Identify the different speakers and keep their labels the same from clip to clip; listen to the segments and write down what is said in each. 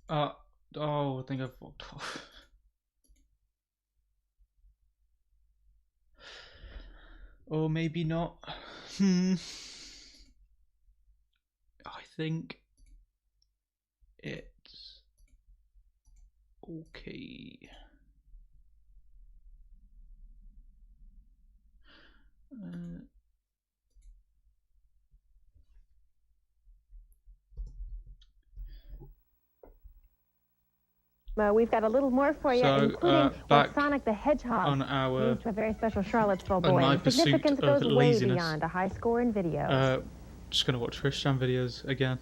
Speaker 1: Oh, I think I've walked off. Or maybe not. I think it's okay.
Speaker 2: We've got a little more for you, including what Sonic the Hedgehog means to a very special Charlottesville boy. The significance goes way beyond a high score in videos.
Speaker 1: Just gonna watch Christian videos again,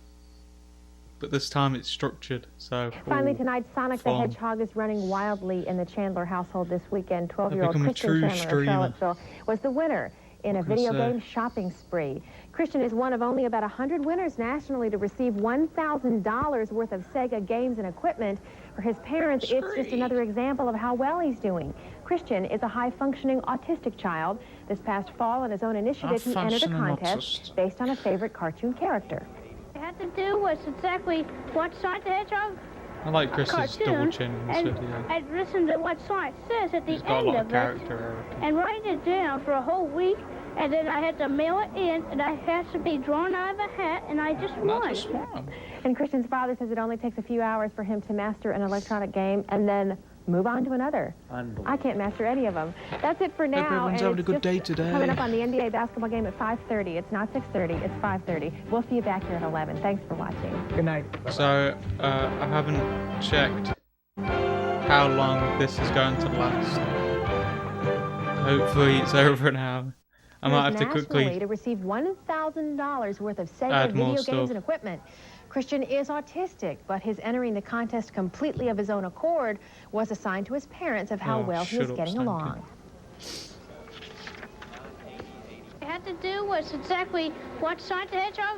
Speaker 1: but this time it's structured. So
Speaker 2: finally tonight, Sonic the Hedgehog is running wildly in the Chandler household this weekend. 12-year-old Christian Chandler of Charlottesville was the winner in a video game shopping spree. Christian is one of only about 100 winners nationally to receive $1,000 worth of Sega games and equipment. For his parents, it's just another example of how well he's doing. Christian is a high-functioning autistic child. This past fall, on his own initiative, he entered a contest based on a favorite cartoon character.
Speaker 3: What I had to do was exactly what Sonic the Hedgehog
Speaker 1: I like Chris's double chin in this video.
Speaker 3: I'd listen to what Sonic says at the end of it and write it down for a whole week, and then I had to mail it in, and I had to be drawn out of a hat, and I just won.
Speaker 2: And Christian's father says it only takes a few hours for him to master an electronic game and then move on to another. I can't master any of them. That's it for now.
Speaker 1: Hope everyone's having a good day today.
Speaker 2: Coming up on the NBA basketball game at 5:30. It's not 6:30, it's 5:30. We'll see you back here at 11. Thanks for watching.
Speaker 4: Good night.
Speaker 1: So, I haven't checked how long this is going to last. Hopefully it's over an hour. I might have to quickly
Speaker 2: to receive $1,000 worth of Sega video games and equipment. Christian is autistic, but his entering the contest completely of his own accord was a sign to his parents of how well he was getting along.
Speaker 3: What I had to do was exactly what Sonic the Hedgehog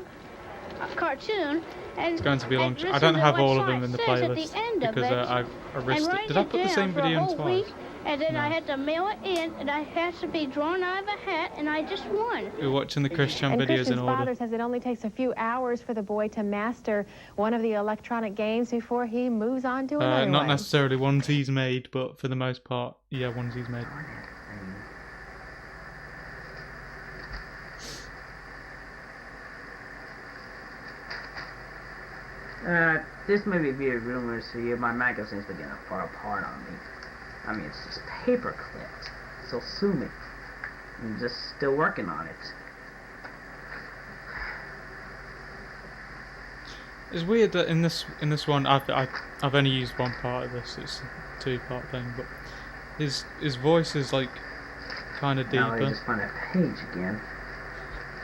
Speaker 3: cartoon. And
Speaker 1: it's going to be long. I don't have all of them in the playlist because I risked it. Did I put the same video in twice?
Speaker 3: And then I had to mail it in, and I had to be drawn out of a hat, and I just won.
Speaker 1: We're watching the Christian videos in order.
Speaker 2: Christian's father says it only takes a few hours for the boy to master one of the electronic games before he moves on to another
Speaker 1: Not necessarily ones he's made, but for the most part, yeah, ones he's made.
Speaker 4: This may be rumors for you. My magazine's beginning to fall apart on me. I mean, it's just paper clipped. So sue me. I'm just still working on it.
Speaker 1: It's weird that in this one I've only used one part of this. It's a 2-part thing, but his voice is like kind of deeper.
Speaker 4: Now I just find that page again.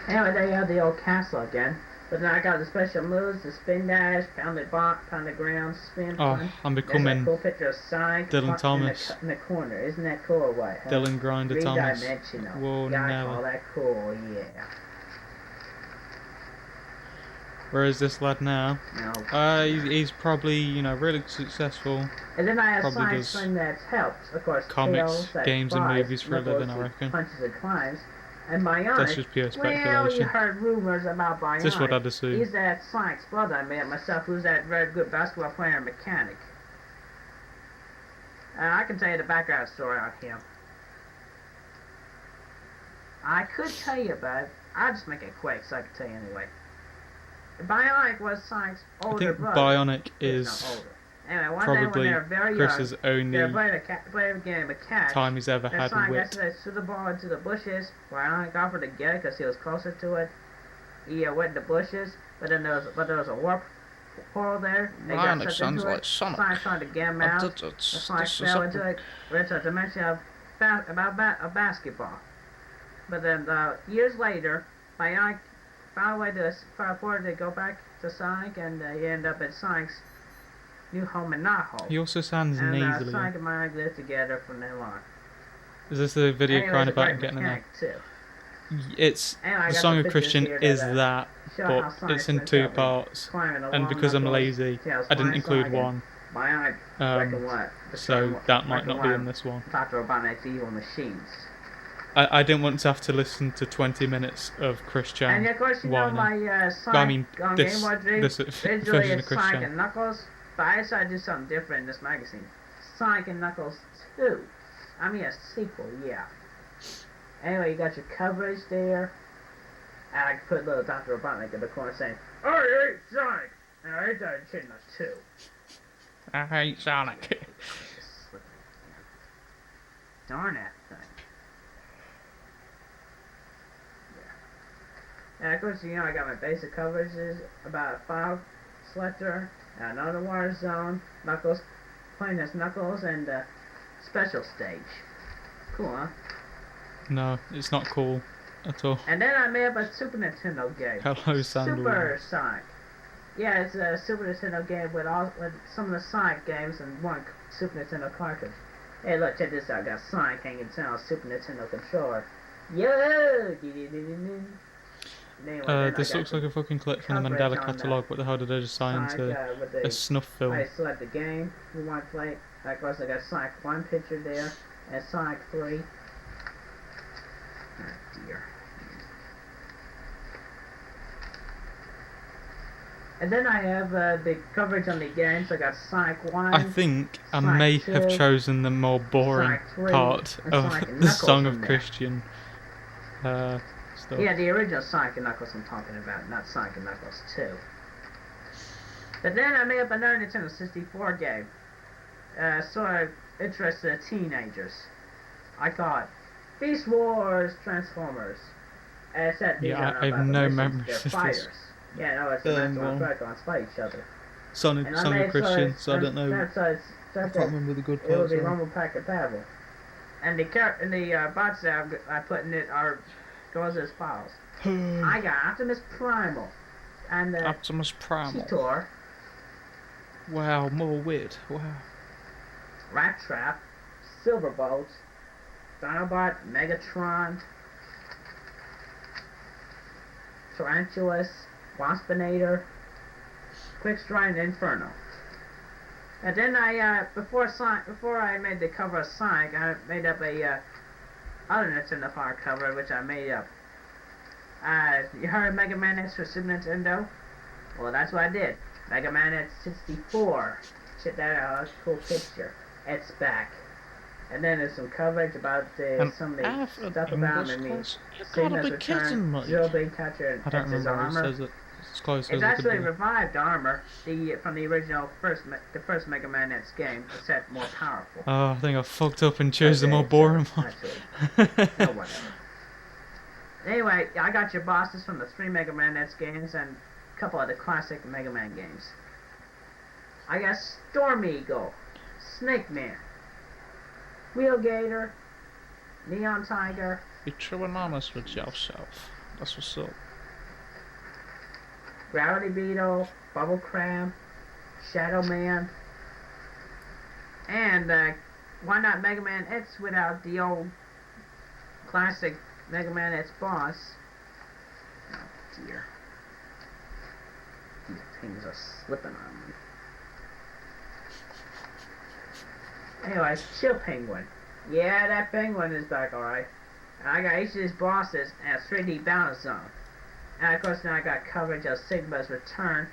Speaker 4: Anyway, there you have the old castle again. But now I got the special moves, the spin dash, pound the ground, spin.
Speaker 1: I'm becoming
Speaker 4: cool picture of Sonic
Speaker 1: Dylan Thomas.
Speaker 4: In the corner. Isn't that cool or what? Huh?
Speaker 1: Dylan Grinder Thomas.
Speaker 4: Three-dimensional.
Speaker 1: Whoa,
Speaker 4: never. All that cool, yeah.
Speaker 1: Where is this lad now?
Speaker 4: No.
Speaker 1: He's probably, really successful.
Speaker 4: And then I have Sonic's friend that's helped, of course.
Speaker 1: Comics, games, and movies for a living, I reckon.
Speaker 4: Punches and climbs. And Bionic,
Speaker 1: that's just pure speculation.
Speaker 4: Well, you heard rumors about Bionic.
Speaker 1: Is this what I'd assume?
Speaker 4: He's that Sonic's brother I met myself, who's that very good basketball player and mechanic. I can tell you the background story on him. I could tell you about it. I'll just make it quick so I can tell you anyway. Bionic was Sonic's older brother.
Speaker 1: Bionic is
Speaker 4: anyway, one
Speaker 1: probably
Speaker 4: day when they were very
Speaker 1: Chris's
Speaker 4: young,
Speaker 1: only
Speaker 4: played a game of catch.
Speaker 1: time he's ever had
Speaker 4: Sonic
Speaker 1: wit.
Speaker 4: threw the ball into the bushes. Bionic offered to get it because he was closer to it. He went in the bushes, but then there was a warp hole there.
Speaker 1: Bionic sounds like Sonic.
Speaker 4: Sonic tried to get him out. Sonic fell into it. Went to a dimension of basketball. But then years later, Bionic found a way to go back to Sonic, and he ended up at Sonic's new home and not home.
Speaker 1: He also sounds nasally.
Speaker 4: Sonic and Bionic lived together from then on.
Speaker 1: Is this the video crying about and getting it? It's the Song of Christian is that, but it's in 2 parts, and because I'm lazy, I didn't include one. So that might not be in this one.
Speaker 4: Talked about next evil machines.
Speaker 1: I didn't want to have to listen to 20 minutes of Christian
Speaker 4: and of course, you know
Speaker 1: whining.
Speaker 4: my Sonic
Speaker 1: this version of
Speaker 4: Sonic
Speaker 1: Christian.
Speaker 4: and Knuckles. But I decided to do something different in this magazine. Sonic and Knuckles 2. I mean a sequel, yeah. Anyway, you got your coverage there. And I put a little Dr. Robotnik in the corner saying, "I hate Sonic! And I hate that Echidna too."
Speaker 1: I hate Sonic.
Speaker 4: Darn that thing. Yeah. And of course, I got my basic coverages about a file selector, another water zone, Knuckles, playing as Knuckles, and special stage. Cool, huh?
Speaker 1: No, it's not cool at all.
Speaker 4: And then I made up a Super Nintendo game.
Speaker 1: Hello, Sandra.
Speaker 4: Super Sonic. Yeah, it's a Super Nintendo game with some of the Sonic games and one Super Nintendo cartridge. Hey, look, check this out. I got Sonic hanging down a Super Nintendo controller. Yo! Anyway,
Speaker 1: this looks like a fucking clip from the Mandela Catalogue. What the hell did I just sign into a snuff film?
Speaker 4: I select the game we want to play. Of course, I got Sonic 1 picture there, and Sonic 3. Oh dear. And then I have the coverage on the games. I got Sonic 1.
Speaker 1: I think I may have chosen the more boring part of the Song of Christian stuff.
Speaker 4: Yeah, the original Sonic and Knuckles I'm talking about, not Sonic and Knuckles 2. But then I made up another Nintendo 64 game. Sort of interested in teenagers. I called Beast Wars Transformers. And said these are
Speaker 1: I have no memories
Speaker 4: they're
Speaker 1: of
Speaker 4: fighters.
Speaker 1: this.
Speaker 4: Yeah, no, it's the ones fight each other.
Speaker 1: Song of Christian, so I don't know. I can't remember the good parts.
Speaker 4: It will be Rumble Pack compatible. And the bots that I put in it goes as follows. I got Optimus Primal and
Speaker 1: Optimus Primal.
Speaker 4: Cheetor.
Speaker 1: Wow, more weird. Wow.
Speaker 4: Rat Trap, Silverbolt, Dinobot, Megatron, Tarantulas, Waspinator, Quickstrike, and Inferno. And then before I made the cover of Sonic, I made up a other Nintendo Power cover, which I made up. You heard of Mega Man X for Super Nintendo? Well, that's what I did. Mega Man X 64. Check that out. That's a cool picture. It's back. And then there's some coverage about some of the stuff about him. Sigma's return, Zero Big Toucher, and X's armor. It's actually revived armor from the original first Mega Man X game, except more powerful.
Speaker 1: Oh, I think I fucked up and chose the more boring one.
Speaker 4: No, whatever. Anyway, I got your bosses from the 3 Mega Man X games and a couple of the classic Mega Man games. I got Storm Eagle, Snake Man, Wheel Gator, Neon Tiger.
Speaker 1: Be true and honest with yourself. That's what's up.
Speaker 4: Gravity Beetle, Bubble Crab, Shadow Man, and why not Mega Man X without the old classic Mega Man X boss? Oh dear. These things are slipping on me. Anyway, Chill Penguin. Yeah, that penguin is back alright. I got each of these bosses and a 3D battle zone. And of course now I got coverage of Sigma's return.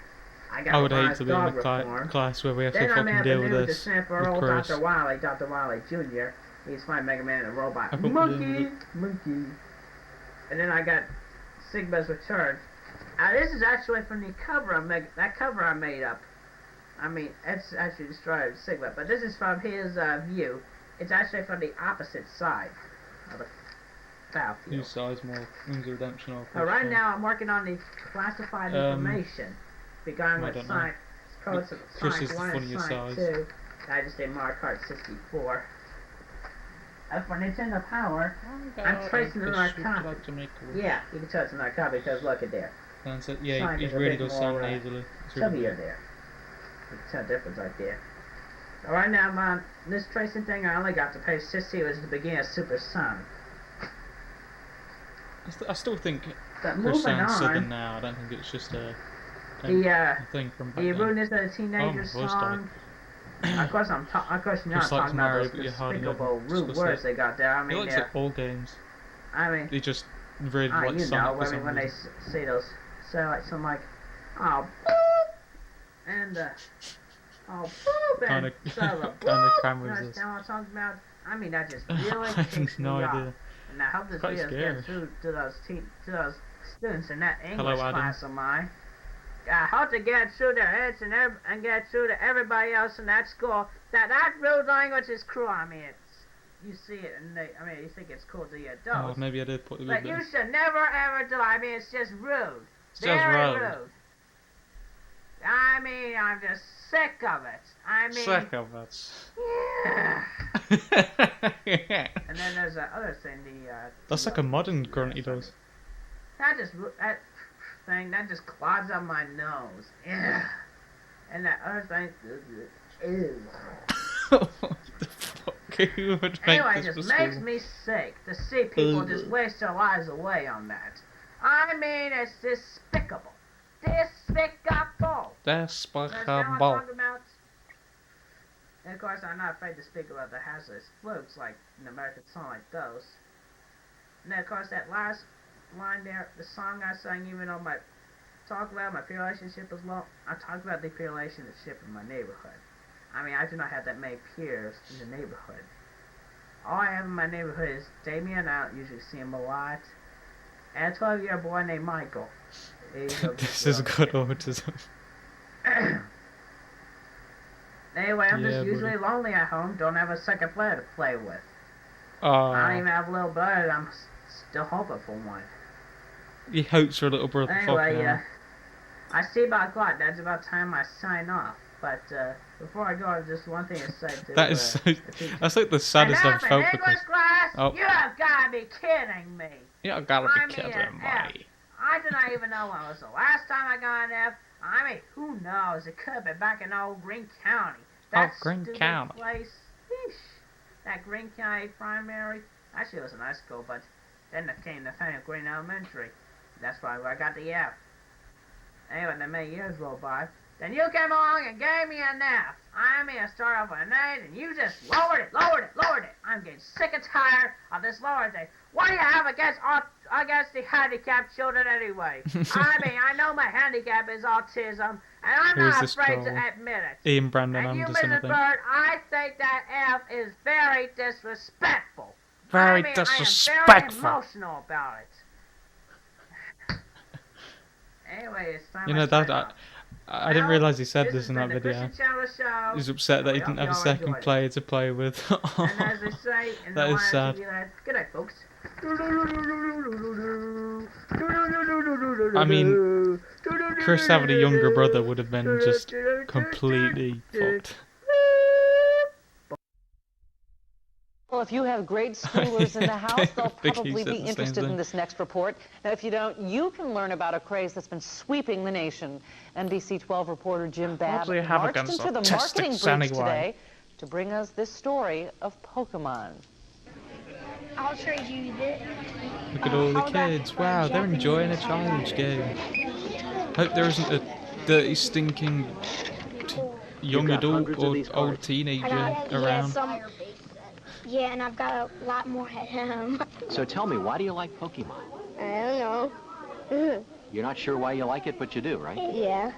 Speaker 4: I
Speaker 1: would hate to be in the class where we have to fucking deal with this.
Speaker 4: Then I made up a new Dr. Wily Jr. He's my Mega Man and a robot. Monkey! And then I got Sigma's return. This is actually from the cover of that cover I made up. I mean, it's actually destroyed Sigma, but this is from his view. It's actually from the opposite side of the battlefield.
Speaker 1: New size more Wings of Redemption or
Speaker 4: right now I'm working on the classified information. Begun with Sonic,
Speaker 1: Chris is the funniest size.
Speaker 4: 2. I just did Mario Kart 64. For Nintendo Power, I'm tracing the narcotic. Yeah, you can tell it's a narcotic because look at there.
Speaker 1: And so, yeah, he really does sound nasally.
Speaker 4: Chubbier there. You can tell the difference right there. Right now, I'm on this tracing thing. I only got to page 60. It was the beginning of Super Sonic.
Speaker 1: I still think Chris sounds southern now. I don't think it's just a thing from back then.
Speaker 4: The rudeness of the teenager song. Of course, I'm talking about those despicable, rude words they got there. I mean,
Speaker 1: he likes it all games.
Speaker 4: I mean,
Speaker 1: he just really likes Sonic.
Speaker 4: I mean, when they say those, say like something like, oh, and Oh, poop and son of a
Speaker 1: kind of camera
Speaker 4: You
Speaker 1: is
Speaker 4: understand
Speaker 1: this?
Speaker 4: what I'm talking about? I mean, that just really
Speaker 1: I
Speaker 4: ticks
Speaker 1: have no
Speaker 4: me
Speaker 1: idea.
Speaker 4: off. And I hope this
Speaker 1: Quite
Speaker 4: video
Speaker 1: scary.
Speaker 4: gets through to those students in that English
Speaker 1: Hello, Adam.
Speaker 4: class of mine. I hope to get through their heads and get through to everybody else in that school that rude language is cruel. I mean, you see it and you think it's cool to the adults.
Speaker 1: Oh, maybe I did put the
Speaker 4: But you should never ever do. I mean, it's just rude.
Speaker 1: It's just rude.
Speaker 4: I mean, I'm just sick of it. I mean,
Speaker 1: sick of it.
Speaker 4: Yeah. And then there's that other thing.
Speaker 1: That's like a modern grunt he does.
Speaker 4: That just clogs up my nose. Yeah. And that other thing. Ew.
Speaker 1: What the fuck? Who would make
Speaker 4: Anyway, it
Speaker 1: this
Speaker 4: just
Speaker 1: for
Speaker 4: makes
Speaker 1: school?
Speaker 4: me sick to see people just waste their lives away on that. I mean, it's despicable. Despicable.
Speaker 1: Despicable.
Speaker 4: And of course, I'm not afraid to speak about the hazardous flukes like an American song like those. And then, of course, that last line there, the song I sang, even though my peer relationship is low, I talked about the peer relationship in my neighborhood. I mean, I do not have that many peers in the neighborhood. All I have in my neighborhood is Damien. I don't usually see him a lot. And a 12-year-old boy named Michael.
Speaker 1: This is good autism.
Speaker 4: Anyway, I'm just usually lonely at home. Don't have a second player to play with. I don't even have a little brother. I'm still hoping for one.
Speaker 1: He hopes for a little brother.
Speaker 4: Anyway, I see about clock. That's about time I sign off. But before I go, just one thing to say to
Speaker 1: that is that's like the saddest I've felt
Speaker 4: in English class?
Speaker 1: Oh.
Speaker 4: You have got to be kidding me.
Speaker 1: You gotta be kidding me.
Speaker 4: I do not even know when was the last time I got an F. I mean, who knows? It could have been back in old Greene County. That
Speaker 1: Greene
Speaker 4: stupid
Speaker 1: County.
Speaker 4: place. Eesh. That Greene County primary. Actually, it was a nice school, but then it came to Nathaniel Green Elementary. That's probably where I got the F. Anyway, then many years rolled by. Then you came along and gave me an F. I mean, I started off with an 8, and you just lowered it. I'm getting sick and tired of this lower thing. What do you have against the handicapped children anyway? I mean, I know my handicap is autism, and I'm not afraid to admit it.
Speaker 1: Ian Brandon
Speaker 4: and you,
Speaker 1: Anderson,
Speaker 4: Mrs. Bird, I think that F is very disrespectful.
Speaker 1: Very disrespectful.
Speaker 4: I am very emotional about it. Anyway, it's time
Speaker 1: I didn't realise he said this in that video. He's upset that he didn't have a second player to play with.
Speaker 4: And as they say,
Speaker 1: that is sad.
Speaker 4: Good night, folks.
Speaker 1: I mean, Chris having a younger brother would have been just completely fucked.
Speaker 5: Well, if you have grade schoolers in the house, they'll probably be interested in this next report. Now, if you don't, you can learn about a craze that's been sweeping the nation. NBC 12 reporter Jim Babb marched into the marketing booth today to bring us this story of Pokemon.
Speaker 3: I'll trade you this.
Speaker 1: Look at all the kids. Wow, they're enjoying a challenge game. Hope there isn't a dirty, stinking young adult or old teenager around.
Speaker 3: Yeah, and I've got a lot more at home.
Speaker 6: So tell me, why do you like Pokemon?
Speaker 3: I don't know.
Speaker 6: You're not sure why you like it, but you do, right?
Speaker 3: Yeah.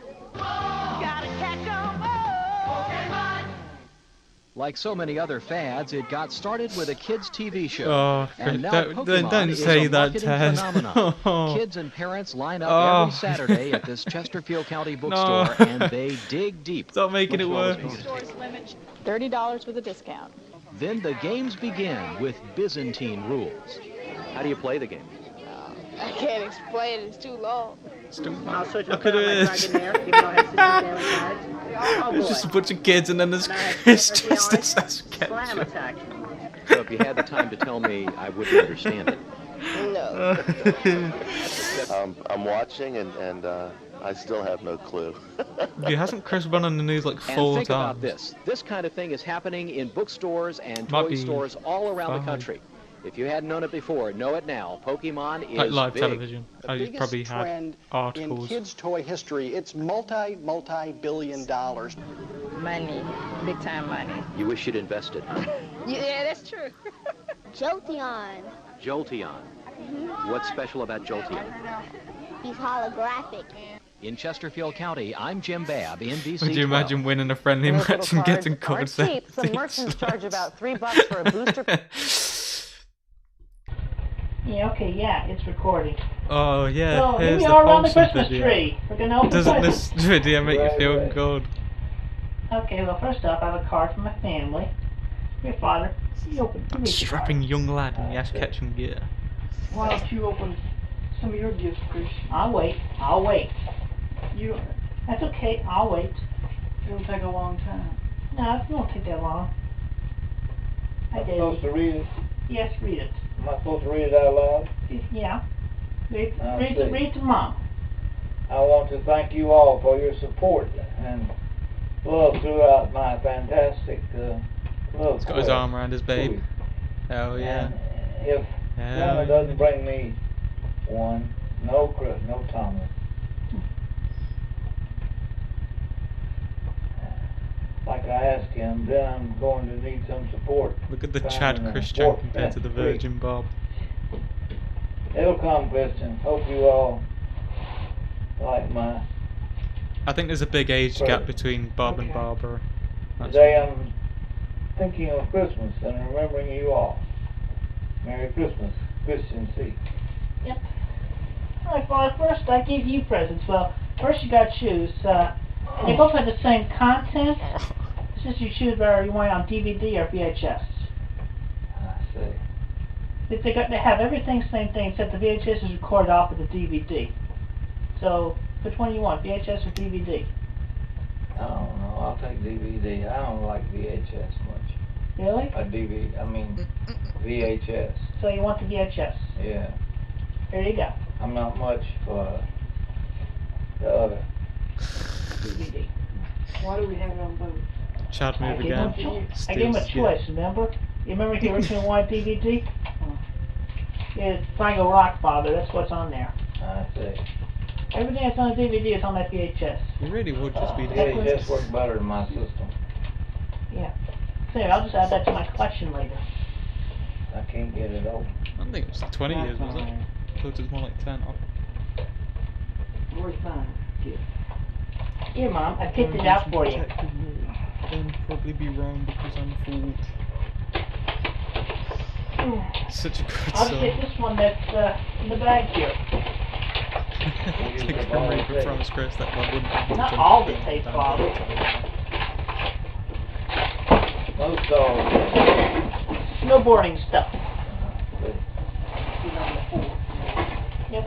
Speaker 6: Like so many other fads, it got started with a kids' TV show.
Speaker 1: Oh,
Speaker 6: and now
Speaker 1: don't say that, Ted.
Speaker 6: Kids and parents line up every Saturday at this Chesterfield County bookstore, and they dig deep.
Speaker 1: Stop making it worse.
Speaker 7: $30 with a discount.
Speaker 6: Then the games begin with Byzantine rules. How do you play the game?
Speaker 7: I can't explain it. It's too long.
Speaker 1: Look at this. There's just a bunch of kids and then there's Chris just as ketchup.
Speaker 6: So if you had the time to tell me, I wouldn't understand it.
Speaker 7: No.
Speaker 8: I'm watching and I still have no clue.
Speaker 1: Hasn't Chris run on the news like 4 times?
Speaker 6: And think about this. This kind of thing is happening in bookstores and toy stores all around the country. If you hadn't known it before, know it now. Pokemon is
Speaker 1: like live
Speaker 6: big.
Speaker 1: television.
Speaker 9: The
Speaker 1: probably had
Speaker 9: trend
Speaker 1: articles.
Speaker 9: in kids' toy history. It's multi-billion dollars.
Speaker 7: Money. Big time money.
Speaker 6: You wish you'd invested, huh?
Speaker 7: Yeah, that's true.
Speaker 3: Jolteon.
Speaker 6: Jolteon. What's special about Jolteon?
Speaker 3: He's holographic.
Speaker 6: In Chesterfield County, I'm Jim Babb, NBC.
Speaker 1: Would you imagine winning a friendly match and getting caught?
Speaker 5: Cheap. Some merchants charge about $3 for a booster.
Speaker 4: Yeah, okay, yeah, it's recording.
Speaker 1: Oh, yeah,
Speaker 4: so,
Speaker 1: here's
Speaker 4: we
Speaker 1: the
Speaker 4: are on the
Speaker 1: wholesome
Speaker 4: Christmas
Speaker 1: video.
Speaker 4: tree. We're gonna open
Speaker 1: Doesn't
Speaker 4: presents.
Speaker 1: this video make you feel good?
Speaker 4: Okay, well, first off, I have a card from my family. Your father, you open.
Speaker 1: I'm a strapping young lad in the Ash Ketchum gear.
Speaker 10: Why don't you open some of your gifts, Chris?
Speaker 4: I'll wait. I'll wait.
Speaker 10: You don't.
Speaker 4: That's okay. I'll wait.
Speaker 10: It'll take a long time.
Speaker 4: No, it won't take that long.
Speaker 11: Am I supposed to read it?
Speaker 4: Yes, read it.
Speaker 11: Am I supposed to read it out loud?
Speaker 4: Yeah. Read to Mom.
Speaker 11: I want to thank you all for your support and love throughout my fantastic love.
Speaker 1: He's got his arm around his babe. Hell yeah.
Speaker 11: And if Grandma doesn't bring me one, no Thomas. Like I asked him, then I'm going to need some support.
Speaker 1: Look at the Chad Christian compared to the Virgin Bob.
Speaker 11: It'll come, Christian. Hope you all like my...
Speaker 1: I think there's a big age gap between Bob and Barbara.
Speaker 11: Today I'm thinking of Christmas and remembering you all. Merry Christmas, Christian C.
Speaker 4: Yep. Alright, well, first I give you presents. Well, first you gotta choose. They both have the same content. It's just you choose whether you want it on DVD or VHS.
Speaker 11: I see.
Speaker 4: They have everything same thing except the VHS is recorded off of the DVD. So, which one do you want, VHS or DVD?
Speaker 11: I don't know. I'll take DVD. I don't like VHS much.
Speaker 4: Really?
Speaker 11: VHS.
Speaker 4: So you want the VHS?
Speaker 11: Yeah.
Speaker 4: There you go.
Speaker 11: I'm not much for the other.
Speaker 4: DVD.
Speaker 10: Why do we have it on both?
Speaker 1: Chad move again.
Speaker 4: I gave him a choice, remember? You remember the original white DVD? Yeah, Triangle Rock Father, that's what's on there.
Speaker 11: I see.
Speaker 4: Everything that's on the DVD is on that VHS.
Speaker 1: It really would just be
Speaker 11: VHS works better in my system.
Speaker 4: Yeah. So I'll just add that to my collection later.
Speaker 11: I can't get it open.
Speaker 1: I think it was 20 years, was it? I thought it was more like 10.
Speaker 10: 45. Yeah.
Speaker 4: Here, Mom, I picked it out for you.
Speaker 1: Then probably be wrong because I'm a fool. Such a good
Speaker 4: I'll
Speaker 1: song.
Speaker 4: just get this one that's in the bag here.
Speaker 1: Take it from Reaper from Chris that one wouldn't have
Speaker 4: Not all the tape, Father.
Speaker 11: Most all.
Speaker 4: Snowboarding stuff. Yep.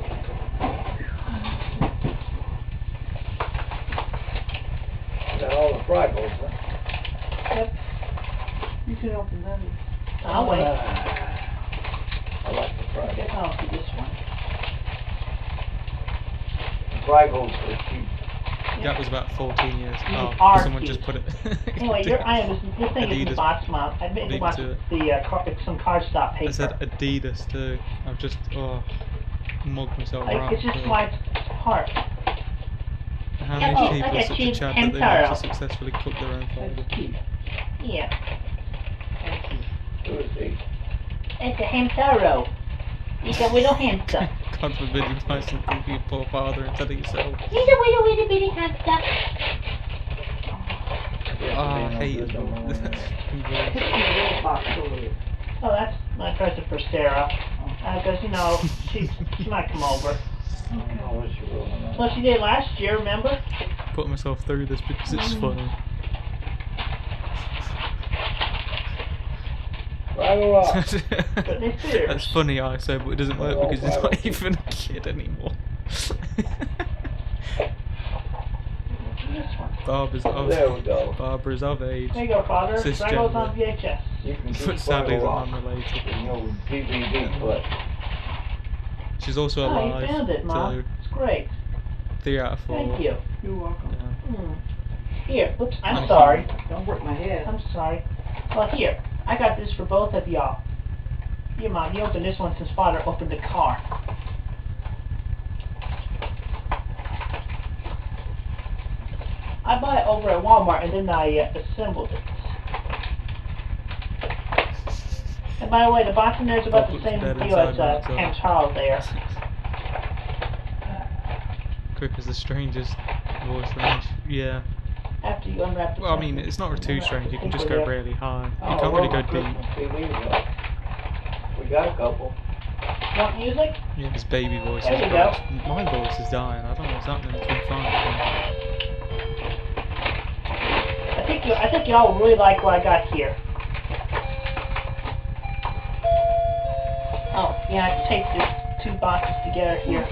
Speaker 11: Got all the frightfuls, huh?
Speaker 4: Yep.
Speaker 10: You can open that.
Speaker 4: I'll wait.
Speaker 11: I like the
Speaker 4: I guess
Speaker 11: frightfuls.
Speaker 4: I'll see this one.
Speaker 11: The frightfuls are cheap.
Speaker 1: That was about 14 years. Oh,
Speaker 4: are
Speaker 1: someone
Speaker 4: cute.
Speaker 1: just put it.
Speaker 4: Anyway, your thing is in the box, Mom. I made watch some cardstock paper.
Speaker 1: I said Adidas too. I've just mugged myself around.
Speaker 4: It's just my heart.
Speaker 1: How many people are such a chap that they managed to successfully cook their own folder?
Speaker 4: Yeah.
Speaker 11: Who is he?
Speaker 4: It's a hamtaro. It's a little hamster.
Speaker 1: God forbid you buy something for your poor father instead of yourself.
Speaker 4: He's a little bitty hamster.
Speaker 1: Oh, I hate it.
Speaker 4: Oh, that's my present for Sarah. Because, she might come over. Well, she did last year, remember?
Speaker 1: Put myself through this because it's funny. That's funny, I say, but it doesn't work because he's not even a kid anymore. Barbara's of age.
Speaker 4: There you go, Father. Cisgender. On VHS.
Speaker 1: But sadly, it's unrelated. She's also alive.
Speaker 4: You found it, Mom. It's great.
Speaker 1: 3 out of 4.
Speaker 4: Thank you.
Speaker 10: You're welcome.
Speaker 1: Yeah.
Speaker 4: Here, oops, I'm sorry.
Speaker 10: Don't work my head.
Speaker 4: I'm sorry. Well, here, I got this for both of y'all. Here, Mom, you open this one since Father opened the car. I bought it over at Walmart and then I assembled it. And by the way, the box in there is about the same deal as Camp Charles there.
Speaker 1: Quick as the strangest voice range. Yeah.
Speaker 10: After you unwrap the
Speaker 1: Well, I mean, it's not too strange. You can just go really high. You can't really go deep.
Speaker 11: We got a couple.
Speaker 10: Want music?
Speaker 1: Yeah, his baby voice
Speaker 10: there
Speaker 1: is
Speaker 10: you
Speaker 1: great.
Speaker 10: go.
Speaker 1: My voice is dying. I don't know what's happening. It's been fine.
Speaker 10: I think y'all really like what I got here. Oh, yeah, I taped these 2 boxes together here.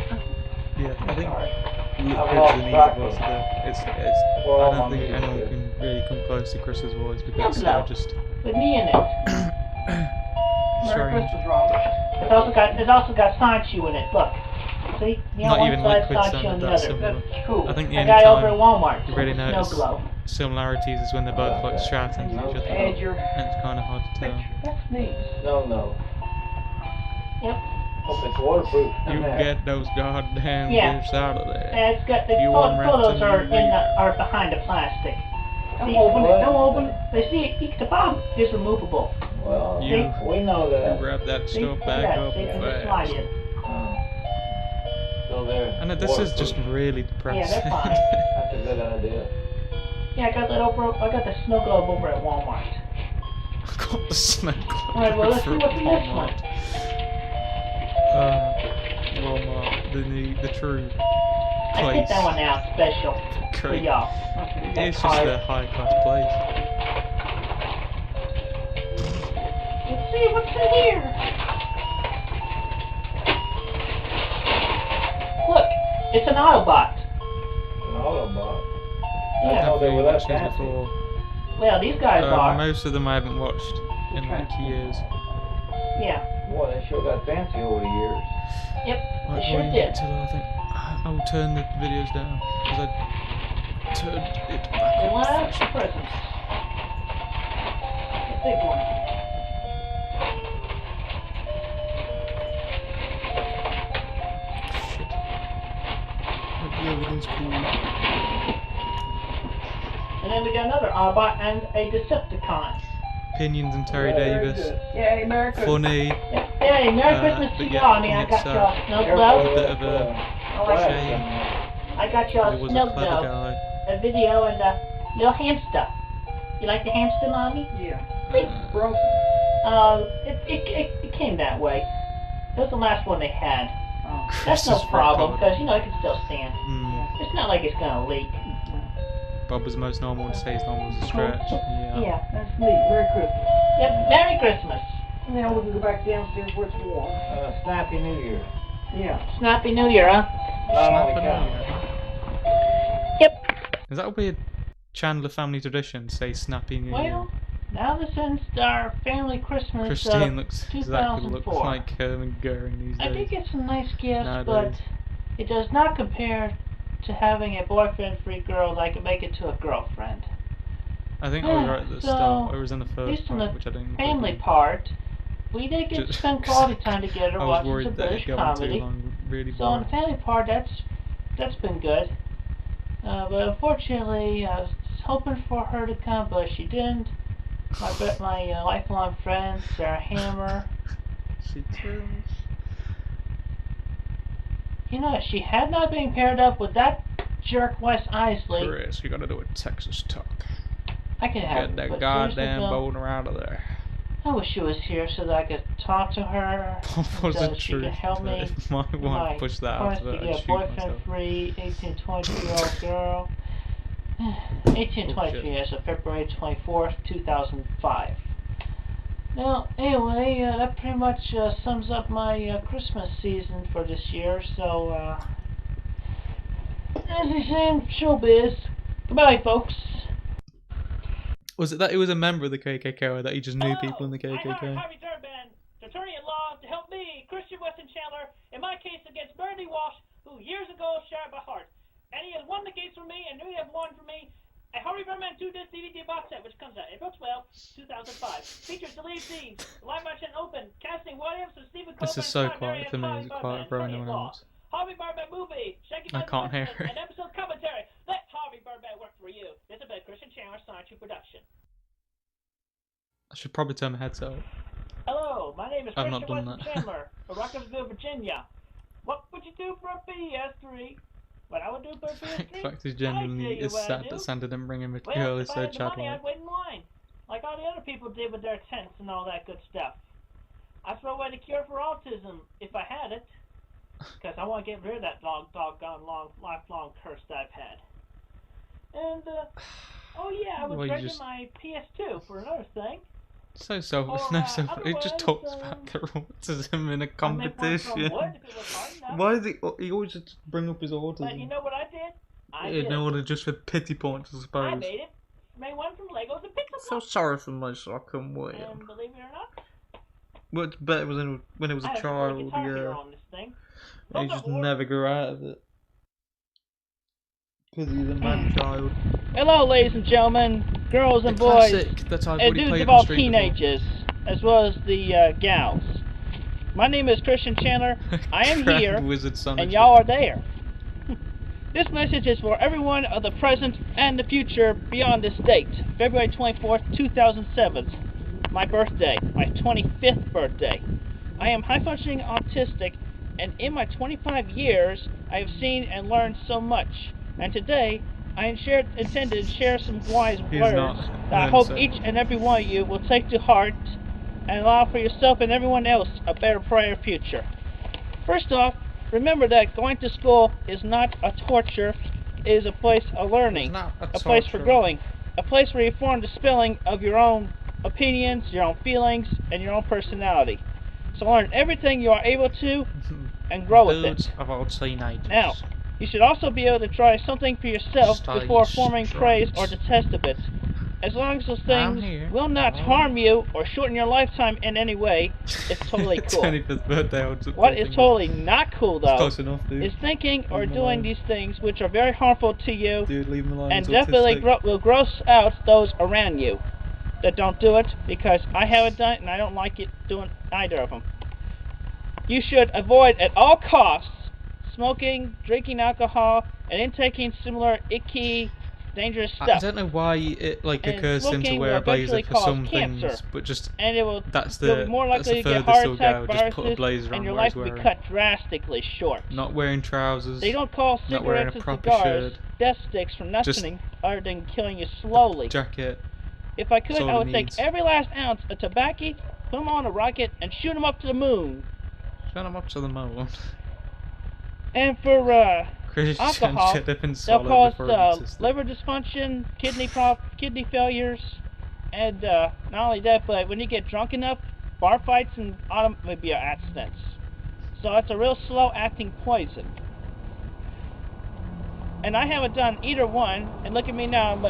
Speaker 1: Yeah, I think
Speaker 11: I've
Speaker 1: Chris
Speaker 11: lost
Speaker 1: is an
Speaker 11: track
Speaker 1: easy
Speaker 11: of
Speaker 1: voice to do. It's I
Speaker 11: all
Speaker 1: don't
Speaker 11: my
Speaker 1: think
Speaker 11: music
Speaker 1: anyone
Speaker 11: is.
Speaker 1: can really come close to Chris's voice because
Speaker 10: Hello.
Speaker 1: they're just
Speaker 10: With me in it.
Speaker 1: strange.
Speaker 10: It's also got Sancho in it. Look. See? You
Speaker 1: Not
Speaker 10: on
Speaker 1: even
Speaker 10: one side,
Speaker 1: liquid
Speaker 10: Sancho on
Speaker 1: sounded
Speaker 10: the
Speaker 1: that
Speaker 10: other.
Speaker 1: similar.
Speaker 10: That's cool.
Speaker 1: I think the
Speaker 10: I
Speaker 1: only
Speaker 10: got it over at
Speaker 1: time
Speaker 10: Walmart.
Speaker 1: you really
Speaker 10: Snow
Speaker 1: notice
Speaker 10: glow.
Speaker 1: similarities is when they're both like shouting to each other.
Speaker 10: Add your
Speaker 1: And it's kind of hard to tell.
Speaker 10: That's neat.
Speaker 11: No.
Speaker 10: Yep.
Speaker 11: Hope it's waterproof.
Speaker 1: You get those goddamn gifts out of there.
Speaker 10: Yeah, it's got the
Speaker 1: You
Speaker 10: photos
Speaker 1: unwrapped
Speaker 10: are behind the plastic. Don't open it. Don't open it. They see the bottom is removable.
Speaker 11: Well,
Speaker 1: You
Speaker 11: we know that.
Speaker 1: grab that
Speaker 10: See?
Speaker 1: stuff
Speaker 10: Look
Speaker 1: back
Speaker 10: at that.
Speaker 1: up
Speaker 10: See,
Speaker 1: and
Speaker 10: it's slide
Speaker 1: fast.
Speaker 10: in.
Speaker 11: So there.
Speaker 1: I know this is just really depressing.
Speaker 10: Yeah, they're fine.
Speaker 11: That's a good idea.
Speaker 10: Yeah, I got the snow globe over at Walmart.
Speaker 1: I got the snow globe.
Speaker 10: Alright, well, let's see what's in this one.
Speaker 1: Walmart, the true
Speaker 10: I
Speaker 1: place.
Speaker 10: picked that one out special for
Speaker 1: Great.
Speaker 10: y'all.
Speaker 1: It's just a high class place.
Speaker 10: Let's see what's in here. Look, it's an Autobot.
Speaker 11: An Autobot.
Speaker 10: Yeah.
Speaker 11: I know they were that
Speaker 1: Watched these
Speaker 11: fancy.
Speaker 1: before.
Speaker 10: Well, these guys are.
Speaker 1: Most of them I haven't watched in like years.
Speaker 10: Yeah.
Speaker 11: Boy, they sure got fancy over the years.
Speaker 10: Yep,
Speaker 1: Right,
Speaker 10: they sure
Speaker 1: when you
Speaker 10: did.
Speaker 1: get to that, I think I will turn the videos down because I turned it back
Speaker 10: They
Speaker 1: up.
Speaker 10: want out for presents. The big one.
Speaker 1: Shit. Hope the everything's cool.
Speaker 10: And then we got another Autobot and a Decepticon.
Speaker 1: Opinions and Terry Davis.
Speaker 10: Yay, Merry Christmas.
Speaker 1: Funny.
Speaker 10: Yay, Merry Christmas to y'all. I mean, I got y'all snow globe.
Speaker 1: A bit of a shame.
Speaker 10: I got y'all
Speaker 1: He was
Speaker 10: snow
Speaker 1: a clever
Speaker 10: globe.
Speaker 1: guy.
Speaker 10: A video and a little hamster. You like the hamster, Mommy? Yeah.
Speaker 4: Broken.
Speaker 10: It came that way. That was the last one they had.
Speaker 4: Oh.
Speaker 10: That's no
Speaker 1: Chris's
Speaker 10: problem,
Speaker 1: record.
Speaker 10: because, you know, it can still stand. It's not like it's gonna leak.
Speaker 1: Bob was the most normal to say his normal was a stretch. Yeah.
Speaker 10: Yeah.
Speaker 4: That's neat. Merry Christmas.
Speaker 10: Yep, Merry Christmas.
Speaker 4: Now we can go back downstairs where it's warm.
Speaker 11: Snappy New Year.
Speaker 4: Yeah.
Speaker 10: Snappy New Year, huh?
Speaker 11: Not only
Speaker 1: Snapping
Speaker 11: counts.
Speaker 1: out.
Speaker 10: Yep.
Speaker 1: Is that a weird Chandler family tradition to say Snappy New Year?
Speaker 10: Well, now this ends our family Christmas
Speaker 1: Christine looks exactly
Speaker 10: 2004.
Speaker 1: like Herman Goering these days.
Speaker 10: I think it's a nice gift,
Speaker 1: Nowadays.
Speaker 10: but it does not compare to having a boyfriend-free girl that can make it to a girlfriend.
Speaker 1: I think I was right at the start. I was in the
Speaker 10: At
Speaker 1: first
Speaker 10: least in
Speaker 1: part,
Speaker 10: the
Speaker 1: which I didn't
Speaker 10: family
Speaker 1: include.
Speaker 10: part, we did get to
Speaker 1: Just-
Speaker 10: spend quality time together
Speaker 1: I was
Speaker 10: watching
Speaker 1: worried
Speaker 10: some
Speaker 1: that
Speaker 10: British
Speaker 1: it'd go on too
Speaker 10: comedy.
Speaker 1: long, really
Speaker 10: So on
Speaker 1: boring.
Speaker 10: the family part, that's been good. But unfortunately, I was hoping for her to come, but she didn't. My lifelong friend, Sarah Hammer.
Speaker 1: She turns.
Speaker 10: You know, she had not been paired up with that jerk Wes Isley.
Speaker 1: Chris, you gotta do a Texas talk.
Speaker 10: I could have.
Speaker 1: Get that
Speaker 10: but
Speaker 1: goddamn
Speaker 10: seriously,
Speaker 1: boner out of there.
Speaker 10: I wish she was here so that I could talk to her.
Speaker 1: Was
Speaker 10: so
Speaker 1: the
Speaker 10: she
Speaker 1: truth,
Speaker 10: could help
Speaker 1: but
Speaker 10: me.
Speaker 1: if my wife pushed that out
Speaker 10: quest
Speaker 1: of
Speaker 10: to
Speaker 1: it, I'd
Speaker 10: get a
Speaker 1: shoot myself.
Speaker 10: boyfriend-free 18, 22-year-old girl. 18, 23 as of February 24th, 2005. Now, anyway, that pretty much sums up my Christmas season for this year. So, as they say in showbiz, goodbye, folks.
Speaker 1: Was it that he was a member of the KKK or that he just knew people in the KKK?
Speaker 12: Harvey Durbin, attorney-at-law, to help me, Christian Weston Chandler, in my case against Bernie Walsh, who years ago shared my heart. And he has won the case for me, and you have won for me. A Harvey Birdman 2-disc DVD box set, which comes out April 12, 2005. Features deleted scenes, live action open, casting what ifs and Stephen Colbert.
Speaker 1: This is so quiet for me. Is it quiet for anyone else?
Speaker 12: Harvey Birdman movie,
Speaker 1: I can't hear it.
Speaker 12: an episode commentary. Let Harvey Birdman work for you. This is a Christian Chandler Science production.
Speaker 1: I should probably turn my headset up.
Speaker 12: Hello, my name is
Speaker 1: I've
Speaker 12: Christian
Speaker 1: not done
Speaker 12: Weston
Speaker 1: that.
Speaker 12: Chandler of Rocketsville, Virginia. What would you do for a PS3? What I would do for a PS3?
Speaker 1: The fact is genuinely is sad that Santa didn't bring him a girl is so childlike.
Speaker 12: I'd wait in line, like all the other people did with their tents and all that good stuff. I'd throw away the cure for autism if I had it, because I want to get rid of that doggone lifelong curse that I've had. And, oh yeah, I was breaking my PS2 for another thing.
Speaker 1: So it just talks about their autism in a competition. Why does he always just bring up his autism?
Speaker 12: But you know what I did?
Speaker 1: In order just for pity points, I suppose.
Speaker 12: I made it. Made one from Legos and Pixel.
Speaker 1: So sorry for my second way.
Speaker 12: And believe it or not,
Speaker 1: well, it's better when it was a child, yeah. He just never grew out of it. Because he's a man-child.
Speaker 10: Hello, ladies and gentlemen, girls and boys, and dudes of all teenagers, as well as the gals. My name is Christian Chandler. I am here, and y'all are there. This message is for everyone of the present and the future beyond this date, February 24th, 2007, my birthday, my 25th birthday. I am high-functioning autistic, and in my 25 years, I have seen and learned so much. And today, I intended to share some wise words that I hope each and every one of you will take to heart and allow for yourself and everyone else a better, brighter future. First off, remember that going to school is not a torture, it is a place of learning, a place for growing, a place where you form the spelling of your own opinions, your own feelings, and your own personality. So learn everything you are able to and grow with it. Now, you should also be able to try something for yourself before forming praise or detest of it. As long as those things will not harm you or shorten your lifetime in any way, it's totally cool.
Speaker 1: 25th birthday,
Speaker 10: what is totally not cool, though, is thinking or doing these things which are very harmful to you and definitely will gross out those around you that don't do it, because I haven't done it and I don't like it doing either of them. You should avoid at all costs smoking, drinking alcohol, and intaking similar icky, dangerous stuff.
Speaker 1: I don't know why it occurs to him to wear a blazer for some things, but just that's the furthest he'll go. Just put a blazer on
Speaker 10: and your life will be cut drastically short.
Speaker 1: Not wearing trousers.
Speaker 10: They don't call cigarettes and cigars death sticks for nothing other than killing you slowly.
Speaker 1: Jacket.
Speaker 10: If I could, I would take every last ounce of tobacco, put them on a rocket, and shoot them up to the moon.
Speaker 1: Shoot them up to the moon.
Speaker 10: And for alcohol, they'll cause liver dysfunction, kidney failures, and not only that, but when you get drunk enough, bar fights and automobile accidents. So it's a real slow-acting poison. And I haven't done either one, and look at me now, I'm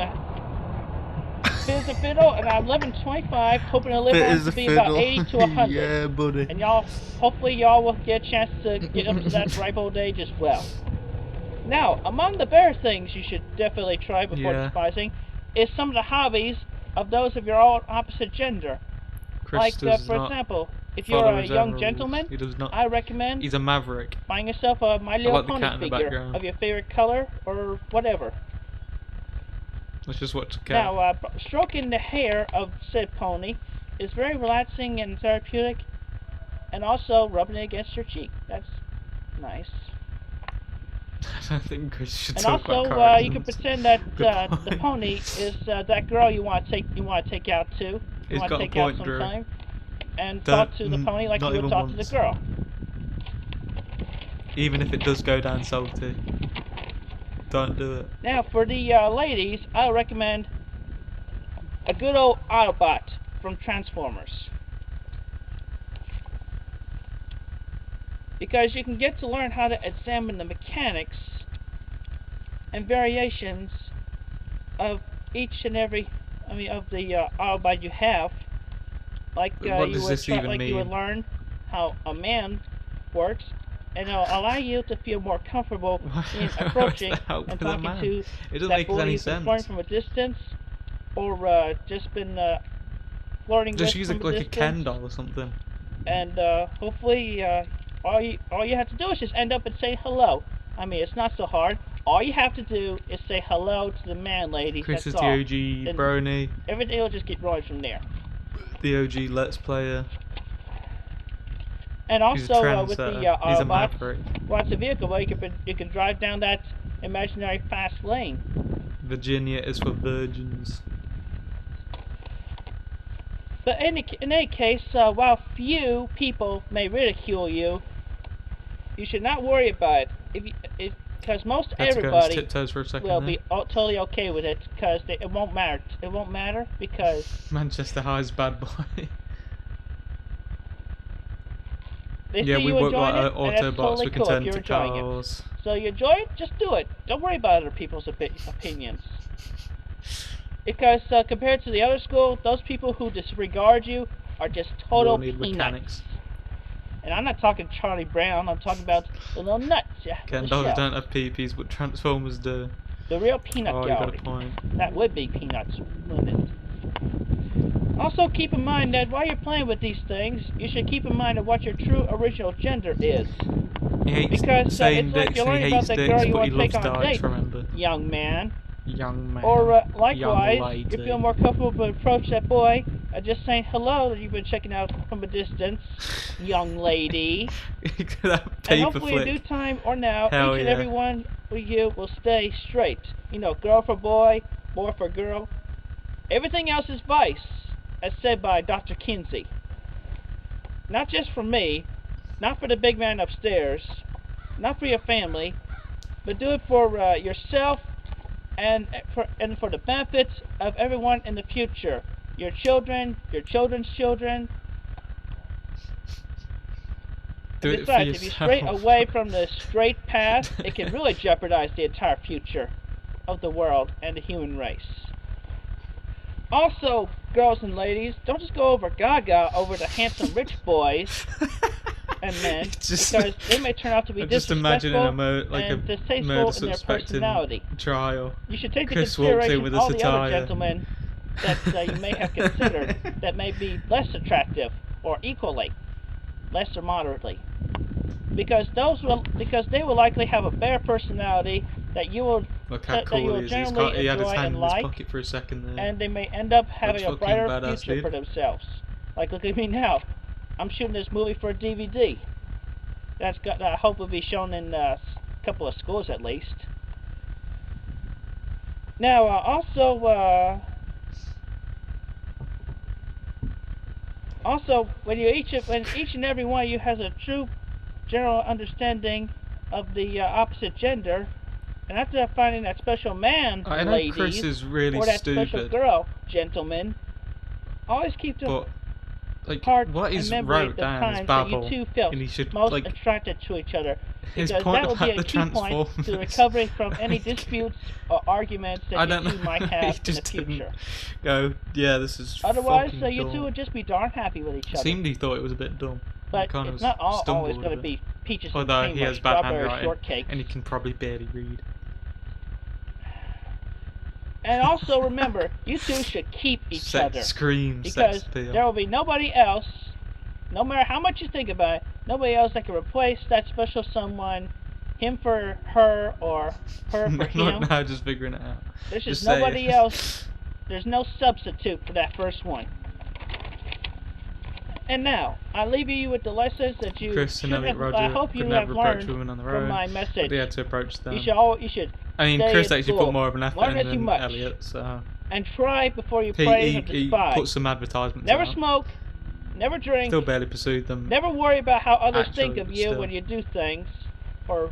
Speaker 10: fit as a fiddle, and I'm living 25, hoping to live on to be about 80 to 100.
Speaker 1: Yeah, buddy.
Speaker 10: And hopefully y'all will get a chance to get up to that ripe old age as well. Now, among the better things you should definitely try before despising is some of the hobbies of those of your own opposite gender. Like, for example, if you're a young gentleman, I recommend
Speaker 1: he's a maverick.
Speaker 10: Buying yourself a My Little Pony figure of your favorite color or whatever.
Speaker 1: Let's just watch the cat.
Speaker 10: Now, stroking the hair of said pony is very relaxing and therapeutic, and also rubbing it against your cheek. That's nice.
Speaker 1: I think Chris should
Speaker 10: and
Speaker 1: talk
Speaker 10: also,
Speaker 1: about
Speaker 10: you can pretend that the pony is that girl you want to take out to. You want to take out sometime, and talk to the pony like you would talk to the girl.
Speaker 1: Even if it does go down salty. Don't do it.
Speaker 10: Now, for the ladies, I recommend a good old Autobot from Transformers. Because you can get to learn how to examine the mechanics and variations of each and every, of the Autobot you have. Like you would learn how a man works. And it'll allow you to feel more comfortable in approaching and talking to that boy you've been flirting from a distance, or just been flirting with from a distance.
Speaker 1: Just use it like a Ken doll or something.
Speaker 10: And hopefully, all you have to do is just end up and say hello. It's not so hard. All you have to do is say hello to the man, ladies.
Speaker 1: Chris
Speaker 10: is
Speaker 1: the OG brony.
Speaker 10: Everything will just get rolling from there.
Speaker 1: The OG Let's Player.
Speaker 10: And also with the Autobots, well, it's a vehicle where you can drive down that imaginary fast lane.
Speaker 1: Virginia is for virgins.
Speaker 10: But in any case, while few people may ridicule you, you should not worry about it. Because most everybody will be totally okay with it, because it won't matter. It won't matter because
Speaker 1: Manchester High's bad boy.
Speaker 10: Yeah, we work like
Speaker 1: Autobots.
Speaker 10: Totally
Speaker 1: we can turn into cars.
Speaker 10: So you enjoy it, just do it. Don't worry about other people's opinions. Because compared to the other school, those people who disregard you are just total peanuts. Mechanics. And I'm not talking Charlie Brown, I'm talking about the little nuts.
Speaker 1: Ken dolls don't have peepees, but Transformers do.
Speaker 10: The real peanut gallery.
Speaker 1: You got a point.
Speaker 10: That would be peanuts, wouldn't it? Also keep in mind that while you're playing with these things, you should keep in mind of what your true original gender is. Because it's like you're learning about that girl you want to take on a date, young man. Or likewise, you feel more comfortable to approach that boy just saying hello that you've been checking out from a distance, young lady. And hopefully in due time or now, each and every one of you will stay straight. You know, girl for boy, boy for girl. Everything else is vice, as said by Dr. Kinsey. Not just for me, not for the big man upstairs, not for your family, but do it for yourself and for the benefits of everyone in the future. Your children, your children's children. And besides, if you stray away from the straight path, it can really jeopardize the entire future of the world and the human race. Also, girls and ladies, don't just go over gaga over the handsome rich boys and men, because they may turn out to be disrespectful and distasteful in their personality.
Speaker 1: Trial.
Speaker 10: You should take into consideration all the other gentlemen that you may have considered that may be less attractive, or equally, less or moderately, because they will likely have a better personality that you will generally enjoy and like,
Speaker 1: for a second there.
Speaker 10: And they may end up having a brighter future for themselves. Like, look at me now. I'm shooting this movie for a DVD. That I hope will be shown in a couple of schools at least. Now, also, when each and every one of you has a true general understanding of the opposite gender, and after finding that special man, ladies,
Speaker 1: Chris is really
Speaker 10: or that special girl, gentlemen, always keep to heart and memory the times that you two felt most attracted to each other, because that will be a key point to recovering from any disputes or arguments that you two might have in the future.
Speaker 1: This is
Speaker 10: otherwise, you two would just be darn happy with each other.
Speaker 1: It seemed he thought it was a bit dumb.
Speaker 10: But it's not always going to be peaches and cream or strawberry shortcake.
Speaker 1: And he can probably barely read.
Speaker 10: And also remember, you two should keep each other.
Speaker 1: Scream,
Speaker 10: because there will be nobody else, no matter how much you think about it, nobody else that can replace that special someone, him for her or her for him.
Speaker 1: No, just figuring it out.
Speaker 10: There's just nobody else. There's no substitute for that first one. And now, I leave you with the lessons that you I hope you have learned from my message.
Speaker 1: They had to approach them.
Speaker 10: You should
Speaker 1: I mean, Chris actually put more of an effort in than Elliot, so...
Speaker 10: And try before you praise or despise.
Speaker 1: He put some advertisements
Speaker 10: Never smoke, never drink.
Speaker 1: Still barely pursued them.
Speaker 10: Never worry about how others think of you when you do things, or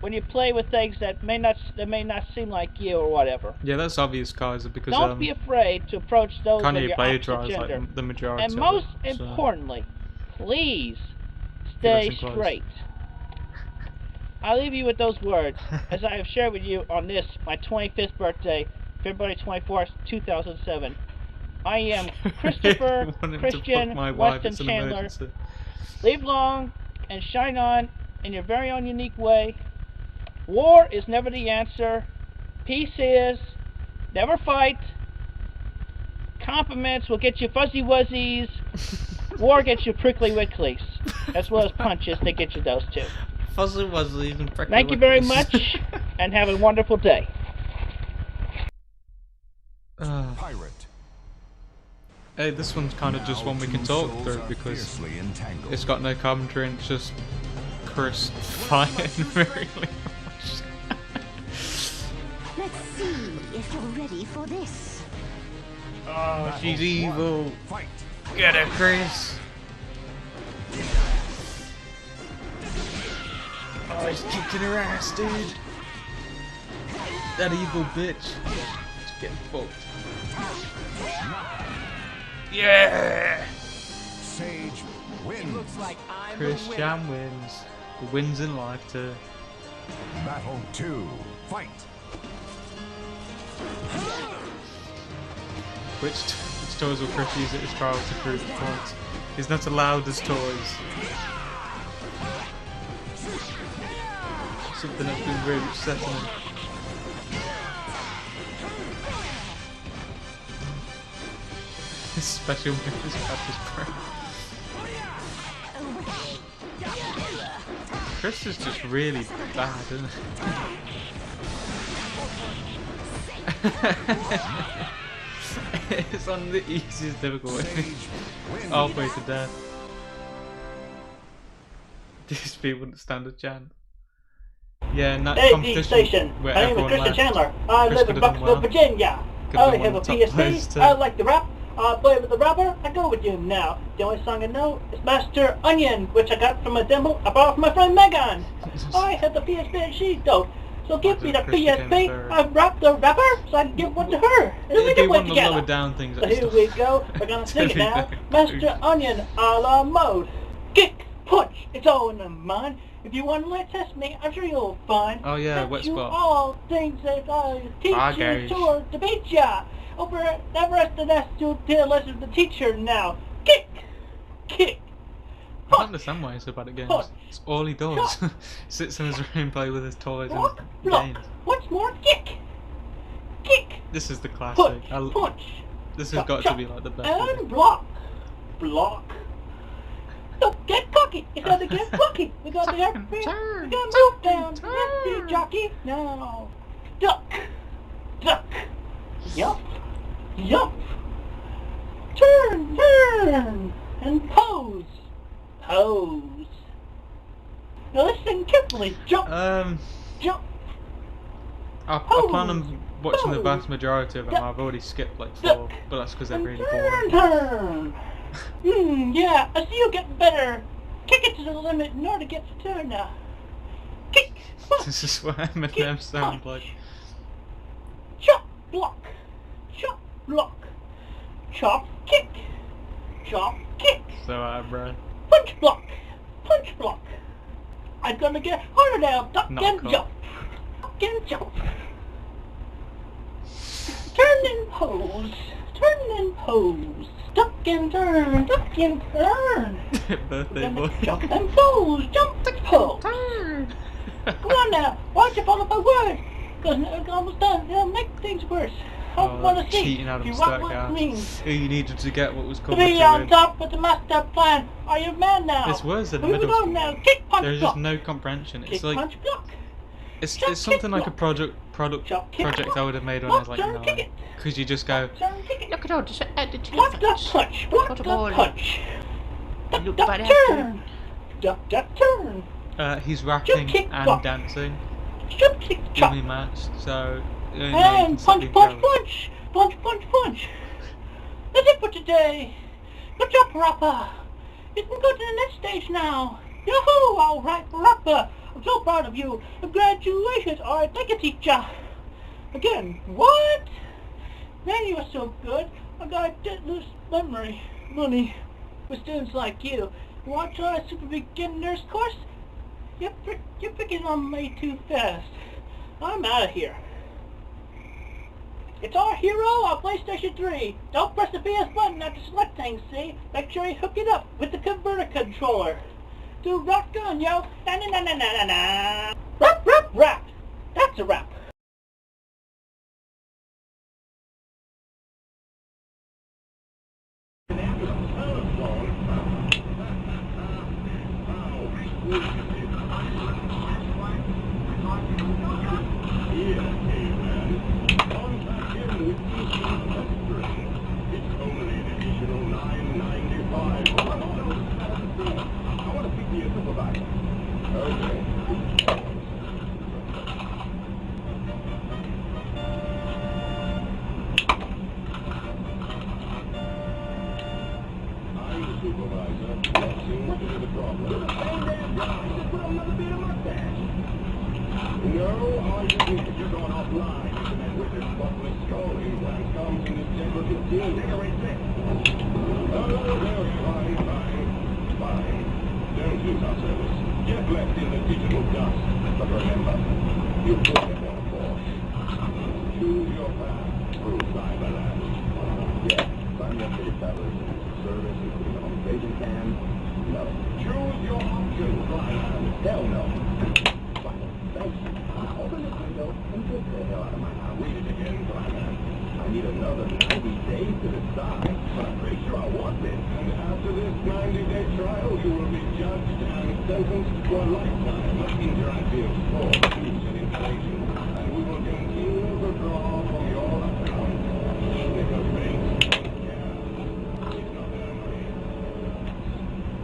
Speaker 10: when you play with things that may not seem like you or whatever.
Speaker 1: Yeah, that's obvious, guys, because
Speaker 10: don't be afraid to approach those of your opposite gender.
Speaker 1: Like the majority
Speaker 10: and most importantly, please stay straight. I leave you with those words, as I have shared with you on this, my 25th birthday, February 24th, 2007. I am Christopher Christian Weston Chandler. Live long and shine on in your very own unique way. War is never the answer. Peace is. Never fight. Compliments will get you fuzzy wuzzies. War gets you prickly wicklies, as well as punches that get you those two.
Speaker 1: Fuzzy wuzzies and prickly
Speaker 10: Thank you very much, and have a wonderful day.
Speaker 13: Pirate.
Speaker 1: Hey, this one's kind of just one we can talk through because it's got no commentary and it's just Chris fighting really much.
Speaker 14: see if you're ready for this.
Speaker 1: Oh, she's evil. Get her, Chris. Oh, he's kicking her ass, dude. That evil bitch. She's getting fucked. Yeah!
Speaker 13: Sage wins.
Speaker 15: Looks like I'm
Speaker 1: Christian wins. The wins in life too.
Speaker 13: Battle 2. Fight.
Speaker 1: Which toys will Chris use at his trial to prove the points? He's not allowed as toys. Something that's been really upsetting him. His special move is practice break. Chris is just really bad, isn't it? It's on the easiest difficulty. Halfway to death. These people wouldn't stand a chance. Yeah, in that competition
Speaker 12: station.
Speaker 1: where
Speaker 12: My name is
Speaker 1: everyone
Speaker 12: Christian
Speaker 1: left,
Speaker 12: Chandler. I
Speaker 1: Chris
Speaker 12: live in Bucksville, Virginia. I have a PSP. I like to rap. I play with the rapper. I go with you now. The only song I know is Master Onion, which I got from a demo I borrowed from my friend Megan. I have the PSP and she's dope. So give me the PSP. I rap the rapper so I can give one to her. And we can play together.
Speaker 1: Down things
Speaker 12: So here we go. We're gonna sing it now. Master Onion a la mode. Kick, punch, it's all in the mind. If you want to test me, I'm sure you'll find.
Speaker 1: Oh yeah, wet
Speaker 12: you
Speaker 1: spot.
Speaker 12: all things that I teach you sure to beat ya. Over the rest of that to listen to the teacher now. Kick, kick.
Speaker 1: I don't understand why he's so bad at games. It's all he does. Sits in his room, play with his toys and his games.
Speaker 12: Once more, kick, kick.
Speaker 1: This is the classic.
Speaker 12: Punch.
Speaker 1: This has got to be like the best.
Speaker 12: And block, block. Don't get cocky. You gotta get plucky. We gotta get free. We gotta move down. Let's be jockey now. Duck, duck. Yup, yup. Turn, turn, and pose, pose. Now listen carefully. Jump, jump.
Speaker 1: I plan on watching the vast majority of them. I've already skipped like 4, but that's because they're really boring.
Speaker 12: Turn. Yeah, I see you getting better. Kick it to the limit in order to get the turn now. Kick.
Speaker 1: This is what M&M sound like.
Speaker 12: Chop, block. Chop, block. Chop, kick. Chop, kick.
Speaker 1: So out of breath.
Speaker 12: Punch, block. Punch, block. I'm gonna get harder now. Duck and jump. Duck and jump. Turn and pose. Turn and pose. Duck and turn, duck and turn.
Speaker 1: Birthday boy.
Speaker 12: Jump and pose, jump and pose. Turn. Come on now, why don't you follow my word? Because it's almost done. It'll make things worse. I want to see
Speaker 1: cheating out of
Speaker 12: if you
Speaker 1: stack
Speaker 12: want
Speaker 1: out.
Speaker 12: what it means.
Speaker 1: Who you needed to get what was
Speaker 12: To
Speaker 1: coming
Speaker 12: be
Speaker 1: to
Speaker 12: on
Speaker 1: him.
Speaker 12: top with the master plan. Are you mad now?
Speaker 1: This was in
Speaker 12: Here we
Speaker 1: middle
Speaker 12: go
Speaker 1: school.
Speaker 12: now. Kick, punch,
Speaker 1: There's
Speaker 12: block.
Speaker 1: just no comprehension. It's
Speaker 12: Kick,
Speaker 1: like
Speaker 12: punch, block.
Speaker 1: it's
Speaker 12: Jump,
Speaker 1: something
Speaker 12: kick,
Speaker 1: like a
Speaker 12: block.
Speaker 1: project I would have made when I was like 9. Because you just go.
Speaker 12: Look at all this block, duck, punch. Block, duck, punch. Duck, duck, turn. Duck, duck, turn.
Speaker 1: He's rapping
Speaker 12: kick,
Speaker 1: and
Speaker 12: block.
Speaker 1: dancing.
Speaker 12: Jump, kick, chop.
Speaker 1: Evenly matched, so
Speaker 12: And punch, punch, punch. Punch, punch, punch. That's it for today. Good job, rapper. You can go to the next stage now. Yahoo! All right, rapper. I'm so proud of you. Congratulations. All right, thank you, teacher. Again, what? Man, you are so good. I got a loose memory. Money. With students like you. You want to try a super beginner's course? You're picking on me too fast. I'm out of here. It's our hero on PlayStation 3. Don't press the PS button after select things, see? Make sure you hook it up with the converter controller. Do rock on, yo. Na na na na na na na. Rap, rap, rap. That's a rap.
Speaker 15: problem. You're the same damn guy. Just put on another beard of mustache. No, all you did is you're going offline. Internet wizard Buffalo Scully when it comes to December 15. Decorate this. Oh, very fine. Don't lose our service. Get left in the digital dust. But remember, you put it on force. Choose your path through Cyberland. Yes, sign up for the travelers. Service, including home staging cam. No. Choose your options, Cyberland. Hell no. Thanks. Open this window and get the hell out of my house. Read it again, Cyberland. I need another 90 days to decide, but I'm pretty sure I want this. And after this 90-day trial, you will be judged and sentenced to a lifetime of interactive fraud, abuse, and inflation. And we will continue to draw from your account. Snicker face. Yeah. It's not that money.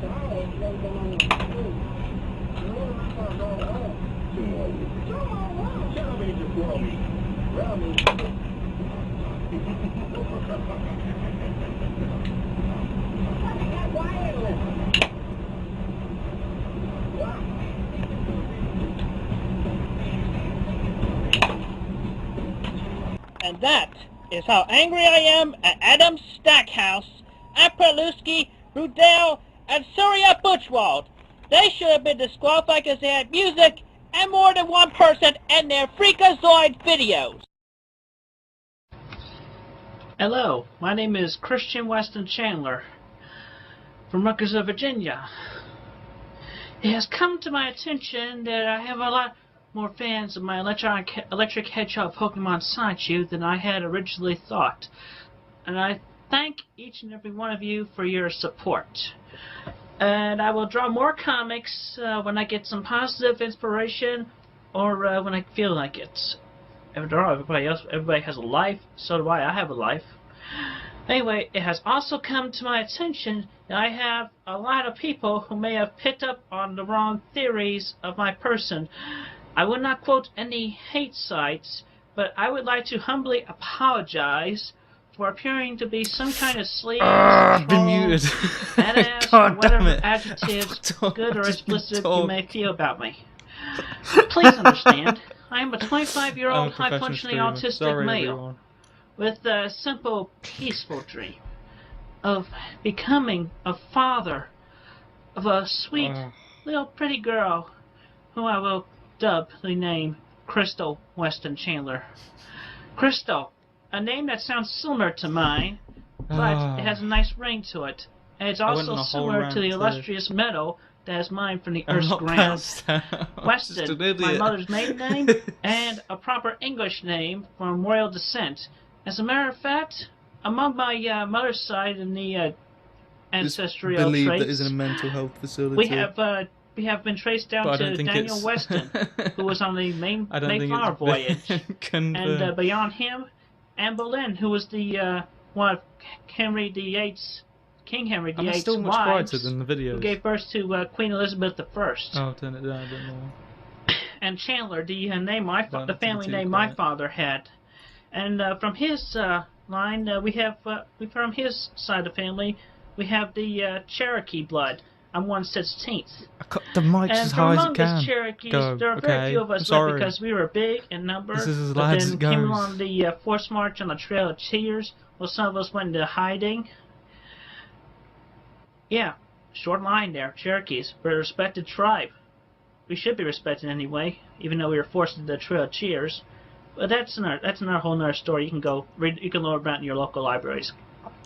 Speaker 15: Sorry, there's the money. Two more weeks. Shut up and eat your squirrel meat. Well, meat.
Speaker 12: And that is how angry I am at Adam Stackhouse, Apperluski, Rudell, and Surya Butchwald. They should have been disqualified because they had music and more than one person in their Freakazoid videos. Hello, my name is Christian Weston Chandler from Rutgers, Virginia. It has come to my attention that I have a lot more fans of my Electric Hedgehog Pokemon Saichu than I had originally thought. And I thank each and every one of you for your support. And I will draw more comics when I get some positive inspiration or when I feel like it. After all, everybody has a life, so do I. I have a life. Anyway, it has also come to my attention that I have a lot of people who may have picked up on the wrong theories of my person. I will not quote any hate sites, but I would like to humbly apologize for appearing to be some kind of sleaze, troll, badass, or whatever adjectives, good or explicit, you may feel about me. Please understand, I am a 25-year-old high-functioning autistic male with a simple, peaceful dream of becoming a father of a sweet, little pretty girl who I will dub the name Crystal Weston Chandler. Crystal, a name that sounds similar to mine, but it has a nice ring to it. And it's also similar to the illustrious metal that is mine from the Earth's ground. Weston, my mother's maiden name, and a proper English name from royal descent. As a matter of fact, among my mother's side in the ancestral traits,
Speaker 1: that is in a mental health facility.
Speaker 12: We have been traced down to Daniel Weston, who was on the Mayflower voyage, and beyond him, Anne Boleyn, who was the one of Henry VIII's, King Henry VIII's
Speaker 1: still much
Speaker 12: wives,
Speaker 1: brighter than the videos.
Speaker 12: Who gave birth to Queen Elizabeth I.
Speaker 1: Oh, turn it down a bit more.
Speaker 12: And Chandler, the family name my father had. And from his line, from his side of the family, we have the Cherokee blood. I'm 1/16.
Speaker 1: The mic's as high as it can.
Speaker 12: Among Cherokees, there are very few of us left because we were big in number.
Speaker 1: This is as loud as it goes.
Speaker 12: Came along the forced march on the Trail of Tears. Well, some of us went into hiding. Yeah, short line there. Cherokees, we're a respected tribe. We should be respected anyway, even though we were forced into the Trail of Tears. But that's another whole nother story. You can go read. You can learn about in your local libraries.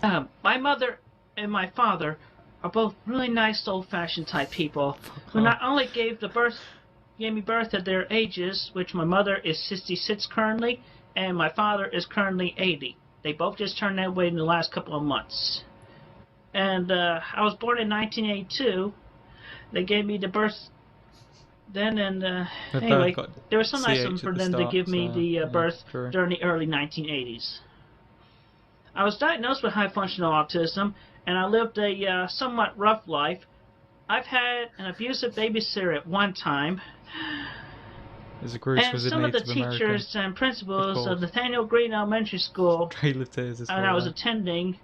Speaker 12: My mother and my father are both really nice, old-fashioned type people who not only gave me birth at their ages, which my mother is 66 currently, and my father is currently 80. They both just turned that way in the last couple of months. And I was born in 1982. They gave me the birth then, and anyway, there was some nice of them for them to give me the birth during the early 1980s. I was diagnosed with high-functional autism, and I lived a somewhat rough life. I've had an abusive babysitter at one time, and some of the teachers and principals of Nathaniel Green Elementary School that I was attending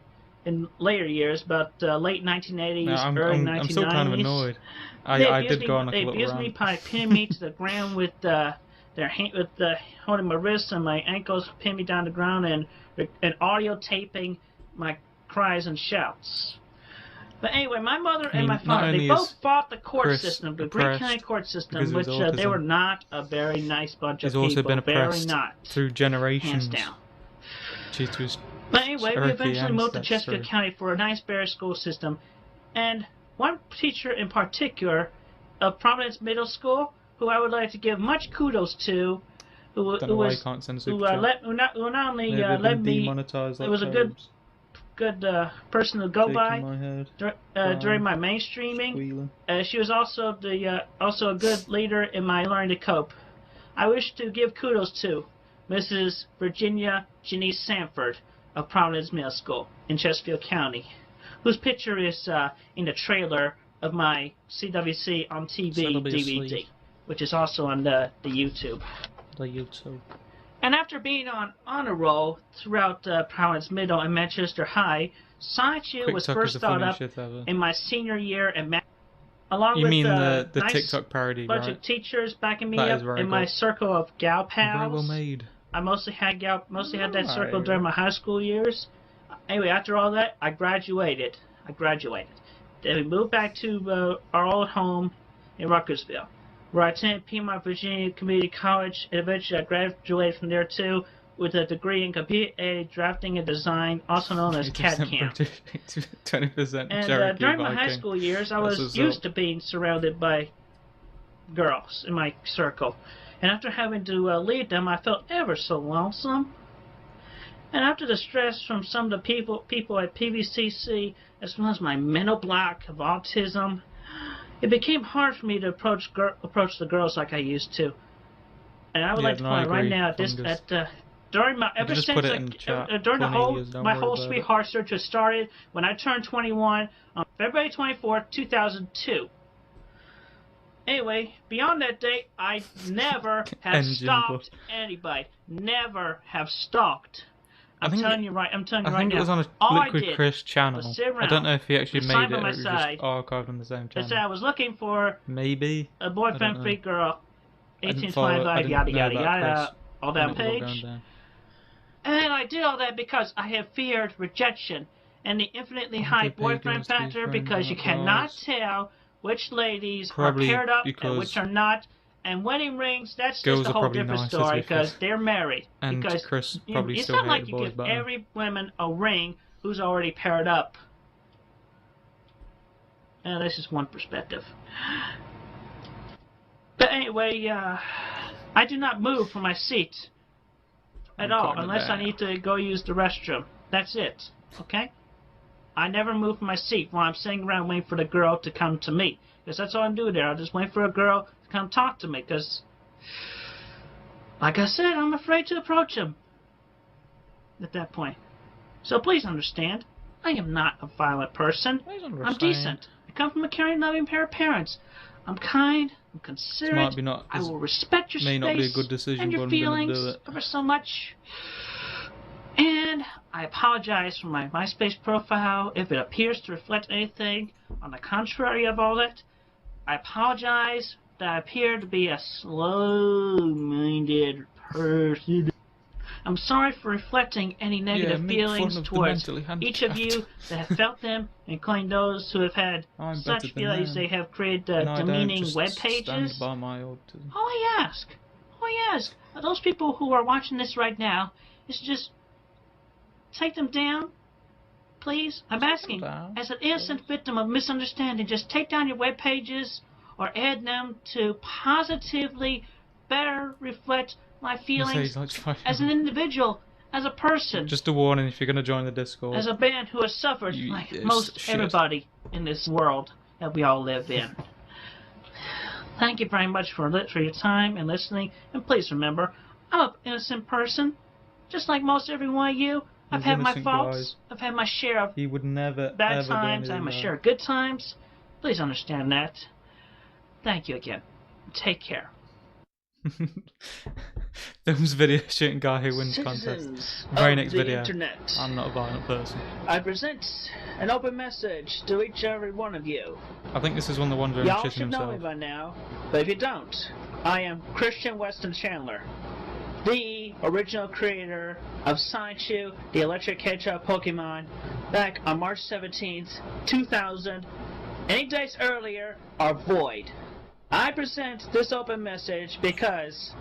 Speaker 12: in later years, but late 1980s,
Speaker 1: no,
Speaker 12: early 1990s.
Speaker 1: I'm still kind of annoyed. I did go on like a little rant.
Speaker 12: They abused me by pinning me to the ground with their hand, holding my wrists and my ankles, pinning me down to the ground, and audio taping my cries and shouts. But anyway, my mother and my father, they both fought the court system, the Greene County court system, which they were not a very nice bunch of people.
Speaker 1: He's also been oppressed
Speaker 12: very not,
Speaker 1: through generations.
Speaker 12: Hands down.
Speaker 1: But
Speaker 12: anyway, we eventually moved to Chesterfield County for a nice, better school system. And one teacher in particular of Providence Middle School, who I would like to give much kudos to, who not only let me, it was a good person to go by during my mainstreaming. She was also also a good leader in my learning to cope. I wish to give kudos to Mrs. Virginia Janice Sanford of Providence Middle School in Chesterfield County, whose picture is in the trailer of my CWC on TV DVD, which is also on the YouTube. And after being on honor roll throughout Providence Middle and Manchester High, Science U was first thought up in my senior year at along with
Speaker 1: the
Speaker 12: nice
Speaker 1: TikTok parody,
Speaker 12: bunch of teachers backing me up in my circle of gal pals.
Speaker 1: Very well made.
Speaker 12: I mostly had that circle during my high school years. Anyway, after all that, I graduated. Then we moved back to our old home in Ruckersville, where I attended Piedmont Virginia Community College, and eventually I graduated from there too with a degree in computer-aided drafting and design, also known as CAD/CAM.
Speaker 1: 20%
Speaker 12: and during my high school years, I was used to being surrounded by girls in my circle. And after having to lead them, I felt ever so lonesome. And after the stress from some of the people at PVCC, as well as my mental block of autism, it became hard for me to approach the girls like I used to. And I would like to point right now during my my whole sweetheart search was started when I turned 21 on February 24th, 2002. Anyway, beyond that date, I never have stalked anybody. Never have stalked. I'm telling you right now.
Speaker 1: I think it was on a Liquid Chris channel. I don't know if he actually made it or it was just archived on the same channel.
Speaker 12: I was looking for
Speaker 1: maybe
Speaker 12: a boyfriend-free girl, 1825, yada yada yada, all that page. And I did all that because I have feared rejection and the infinitely high boyfriend factor, because you cannot tell which ladies are paired up and which are not. And wedding rings, that's just a whole different story, because they're married.
Speaker 1: And
Speaker 12: because
Speaker 1: Chris probably
Speaker 12: it's
Speaker 1: still
Speaker 12: not like
Speaker 1: the
Speaker 12: you
Speaker 1: boys
Speaker 12: give
Speaker 1: better.
Speaker 12: every woman a ring who's already paired up. This is one perspective. But anyway, I do not move from my seat at all unless I need to go use the restroom. That's it. Okay? I never move from my seat while I'm sitting around waiting for the girl to come to me. Because that's all I'm doing there. I'll just wait for a girl to come talk to me. Because, like I said, I'm afraid to approach him at that point. So please understand, I am not a violent person. I'm decent. I come from a caring, loving pair of parents. I'm kind. I'm considerate. I will respect your space and your feelings ever so much. And I apologize for my MySpace profile if it appears to reflect anything on the contrary of all that. I apologize that I appear to be a slow-minded person. I'm sorry for reflecting any negative feelings towards each of you that have felt them, including those who have had such feelings they have created demeaning web pages. All I ask, are those people who are watching this right now, is just take them down, please. I'm asking, as an innocent victim of misunderstanding, just take down your web pages or add them to positively better reflect my feelings as an individual, as a person.
Speaker 1: Just a warning if you're going to join the Discord.
Speaker 12: As a man who has suffered like most everybody in this world that we all live in. Thank you very much for your time and listening. And please remember, I'm an innocent person, just like most every one of you. I've had my faults. I've had my share of bad times. I have my share of good times. Please understand that. Thank you again. Take care.
Speaker 1: Films video shooting guy who wins contest. Very next video.
Speaker 12: Internet.
Speaker 1: I'm not a violent person.
Speaker 12: I present an open message to each and every one of you.
Speaker 1: I think this is one of the ones where
Speaker 12: Y'all
Speaker 1: shitting
Speaker 12: should know
Speaker 1: himself.
Speaker 12: me by now, but if you don't, I am Christian Weston Chandler, the original creator of Saichu, the Electric Hedgehog Pokemon, back on March 17th, 2000. Any dates earlier are void. I present this open message because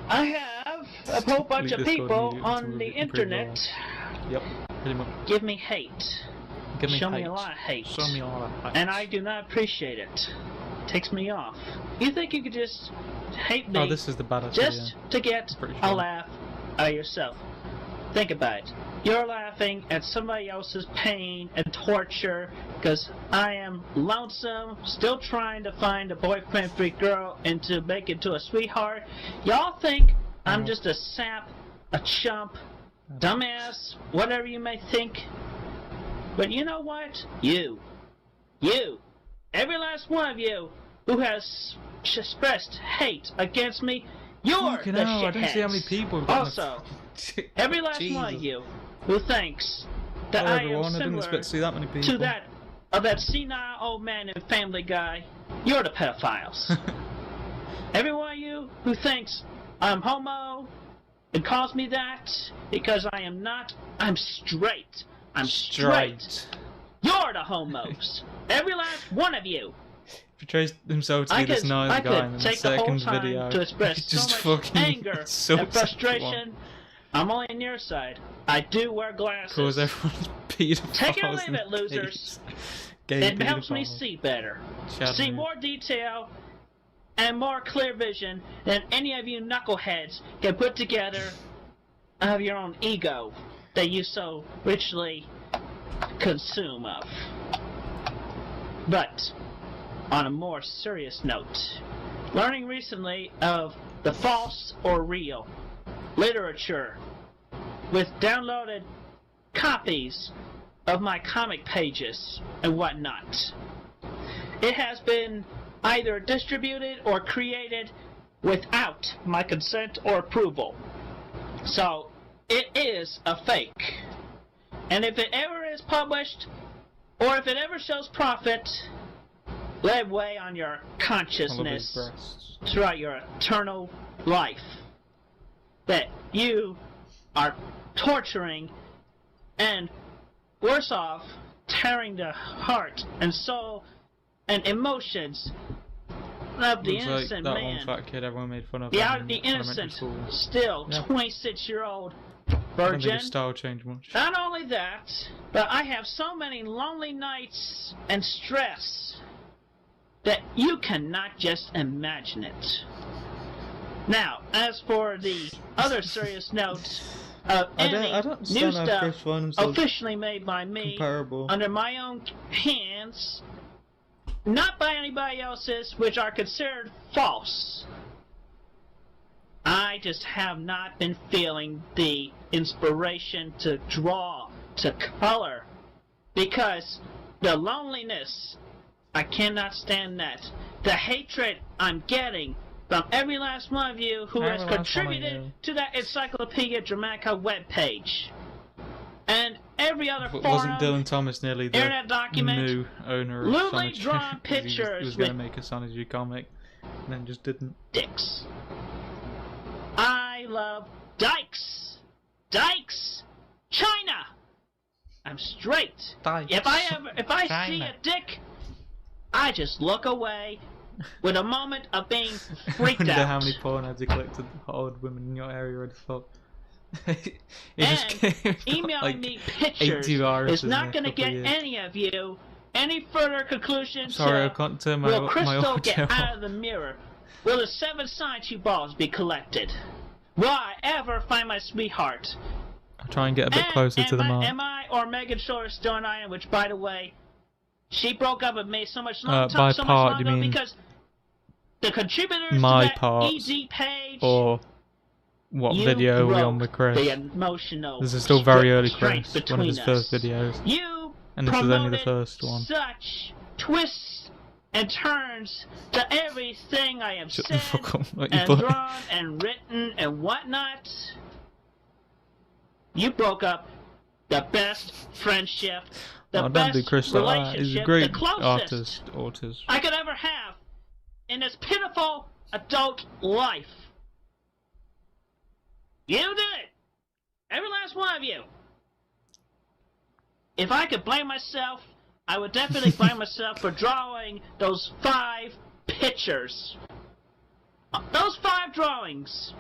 Speaker 12: I have a whole bunch of people on the internet
Speaker 1: pretty much.
Speaker 12: give me hate. Show me a lot of hate.
Speaker 1: Show me a lot of hate.
Speaker 12: And I do not appreciate it. Takes me off. You think you could just hate me
Speaker 1: this is the baddest
Speaker 12: just
Speaker 1: video.
Speaker 12: to get a laugh out of yourself? Think about it. You're laughing at somebody else's pain and torture because I am lonesome, still trying to find a boyfriend for a girl and to make it to a sweetheart. Y'all think I'm just a sap, a chump, dumbass, whatever you may think. But you know what? You, every last one of you who has expressed hate against me, you're the shitheads.
Speaker 1: I don't see how many people have
Speaker 12: Also, every last one of you who thinks that I am
Speaker 1: I didn't expect to see that many people.
Speaker 12: to that senile old man and Family Guy, you're the pedophiles. Every one of you who thinks I'm homo and calls me that because I am not, I'm straight. I'm straight. You're the homos. Every last one of you.
Speaker 1: Portrays himself to be this nice guy in the second video.
Speaker 12: To express
Speaker 1: just
Speaker 12: so much
Speaker 1: fucking
Speaker 12: anger and frustration. I'm only on your side. I do wear glasses.
Speaker 1: Cause everyone's pedophiles.
Speaker 12: Take it or leave it, losers. It helps me see better. See more detail and more clear vision than any of you knuckleheads can put together of your own ego that you so richly consume of. But on a more serious note, learning recently of the false or real literature with downloaded copies of my comic pages and whatnot. It has been either distributed or created without my consent or approval. So it is a fake. And if it ever is published, or if it ever shows profit, let it weigh on your consciousness throughout your eternal life that you are torturing and, worse off, tearing the heart and soul and emotions of the innocent
Speaker 1: like that
Speaker 12: man.
Speaker 1: one fat kid everyone made fun of.
Speaker 12: The innocent, still 26-year-old virgin.
Speaker 1: I don't think his style changed much.
Speaker 12: Not only that, but I have so many lonely nights and stress that you cannot just imagine it. Now, as for the other serious notes of any new stuff officially made by me under my own hands, not by anybody else's, which are considered false, I just have not been feeling the inspiration to draw, to color, because the loneliness, I cannot stand that. The hatred I'm getting from every last one of you who has contributed to that Encyclopedia Dramatica webpage. And every other forum,
Speaker 1: wasn't Dylan Thomas nearly the
Speaker 12: internet document,
Speaker 1: new owner of
Speaker 12: lewdly
Speaker 1: Sonic?
Speaker 12: drawn pictures
Speaker 1: he was going to make a Sonic G comic, and then just didn't.
Speaker 12: Dicks. I love dykes. Dykes. China. I'm straight.
Speaker 1: Dykes.
Speaker 12: If I see a dick, I just look away with a moment of being freaked
Speaker 1: out. I wonder how
Speaker 12: out.
Speaker 1: many porn ads you collected old women in your area would fuck.
Speaker 12: And emailing
Speaker 1: like
Speaker 12: me pictures is not going to get any of you any further conclusion.
Speaker 1: Sorry, I can't turn my
Speaker 12: will Crystal
Speaker 1: audio
Speaker 12: get
Speaker 1: off.
Speaker 12: out of the mirror? Will the 7 Saichu balls be collected? Will I ever find my sweetheart?
Speaker 1: I'll try and get a bit closer to the mark.
Speaker 12: Am I or Megan Shore still an iron? Which, by the way, she broke up with me so much longer because the contributors to that ED page.
Speaker 1: Or what video are we on with Chris?
Speaker 12: The emotional
Speaker 1: this is still very early,
Speaker 12: Chris.
Speaker 1: One of his first videos.
Speaker 12: You
Speaker 1: and this is only the first one.
Speaker 12: Such twists and turns to everything I have said
Speaker 1: and
Speaker 12: drawn and written and whatnot. You broke up the best friendship, the best relationship,
Speaker 1: he's a great
Speaker 12: the closest
Speaker 1: artist
Speaker 12: I could ever have in this pitiful adult life. You did it! Every last one of you. If I could blame myself, I would definitely blame myself for drawing those 5 pictures. Those 5 drawings.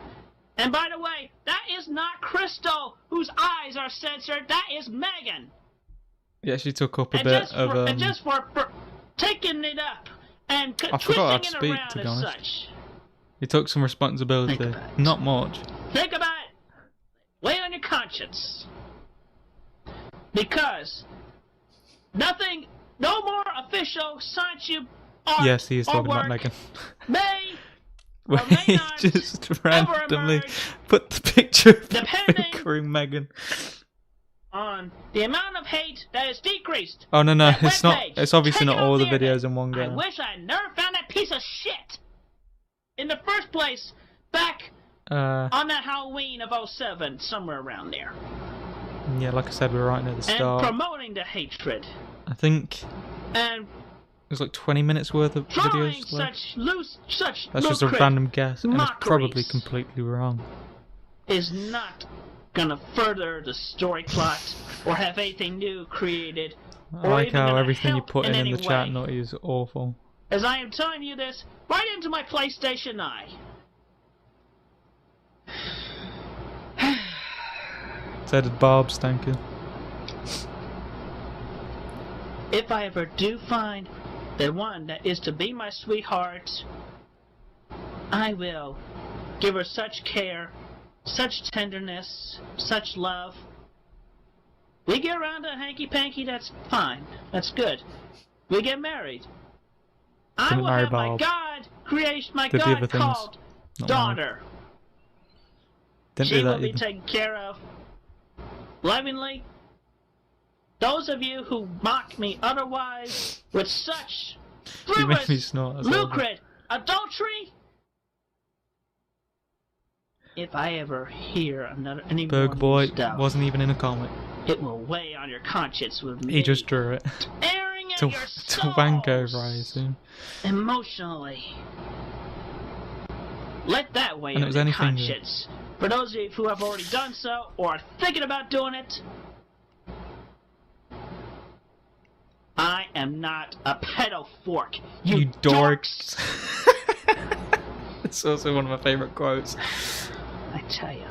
Speaker 12: And by the way, that is not Crystal, whose eyes are censored. That is Megan.
Speaker 1: Yeah, she took up a bit of
Speaker 12: and just for taking it up and
Speaker 1: I forgot how to
Speaker 12: twisting it
Speaker 1: speak,
Speaker 12: around
Speaker 1: to be
Speaker 12: as
Speaker 1: honest.
Speaker 12: such.
Speaker 1: He took some responsibility. Not much.
Speaker 12: Think about it. Lay on your conscience. Because nothing, no more official science you art
Speaker 1: Yes, he is talking about
Speaker 12: work
Speaker 1: Megan.
Speaker 12: may
Speaker 1: Where he just randomly put the picture of fingering Megan.
Speaker 12: on the amount of hate that is decreased.
Speaker 1: Oh no,
Speaker 12: That
Speaker 1: it's not.
Speaker 12: webpage,
Speaker 1: It's obviously
Speaker 12: take
Speaker 1: not
Speaker 12: it
Speaker 1: all
Speaker 12: off
Speaker 1: the
Speaker 12: the internet.
Speaker 1: videos in one
Speaker 12: I
Speaker 1: go.
Speaker 12: wish I never found that piece of shit in the first place back on that Halloween of 07, somewhere around there.
Speaker 1: Yeah, like I said, we were right near the
Speaker 12: And
Speaker 1: start.
Speaker 12: promoting the hatred.
Speaker 1: I think
Speaker 12: And
Speaker 1: there's like 20 minutes worth of
Speaker 12: drawing
Speaker 1: videos left.
Speaker 12: such
Speaker 1: That's just a
Speaker 12: lucrative
Speaker 1: random guess, and it's
Speaker 12: mockeries
Speaker 1: probably completely wrong.
Speaker 12: is not gonna further the story plot or have anything new created.
Speaker 1: I
Speaker 12: or
Speaker 1: like
Speaker 12: even
Speaker 1: how
Speaker 12: gonna
Speaker 1: everything you
Speaker 12: help
Speaker 1: put in
Speaker 12: any
Speaker 1: the chat
Speaker 12: way.
Speaker 1: note is awful.
Speaker 12: As I am telling you this right into my PlayStation Eye.
Speaker 1: So did Bob Stankin.
Speaker 12: If I ever do find the one that is to be my sweetheart, I will give her such care, such tenderness, such love. We get around to hanky-panky, that's fine. That's good. We get married. I
Speaker 1: Didn't
Speaker 12: will
Speaker 1: marry
Speaker 12: have my
Speaker 1: Bob.
Speaker 12: God creation, my
Speaker 1: Did the other
Speaker 12: God
Speaker 1: things.
Speaker 12: called
Speaker 1: Not
Speaker 12: daughter.
Speaker 1: Didn't
Speaker 12: She
Speaker 1: do that
Speaker 12: will be
Speaker 1: either.
Speaker 12: taken care of lovingly. Those of you who mock me otherwise with such
Speaker 1: You make me
Speaker 12: frivolous,
Speaker 1: snort. That's horrible.
Speaker 12: lucrative adultery. If I ever hear any more
Speaker 1: Burger Boy
Speaker 12: stuff,
Speaker 1: wasn't even in a comic.
Speaker 12: it will weigh on your conscience with me.
Speaker 1: He just drew it.
Speaker 12: Tearing at
Speaker 1: to
Speaker 12: your
Speaker 1: wank over, I assume.
Speaker 12: emotionally. Let that weigh
Speaker 1: And it
Speaker 12: on
Speaker 1: was
Speaker 12: your
Speaker 1: anything good.
Speaker 12: conscience. For those of you who have already done so or are thinking about doing it, I am not a pedo fork. You
Speaker 1: dorks. It's also one of my favourite quotes.
Speaker 12: I tell you,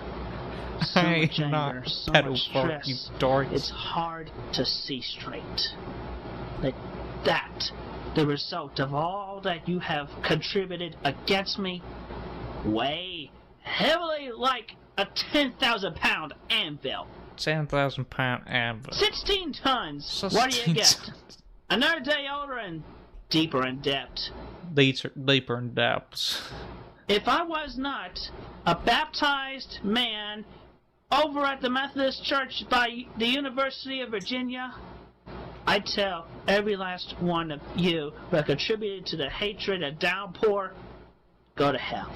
Speaker 1: I
Speaker 12: much
Speaker 1: am not
Speaker 12: anger,
Speaker 1: a
Speaker 12: so
Speaker 1: pedal
Speaker 12: much
Speaker 1: fork, you
Speaker 12: stress.
Speaker 1: dorks.
Speaker 12: It's hard to see straight. That the result of all that you have contributed against me weigh heavily like a 10,000-pound anvil.
Speaker 1: 10,000-pound anvil.
Speaker 12: 16 tons. What do you get? Another day older and deeper in debt.
Speaker 1: Deeper in depths.
Speaker 12: If I was not a baptized man over at the Methodist Church by the University of Virginia, I'd tell every last one of you who have contributed to the hatred and downpour, go to hell.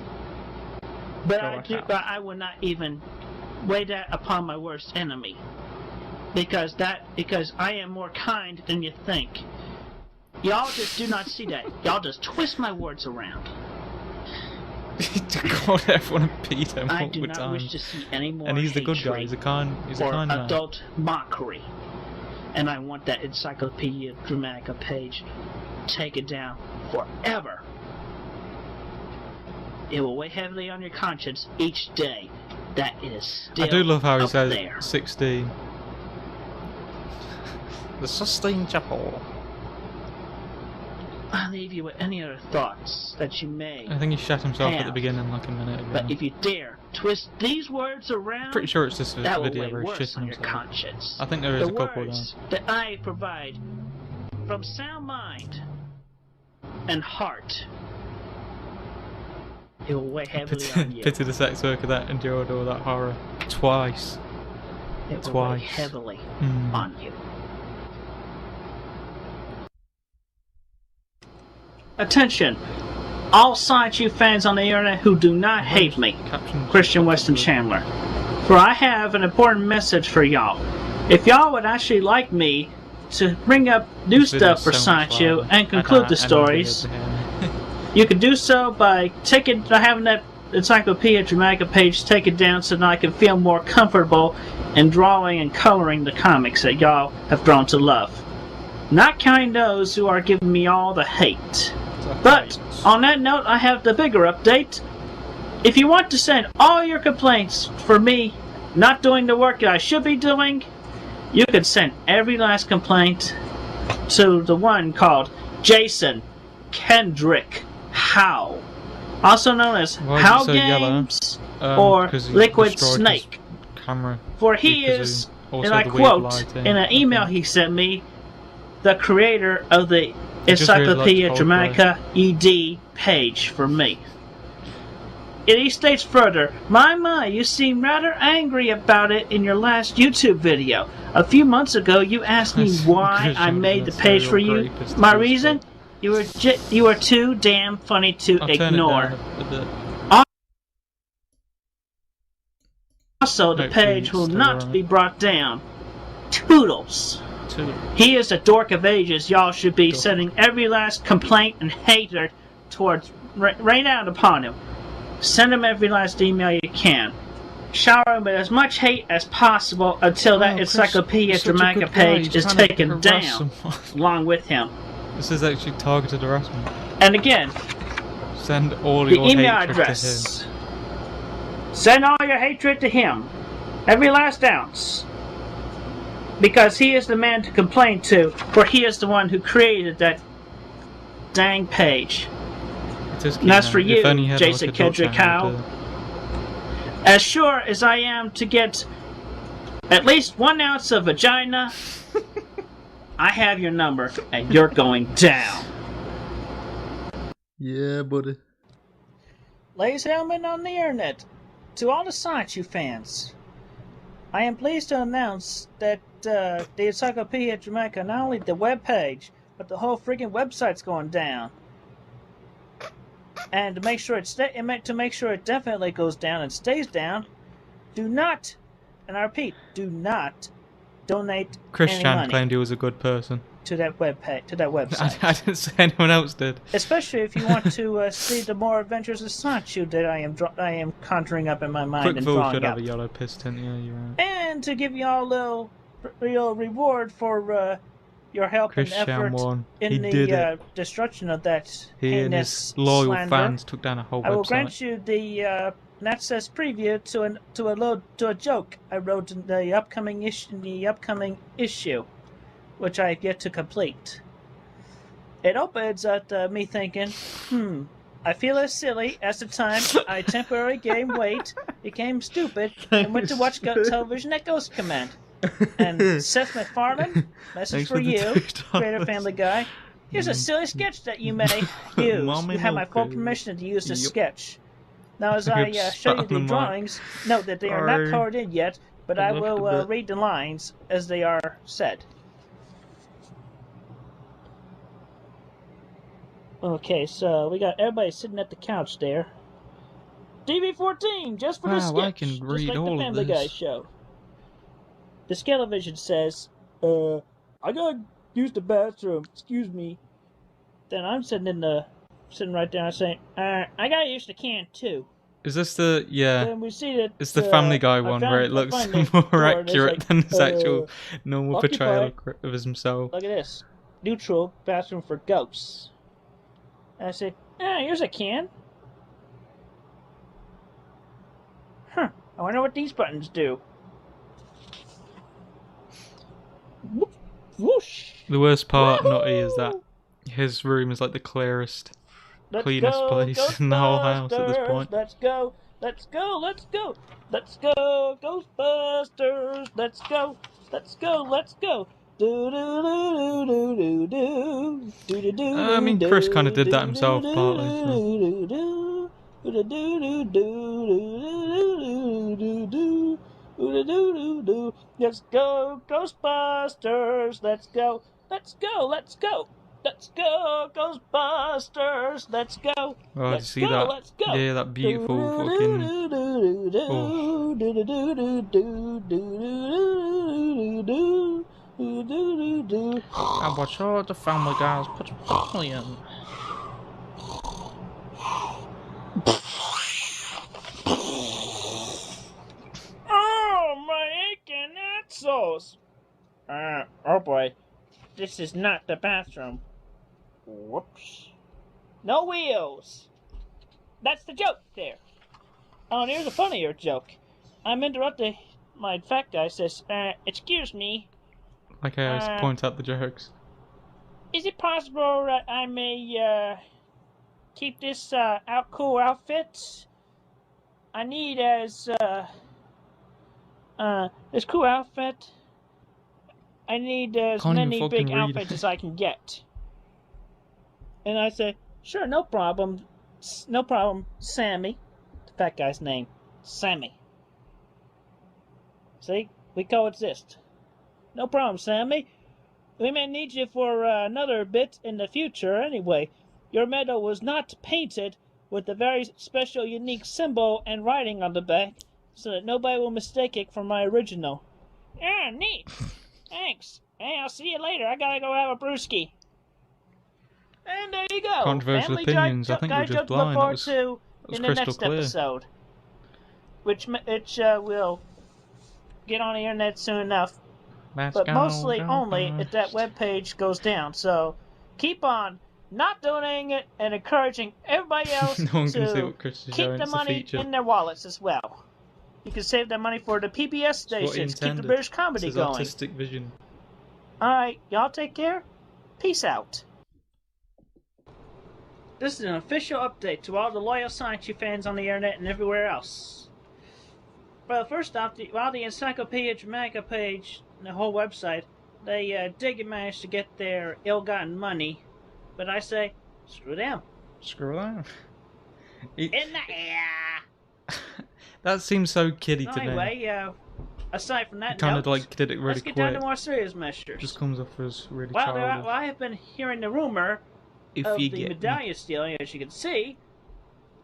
Speaker 12: But I would not even weigh that upon my worst enemy. Because I am more kind than you think. Y'all just do not see that. Y'all just twist my words around.
Speaker 1: To call everyone a pedo
Speaker 12: I
Speaker 1: all
Speaker 12: do
Speaker 1: the
Speaker 12: not
Speaker 1: time.
Speaker 12: wish to see any more
Speaker 1: And he's the good guy.
Speaker 12: hatred
Speaker 1: He's a kind
Speaker 12: or
Speaker 1: man.
Speaker 12: adult mockery. And I want that Encyclopedia Dramatica page taken down forever. It will weigh heavily on your conscience each day that it is still
Speaker 1: I do love how he
Speaker 12: up
Speaker 1: says
Speaker 12: there.
Speaker 1: 16. The Sistine Chapel.
Speaker 12: I'll leave you with any other thoughts that you may
Speaker 1: I think he shot himself at the
Speaker 12: have.
Speaker 1: beginning like a minute ago.
Speaker 12: But if you dare twist these words around,
Speaker 1: Pretty sure it's this
Speaker 12: that will
Speaker 1: video
Speaker 12: weigh
Speaker 1: where he's
Speaker 12: worse on
Speaker 1: shitting
Speaker 12: your
Speaker 1: himself.
Speaker 12: conscience.
Speaker 1: I think there is
Speaker 12: the
Speaker 1: a couple
Speaker 12: words
Speaker 1: though.
Speaker 12: that I provide from sound mind and heart, it will weigh heavily on you.
Speaker 1: Pity the sex worker that endured all that horror twice.
Speaker 12: It will weigh
Speaker 1: Twice.
Speaker 12: heavily on you.
Speaker 10: attention, all Science U fans on the internet who do not hate me, Christian Weston Chandler, for I have an important message for y'all. If y'all would actually like me to bring up new stuff for Science U and conclude the stories, you can do so by having that Encyclopedia Dramatica page taken down so that I can feel more comfortable in drawing and coloring the comics that y'all have grown to love. Not counting those who are giving me all the hate. But on that note, I have the bigger update. If you want to send all your complaints for me not doing the work that I should be doing, you can send every last complaint to the one called Jason Kendrick Howe, also known as Howe Games or Liquid Snake. For he is, and I quote in an email he sent me, the creator of the Encyclopedia Dramatica ED page for me. And he states further, my, you seem rather angry about it in your last YouTube video. A few months ago, you asked me why I made the page for you. My reason? You were too damn funny to ignore. Also, the page will not be brought down. Toodles. He is a dork of ages. Y'all should be sending every last complaint and hater towards right out upon him. Send him every last email you can. Shower him with as much hate as possible until that Encyclopedia Dramatica page is taken down along with him.
Speaker 1: This is actually targeted harassment.
Speaker 10: And again,
Speaker 1: send all
Speaker 10: the
Speaker 1: your
Speaker 10: email
Speaker 1: hatred
Speaker 10: address.
Speaker 1: to him.
Speaker 10: Send all your hatred to him. Every last ounce. Because he is the man to complain to, for he is the one who created that dang page. And that's for you, Jason Kendrick Howe. As sure as I am to get at least 1 ounce of vagina, I have your number, and you're going down.
Speaker 1: Yeah, buddy.
Speaker 10: Ladies and gentlemen on the internet, to all the Science U fans, I am pleased to announce that the Encyclopedia Dramatica, not only the web page, but the whole freaking website's going down. And to make sure it definitely goes down and stays down, do not, and I repeat, do not donate
Speaker 1: Christian
Speaker 10: any money
Speaker 1: claimed he was a good person.
Speaker 10: To that website.
Speaker 1: I didn't say anyone else did.
Speaker 10: Especially if you want to see the more adventures of Science U that I am conjuring up in my mind and drawing
Speaker 1: should
Speaker 10: up.
Speaker 1: have a yellow piston, yeah, you're right.
Speaker 10: And to give you all a little reward for your help and effort in the destruction of that
Speaker 1: he and his loyal
Speaker 10: slander,
Speaker 1: fans took down a whole website.
Speaker 10: I will grant you the access preview to a joke I wrote in the upcoming issue, which I have yet to complete. It opens at me thinking, I feel as silly as the time I temporarily gained weight, became stupid, and went to watch television at Ghost Command. And Seth MacFarlane, message for you, creator Family Guy. Here's a silly sketch that you may use. You have my full permission to use this sketch. Now, as I show you the drawings, note that they are not colored in yet, but I will read the lines as they are said. Okay, so we got everybody sitting at the couch there. TV-14, just for the sketch,
Speaker 1: I can read
Speaker 10: just like
Speaker 1: all
Speaker 10: the Family
Speaker 1: of this.
Speaker 10: Guy show. The Scalavision says, I gotta use the bathroom, excuse me. Then I'm sitting right down saying, I gotta use the can too.
Speaker 1: Is this the,
Speaker 10: Then we see that,
Speaker 1: it's the Family Guy one where it looks more accurate than his actual normal portrayal of himself.
Speaker 10: Look at this. Neutral bathroom for ghosts. And I say, here's a can. I wonder what these buttons do. Whoosh.
Speaker 1: The worst part, Nutty, is that his room is like the clearest, cleanest place in the whole house at this point.
Speaker 10: Let's go, let's go, let's go, let's go, Ghostbusters, let's go, let's go, let's go.
Speaker 1: I mean, Chris kind of did that himself partly.
Speaker 10: Let's go, Ghostbusters! Let's go! Let's go! Let's go!
Speaker 12: Let's go, Ghostbusters! Let's go!
Speaker 1: Oh,
Speaker 12: Let's
Speaker 1: did you see that?
Speaker 12: Let's go!
Speaker 1: Yeah, that beautiful fucking... Oh. I watch all the Family Guys put a family in.
Speaker 12: Oh, my aching assholes! Oh boy. This is not the bathroom. Whoops. No wheels! That's the joke there. Oh, and here's a funnier joke. I'm interrupting my fat guy says, excuse me.
Speaker 1: Like I always point out the jokes.
Speaker 12: Is it possible that I may, keep this, cool outfit? I need this cool outfit. I need as many big outfits as I can get. And I say, sure, no problem. No problem, Sammy. The fat guy's name. Sammy. See? We coexist. No problem, Sammy. We may need you for another bit in the future anyway. Your medal was not painted with a very special, unique symbol and writing on the back, so that nobody will mistake it for my original. Yeah, neat. Thanks. Hey, I'll see you later. I gotta go have a brewski. And there you go.
Speaker 1: Controversial opinions. I think we're just blind. That was crystal clear.
Speaker 12: Episode, which will get on the internet soon enough. But mostly only if that webpage goes down. So keep on not donating it and encouraging everybody else to keep the money in their wallets as well. You can save that money for the PBS stations. Keep the British comedy going.
Speaker 1: Artistic vision.
Speaker 12: Alright, y'all take care. Peace out. This is an official update to all the loyal Science U fans on the internet and everywhere else. Well, first off, while the Encyclopedia Dramatica page, the whole website, they did manage to get their ill-gotten money, but I say, screw them.
Speaker 1: Screw them?
Speaker 12: In the air!
Speaker 1: That seems so kiddie to me.
Speaker 12: Anyway, aside from that
Speaker 1: kind of like did it really
Speaker 12: let's
Speaker 1: quick.
Speaker 12: Get down to more serious measures.
Speaker 1: Just comes off as really
Speaker 12: well,
Speaker 1: childish.
Speaker 12: I have been hearing the rumor of the medallion stealing, as you can see.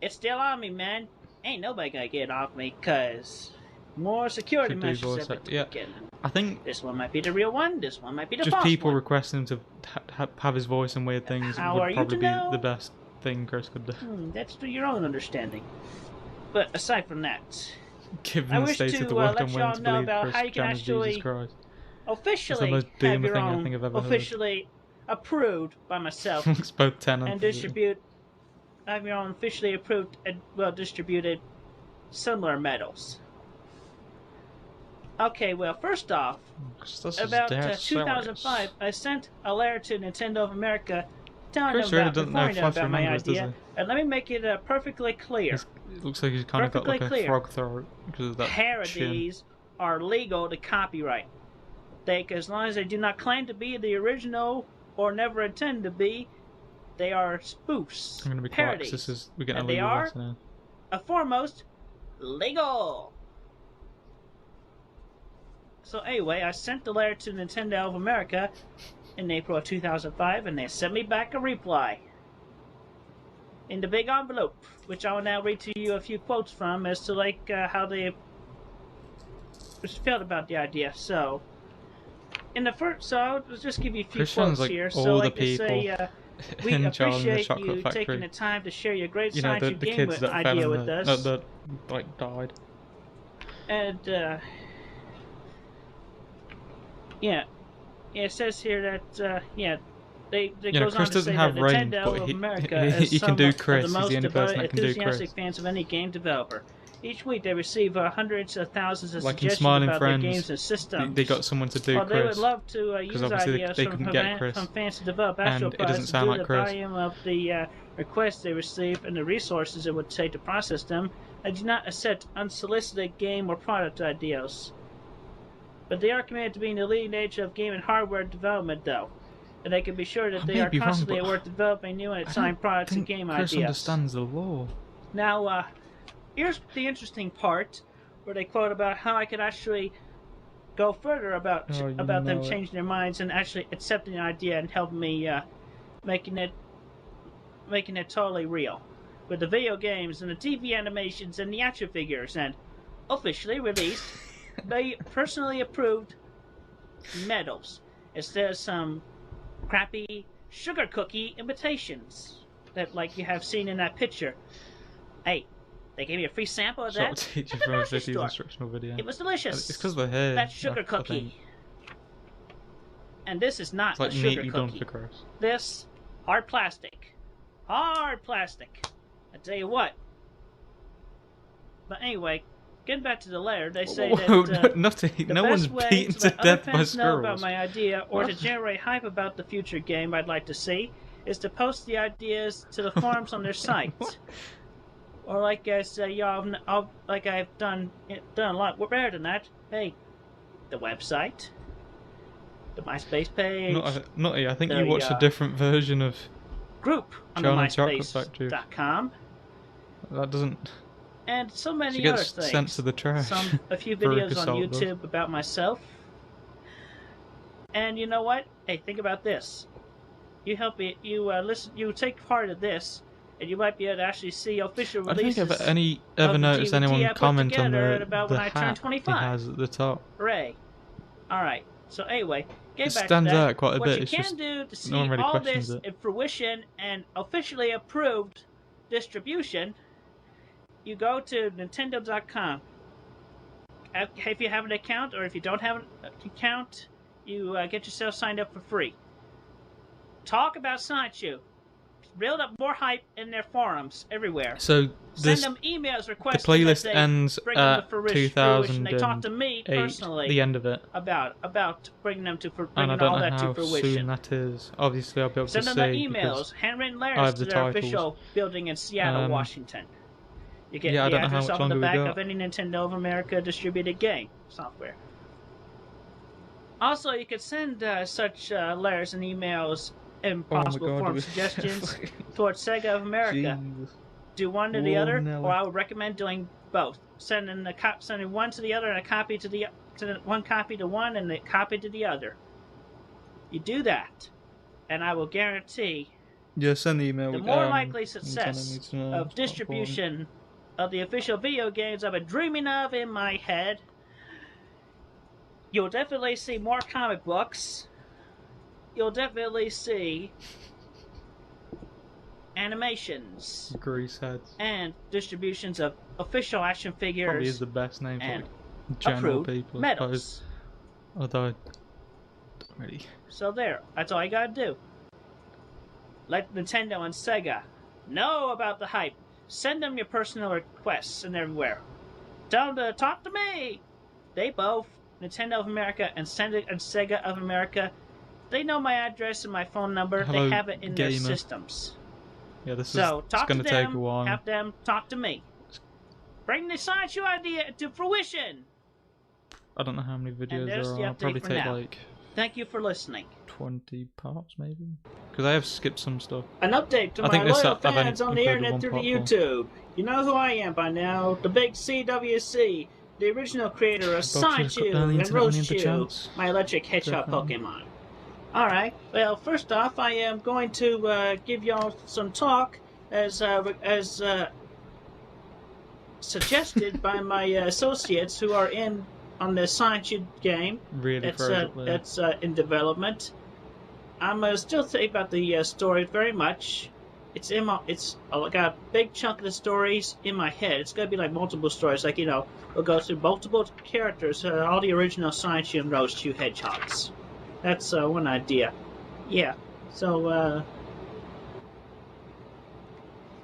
Speaker 12: It's still on me, man. Ain't nobody gonna get it off me, cause more security measures have been taken.
Speaker 1: I think
Speaker 12: this one might be the real one. This one might be the false
Speaker 1: one. Just people
Speaker 12: one.
Speaker 1: requesting him to have his voice and weird things would probably be the best thing Chris could do.
Speaker 12: That's to your own understanding. But aside from that,
Speaker 1: given the state of the world, I'm willing to believe Chris Jenner's Jesus Christ.
Speaker 12: Officially have your own officially approved by myself
Speaker 1: both tenants
Speaker 12: and distribute have your own officially approved and well distributed similar medals. Okay, well, first off, about 2005, I sent a letter to Nintendo of America telling them about my idea, and let me make it perfectly clear.
Speaker 1: It looks like he's kind of got like a frog throat because of that
Speaker 12: parodies are legal to copyright. As long as they do not claim to be the original or never intend to be, they are spoofs,
Speaker 1: I'm gonna be
Speaker 12: parodies,
Speaker 1: quiet, we're getting
Speaker 12: and they are, foremost, legal. So anyway, I sent the letter to Nintendo of America in April of 2005, and they sent me back a reply in the big envelope, which I will now read to you a few quotes from as to like how they felt about the idea. So, in the first, so I'll just give you a few quotes
Speaker 1: like
Speaker 12: here.
Speaker 1: All
Speaker 12: so,
Speaker 1: like
Speaker 12: they say, we appreciate you
Speaker 1: Factory.
Speaker 12: taking the time to share your great
Speaker 1: you know,
Speaker 12: science
Speaker 1: the
Speaker 12: game idea with us.
Speaker 1: That like died.
Speaker 12: And yeah, it says here that They goes on to say that Nintendo of America is some of the most enthusiastic fans of any game developer. Each week they receive hundreds of thousands of suggestions about their games and systems.
Speaker 1: They got someone to do
Speaker 12: Chris. They would love to use ideas from fans to develop actual products due to the volume of the requests they receive and the resources it would take to process them. I do not accept unsolicited game or product ideas. But they are committed to being the leading edge of game and hardware development, though. And they can be sure that they are constantly at work developing new and exciting products and game ideas.
Speaker 1: Chris understands the law.
Speaker 12: Now, here's the interesting part, where they quote about how I could actually go further about them changing their minds and actually accepting the idea and helping me making it totally real, with the video games and the TV animations and the action figures, and officially released by personally approved medals instead of some crappy sugar cookie imitations that like you have seen in that picture. Hey, they gave me a free sample of that at the grocery store.
Speaker 1: Instructional video.
Speaker 12: It was delicious.
Speaker 1: It's because they're here.
Speaker 12: That sugar cookie. And this is not
Speaker 1: it's like
Speaker 12: a sugar
Speaker 1: neatly
Speaker 12: cookie.
Speaker 1: done for Chris.
Speaker 12: This hard plastic. Hard plastic. I tell you what. But anyway, getting back to the letter, they say that
Speaker 1: no one's beaten to death by squirrels.
Speaker 12: Know about my idea or to generate hype about the future game I'd like to see is to post the ideas to the forums on their site. Or like I say, y'all, like I've done a lot. We're better than that. Hey, the website, the MySpace page.
Speaker 1: I think you watched a different version of
Speaker 12: group on the MySpace.com.
Speaker 1: That doesn't.
Speaker 12: And so many other things.
Speaker 1: Sent to the trash.
Speaker 12: A few videos on YouTube about myself. And you know what? Hey, think about this. You help me. You listen. You take part of this, and you might be able to actually see official releases.
Speaker 1: I don't think I've ever noticed anyone comment on the
Speaker 12: when I
Speaker 1: hat
Speaker 12: 25.
Speaker 1: he has at the top.
Speaker 12: Hooray! All right. So anyway, get back to that.
Speaker 1: It stands out quite a bit.
Speaker 12: What you
Speaker 1: it's
Speaker 12: can
Speaker 1: just
Speaker 12: do to see
Speaker 1: no one really
Speaker 12: all
Speaker 1: questions
Speaker 12: this
Speaker 1: it.
Speaker 12: in fruition and officially approved distribution, you go to Nintendo.com. If you have an account, or if you don't have an account, you get yourself signed up for free. Talk about Sideshow. Build up more hype in their forums everywhere.
Speaker 1: So
Speaker 12: send them emails requesting
Speaker 1: the playlist
Speaker 12: that they
Speaker 1: ends
Speaker 12: bring them
Speaker 1: at
Speaker 12: to fruition. They talk to
Speaker 1: 2008.
Speaker 12: me personally
Speaker 1: The end of it.
Speaker 12: about bringing them to
Speaker 1: And
Speaker 12: bringing
Speaker 1: I don't
Speaker 12: all
Speaker 1: know
Speaker 12: that
Speaker 1: how
Speaker 12: to fruition.
Speaker 1: soon that is. Obviously, I'll be able
Speaker 12: Send
Speaker 1: to
Speaker 12: them
Speaker 1: see
Speaker 12: the emails, handwritten
Speaker 1: I
Speaker 12: letters
Speaker 1: have
Speaker 12: to
Speaker 1: the
Speaker 12: their
Speaker 1: titles.
Speaker 12: official building in Seattle, Washington. You get
Speaker 1: Yeah, I
Speaker 12: the
Speaker 1: don't know how
Speaker 12: address
Speaker 1: much
Speaker 12: off on the
Speaker 1: longer we
Speaker 12: back
Speaker 1: got.
Speaker 12: of any Nintendo of America distributed game software. Also, you could send such letters and emails and possible form suggestions towards Sega of America.
Speaker 1: Jeez.
Speaker 12: Do one to the other, or I would recommend doing both. Sending one to the other and a copy to the one copy to one and a copy to the other. You do that, and I will guarantee
Speaker 1: Yeah, send the email.
Speaker 12: the more likely success of distribution of the official video games I've been dreaming of in my head. You'll definitely see more comic books. You'll definitely see animations.
Speaker 1: Grease heads.
Speaker 12: And distributions of official action figures.
Speaker 1: Probably is the best name for
Speaker 12: and
Speaker 1: general
Speaker 12: approved
Speaker 1: people.
Speaker 12: Medals.
Speaker 1: Although I don't really.
Speaker 12: So there, that's all you gotta do. Let Nintendo and Sega know about the hype. Send them your personal requests and everywhere. Tell them to talk to me. They both, Nintendo of America and Sega of America, they know my address and my phone number.
Speaker 1: Hello,
Speaker 12: they have it in their
Speaker 1: gamer.
Speaker 12: systems.
Speaker 1: Yeah, this
Speaker 12: So
Speaker 1: is
Speaker 12: talk
Speaker 1: going
Speaker 12: to
Speaker 1: to take a
Speaker 12: them,
Speaker 1: while.
Speaker 12: have them talk to me. Bring the Sideshow idea to fruition.
Speaker 1: I don't know how many videos
Speaker 12: And there's
Speaker 1: there
Speaker 12: the
Speaker 1: are. I'll probably
Speaker 12: update for
Speaker 1: take
Speaker 12: now.
Speaker 1: like
Speaker 12: Thank you for listening.
Speaker 1: 20 parts maybe. Because I have skipped some stuff.
Speaker 12: An update to
Speaker 1: I
Speaker 12: my
Speaker 1: think this
Speaker 12: loyal
Speaker 1: I've only
Speaker 12: fans on the
Speaker 1: included
Speaker 12: internet
Speaker 1: one
Speaker 12: through the
Speaker 1: part
Speaker 12: YouTube. You know who I am by now. The big CWC, the original creator of Sideshow and Roadshow, my electric hedgehog Pokemon. Alright, well, first off, I am going to give y'all some talk as suggested by my associates who are in on the Sideshow game.
Speaker 1: Really
Speaker 12: that's in development. I'm still thinking about the story very much. It's I got a big chunk of the stories in my head. It's gonna be like multiple stories, like we'll go through multiple characters, all the original Sideshow and Roadshow hedgehogs. That's one idea. Yeah. So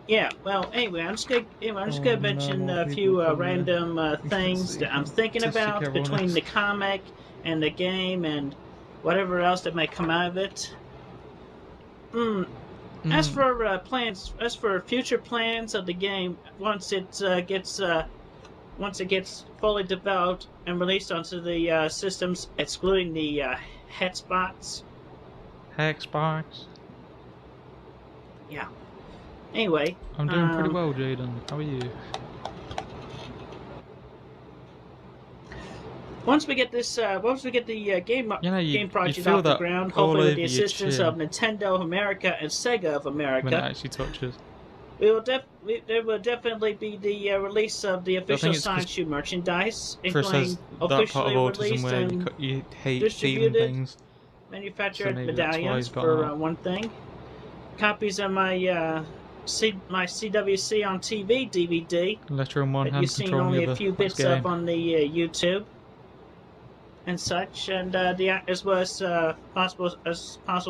Speaker 12: yeah. Well, anyway, I'm just gonna mention a few random things that I'm thinking about between the comic and the game and whatever else that may come out of it. As for plans, as for future plans of the game, once it gets fully developed and released onto the systems, excluding the Hexbox.
Speaker 1: Hexbox.
Speaker 12: Yeah. Anyway,
Speaker 1: I'm doing pretty well, Jaden. How are you?
Speaker 12: once we get this, once we get the game project
Speaker 1: feel
Speaker 12: off the ground, hopefully with the assistance of
Speaker 1: chin
Speaker 12: Nintendo of America and Sega of America,
Speaker 1: when it actually touches.
Speaker 12: there will definitely be the release of the official Science Shoe merchandise, including officially released and
Speaker 1: you hate
Speaker 12: distributed,
Speaker 1: things.
Speaker 12: manufactured medallions for one thing. Copies of my my CWC on TV DVD
Speaker 1: Letter in one
Speaker 12: that
Speaker 1: hand,
Speaker 12: you've seen only a few bits of on the YouTube and such, and as well as possible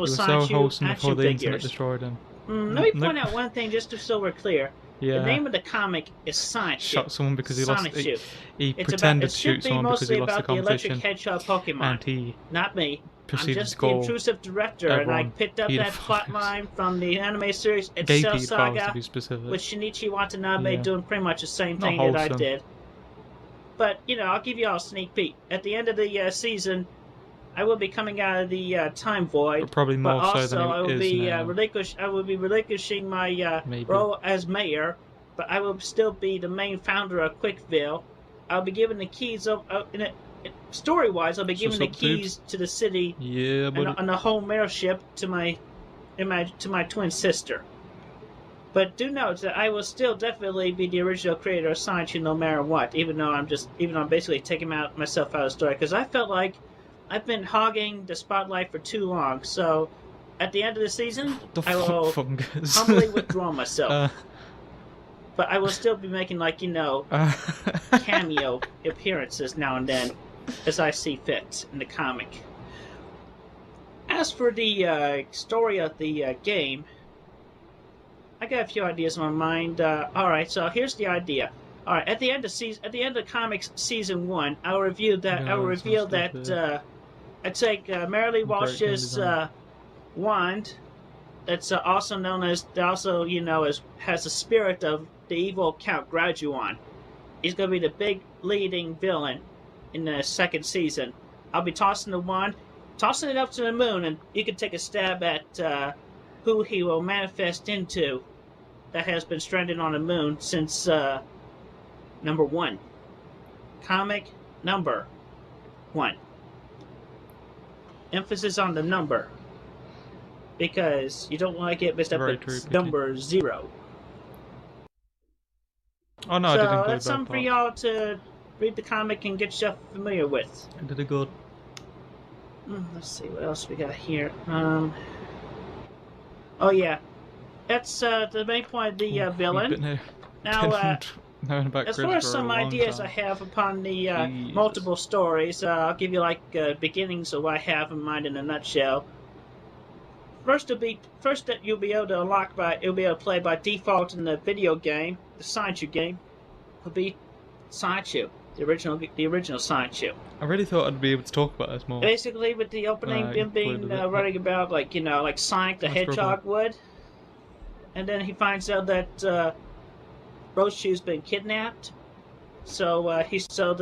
Speaker 12: Science Shoe action
Speaker 1: the internet
Speaker 12: figures.
Speaker 1: destroyed him.
Speaker 12: Let me point out one thing just so we're clear.
Speaker 1: Yeah.
Speaker 12: The name of the comic is Sonic Shoe.
Speaker 1: Shot someone because he lost. He
Speaker 12: it's
Speaker 1: pretended to shoot someone because he lost the competition.
Speaker 12: It should be mostly about the electric hedgehog Pokemon,
Speaker 1: and he
Speaker 12: not me. I'm just the
Speaker 1: to
Speaker 12: intrusive director, and I picked up that plotline from the anime series Cell Saga with Shinichi Watanabe doing pretty much the same thing that I did. But, you know, I'll give you all a sneak peek. At the end of the season, I will be coming out of the time void.
Speaker 1: But probably more
Speaker 12: but also,
Speaker 1: so than
Speaker 12: I will
Speaker 1: it
Speaker 12: be
Speaker 1: is now.
Speaker 12: I will be relinquishing my role as mayor, but I will still be the main founder of Quickville. I'll be given the keys of story-wise. I'll be giving the keys to the city and the whole mayorship to my twin sister. But do note that I will still definitely be the original creator of Sonic Shoe no matter what, even though I'm basically taking myself out of the story, because I felt like I've been hogging the spotlight for too long. So at the end of the season, I will humbly withdraw myself. But I will still be making, like, you know, cameo appearances now and then as I see fit in the comic. As for the story of the game, I got a few ideas in my mind. Alright, so here's the idea. Alright, at the end of comics season 1, I will reveal that I take Marilee Walsh's wand, that's also known as, has the spirit of the evil Count Graduan. He's going to be the big leading villain in the second season. I'll be tossing the wand, tossing it up to the moon, and you can take a stab at who he will manifest into that has been stranded on the moon since number 1. Comic number 1. Emphasis on the number, because you don't want to get mixed up with number 0.
Speaker 1: Oh no,
Speaker 12: so
Speaker 1: I didn't include
Speaker 12: that's something for y'all to read the comic and get yourself familiar with.
Speaker 1: I did it good.
Speaker 12: Let's see what else we got here. Oh yeah, that's the main point of the villain. Now, as far as some ideas I have upon the multiple stories, I'll give you like beginnings of what I have in mind in a nutshell. First that you'll be able to unlock you'll be able to play by default in the video game, the Sonic Shoe game, will be Sonic Shoe, the original Sonic Shoe.
Speaker 1: I really thought I'd be able to talk about this more.
Speaker 12: Basically, with the opening, him being running about like like Sonic the Hedgehog would, and then he finds out that Rose Shoe's been kidnapped. So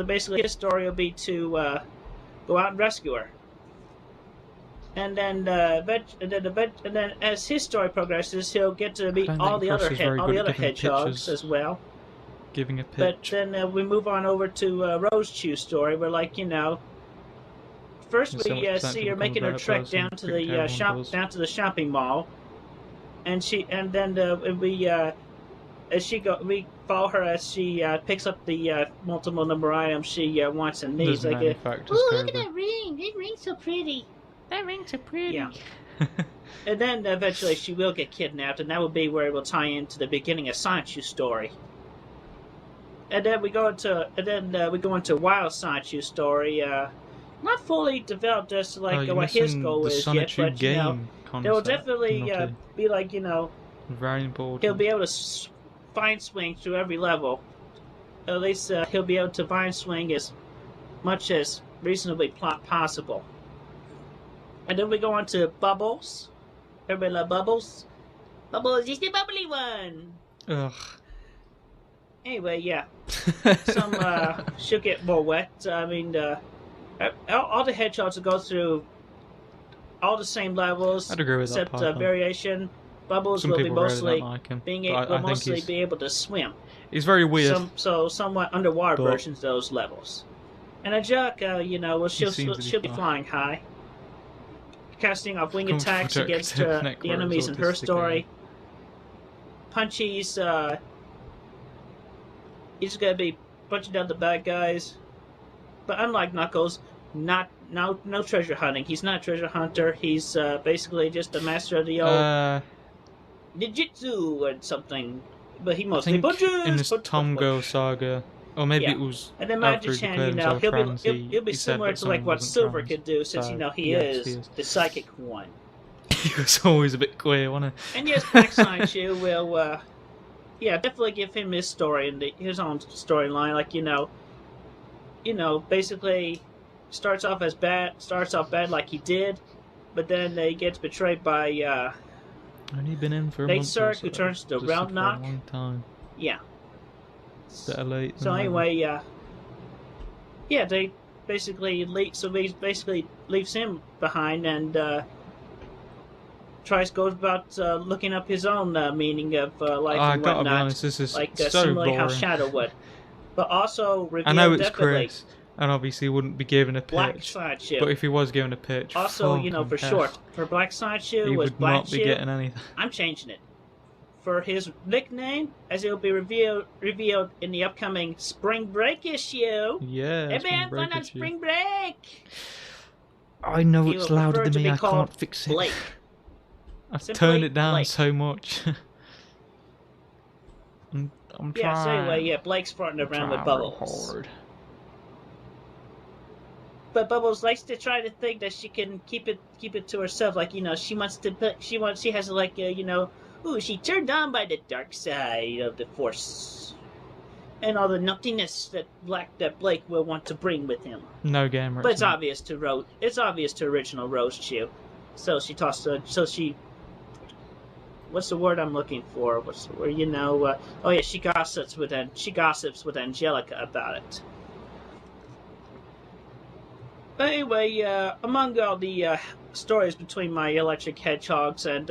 Speaker 12: basically his story will be to go out and rescue her. And then as his story progresses, he'll get to meet all the other hedgehogs as well.
Speaker 1: Giving a pitch.
Speaker 12: But then we move on over to Rose Shoe's story, where first we see her making her trek down to the shopping mall, and we follow her as she picks up the multiple number items she wants and needs.
Speaker 3: Look at that ring! That ring's so pretty. That ring's so pretty.
Speaker 12: Yeah. And then eventually she will get kidnapped, and that will be where it will tie into the beginning of Sonic Shoe's story. And then we go into Wild Sonic Shoe's story. Not fully developed as to what his goal is yet, but there will definitely be
Speaker 1: very important.
Speaker 12: He'll be able to vine swing through every level. At least he'll be able to vine swing as much as reasonably possible. And then we go on to Bubbles. Everybody love Bubbles? Bubbles is the bubbly one!
Speaker 1: Ugh.
Speaker 12: Anyway, yeah. She'll get more wet. I mean, all the hedgehogs will go through all the same levels.
Speaker 1: I'd agree with that
Speaker 12: except
Speaker 1: part,
Speaker 12: variation. Bubbles will be mostly be able to swim.
Speaker 1: He's very weird.
Speaker 12: Somewhat underwater versions of those levels. And Angelica, you know, well, she'll be flying high, casting off wing attacks against the enemies in her story. Punchy's he's gonna be punching down the bad guys, but unlike Knuckles, no treasure hunting. He's not a treasure hunter. He's basically just a master of the old ninjutsu or something. But he mostly punches.
Speaker 1: In this Tom Girl saga, or maybe it was
Speaker 12: and then Magic-Chan, you know, he'll be similar to like what Silver could do, since you know he is the psychic one.
Speaker 1: He was always a bit queer, wasn't he?
Speaker 12: And yes, Black Sideshoe will, yeah, definitely give him his story and his own storyline. Like you know, basically starts off bad like he did, but then he gets betrayed by
Speaker 1: only been in for a
Speaker 12: month
Speaker 1: or so,
Speaker 12: who turns to Round Knock.
Speaker 1: A long time.
Speaker 12: Yeah.
Speaker 1: Better late.
Speaker 12: So anyway, yeah, they basically leaves him behind and goes about looking up his own meaning of life and whatnot.
Speaker 1: Gotta be honest, this is
Speaker 12: like
Speaker 1: so
Speaker 12: similarly
Speaker 1: boring.
Speaker 12: how Shadow would, but also revealed
Speaker 1: I know it's
Speaker 12: definitely
Speaker 1: Chris, and obviously he wouldn't be given a
Speaker 12: Black
Speaker 1: pitch.
Speaker 12: Sideshoe.
Speaker 1: But if he was given a pitch,
Speaker 12: also, you know, for short, for Black Sideshoe
Speaker 1: he
Speaker 12: was
Speaker 1: would
Speaker 12: Black
Speaker 1: not be getting anything.
Speaker 12: I'm changing it. For his nickname, as it will be revealed in the upcoming Spring Break issue.
Speaker 1: Yeah,
Speaker 12: hey man, fun on Spring Break!
Speaker 1: I know it's louder than me, I can't fix it.
Speaker 12: Blake.
Speaker 1: I've turned it down so much. I'm trying.
Speaker 12: Yeah, so anyway, yeah, Blake's farting around with Bubbles.
Speaker 1: Hard.
Speaker 12: But Bubbles likes to try to think that she can keep it to herself. Like, you know, she has like, you know, ooh, she turned on by the dark side of the Force. And all the nuttiness that Blake will want to bring with him.
Speaker 1: No game,
Speaker 12: but it's obvious to original Rose Chew. So she what's the word I'm looking for? What's the word? You know, oh yeah, she gossips with Angelica about it. But anyway, among all the stories between my electric hedgehogs and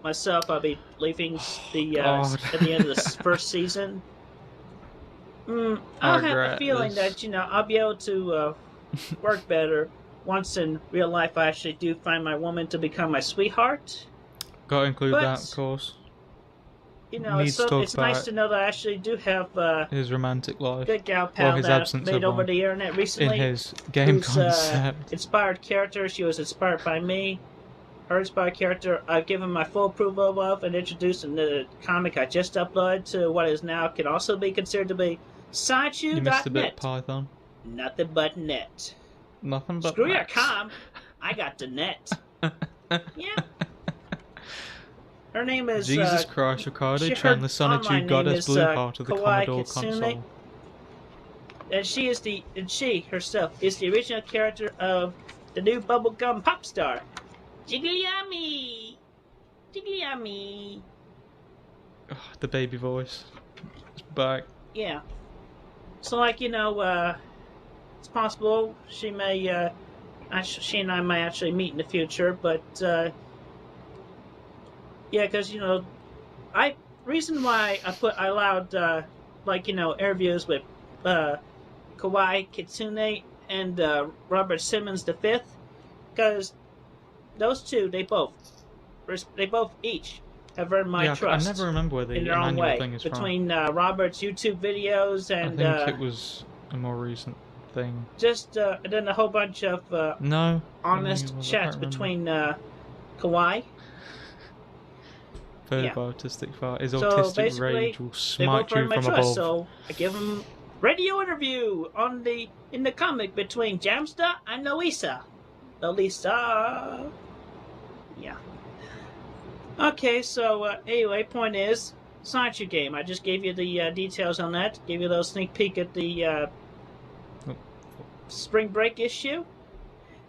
Speaker 12: myself, I'll be leaving at the end of the first season. I'll have a feeling that, you know, I'll be able to work better once in real life I actually do find my woman to become my sweetheart.
Speaker 1: Gotta include that, of course.
Speaker 12: You know, it's nice to know that I actually do have
Speaker 1: his romantic life,
Speaker 12: good gal pal that I made over the internet recently.
Speaker 1: In his game concept.
Speaker 12: Inspired character. She was inspired by me. Her inspired character I've given my full approval of and introduced in the comic I just uploaded to what is now can also be considered to be Sideshoe.net.
Speaker 1: You missed a bit, Python.
Speaker 12: Nothing but net.
Speaker 1: Nothing but
Speaker 12: Screw your com. I got the net. Yeah. Her name is
Speaker 1: Jesus Christ, Ricardo Chan, the son of True Goddess, blue heart of the Commodore console.
Speaker 12: And she herself is the original character of the new bubblegum pop star, Jiggly Yummy. Jiggly Yummy.
Speaker 1: Oh, the baby voice. It's back.
Speaker 12: Yeah. So, like, you know, it's possible she and I may actually meet in the future, but yeah, because, you know, reason why I allowed, like, you know, interviews with Kawai Kitsune and Robert Simmons V, because those two, they both each have earned my trust.
Speaker 1: I never remember where the
Speaker 12: in their own way.
Speaker 1: Thing is
Speaker 12: between Robert's YouTube videos and
Speaker 1: I think it was a more recent thing.
Speaker 12: Just and then a whole bunch of honest chats between Kawhi.
Speaker 1: Verbal autistic fart. His autistic rage will smite you from above.
Speaker 12: So I give him radio interview in the comic between Jamsta and Louisa. Yeah. Okay, so anyway, point is, Sideshoe game. I just gave you the details on that. Gave you a little sneak peek at the Spring Break issue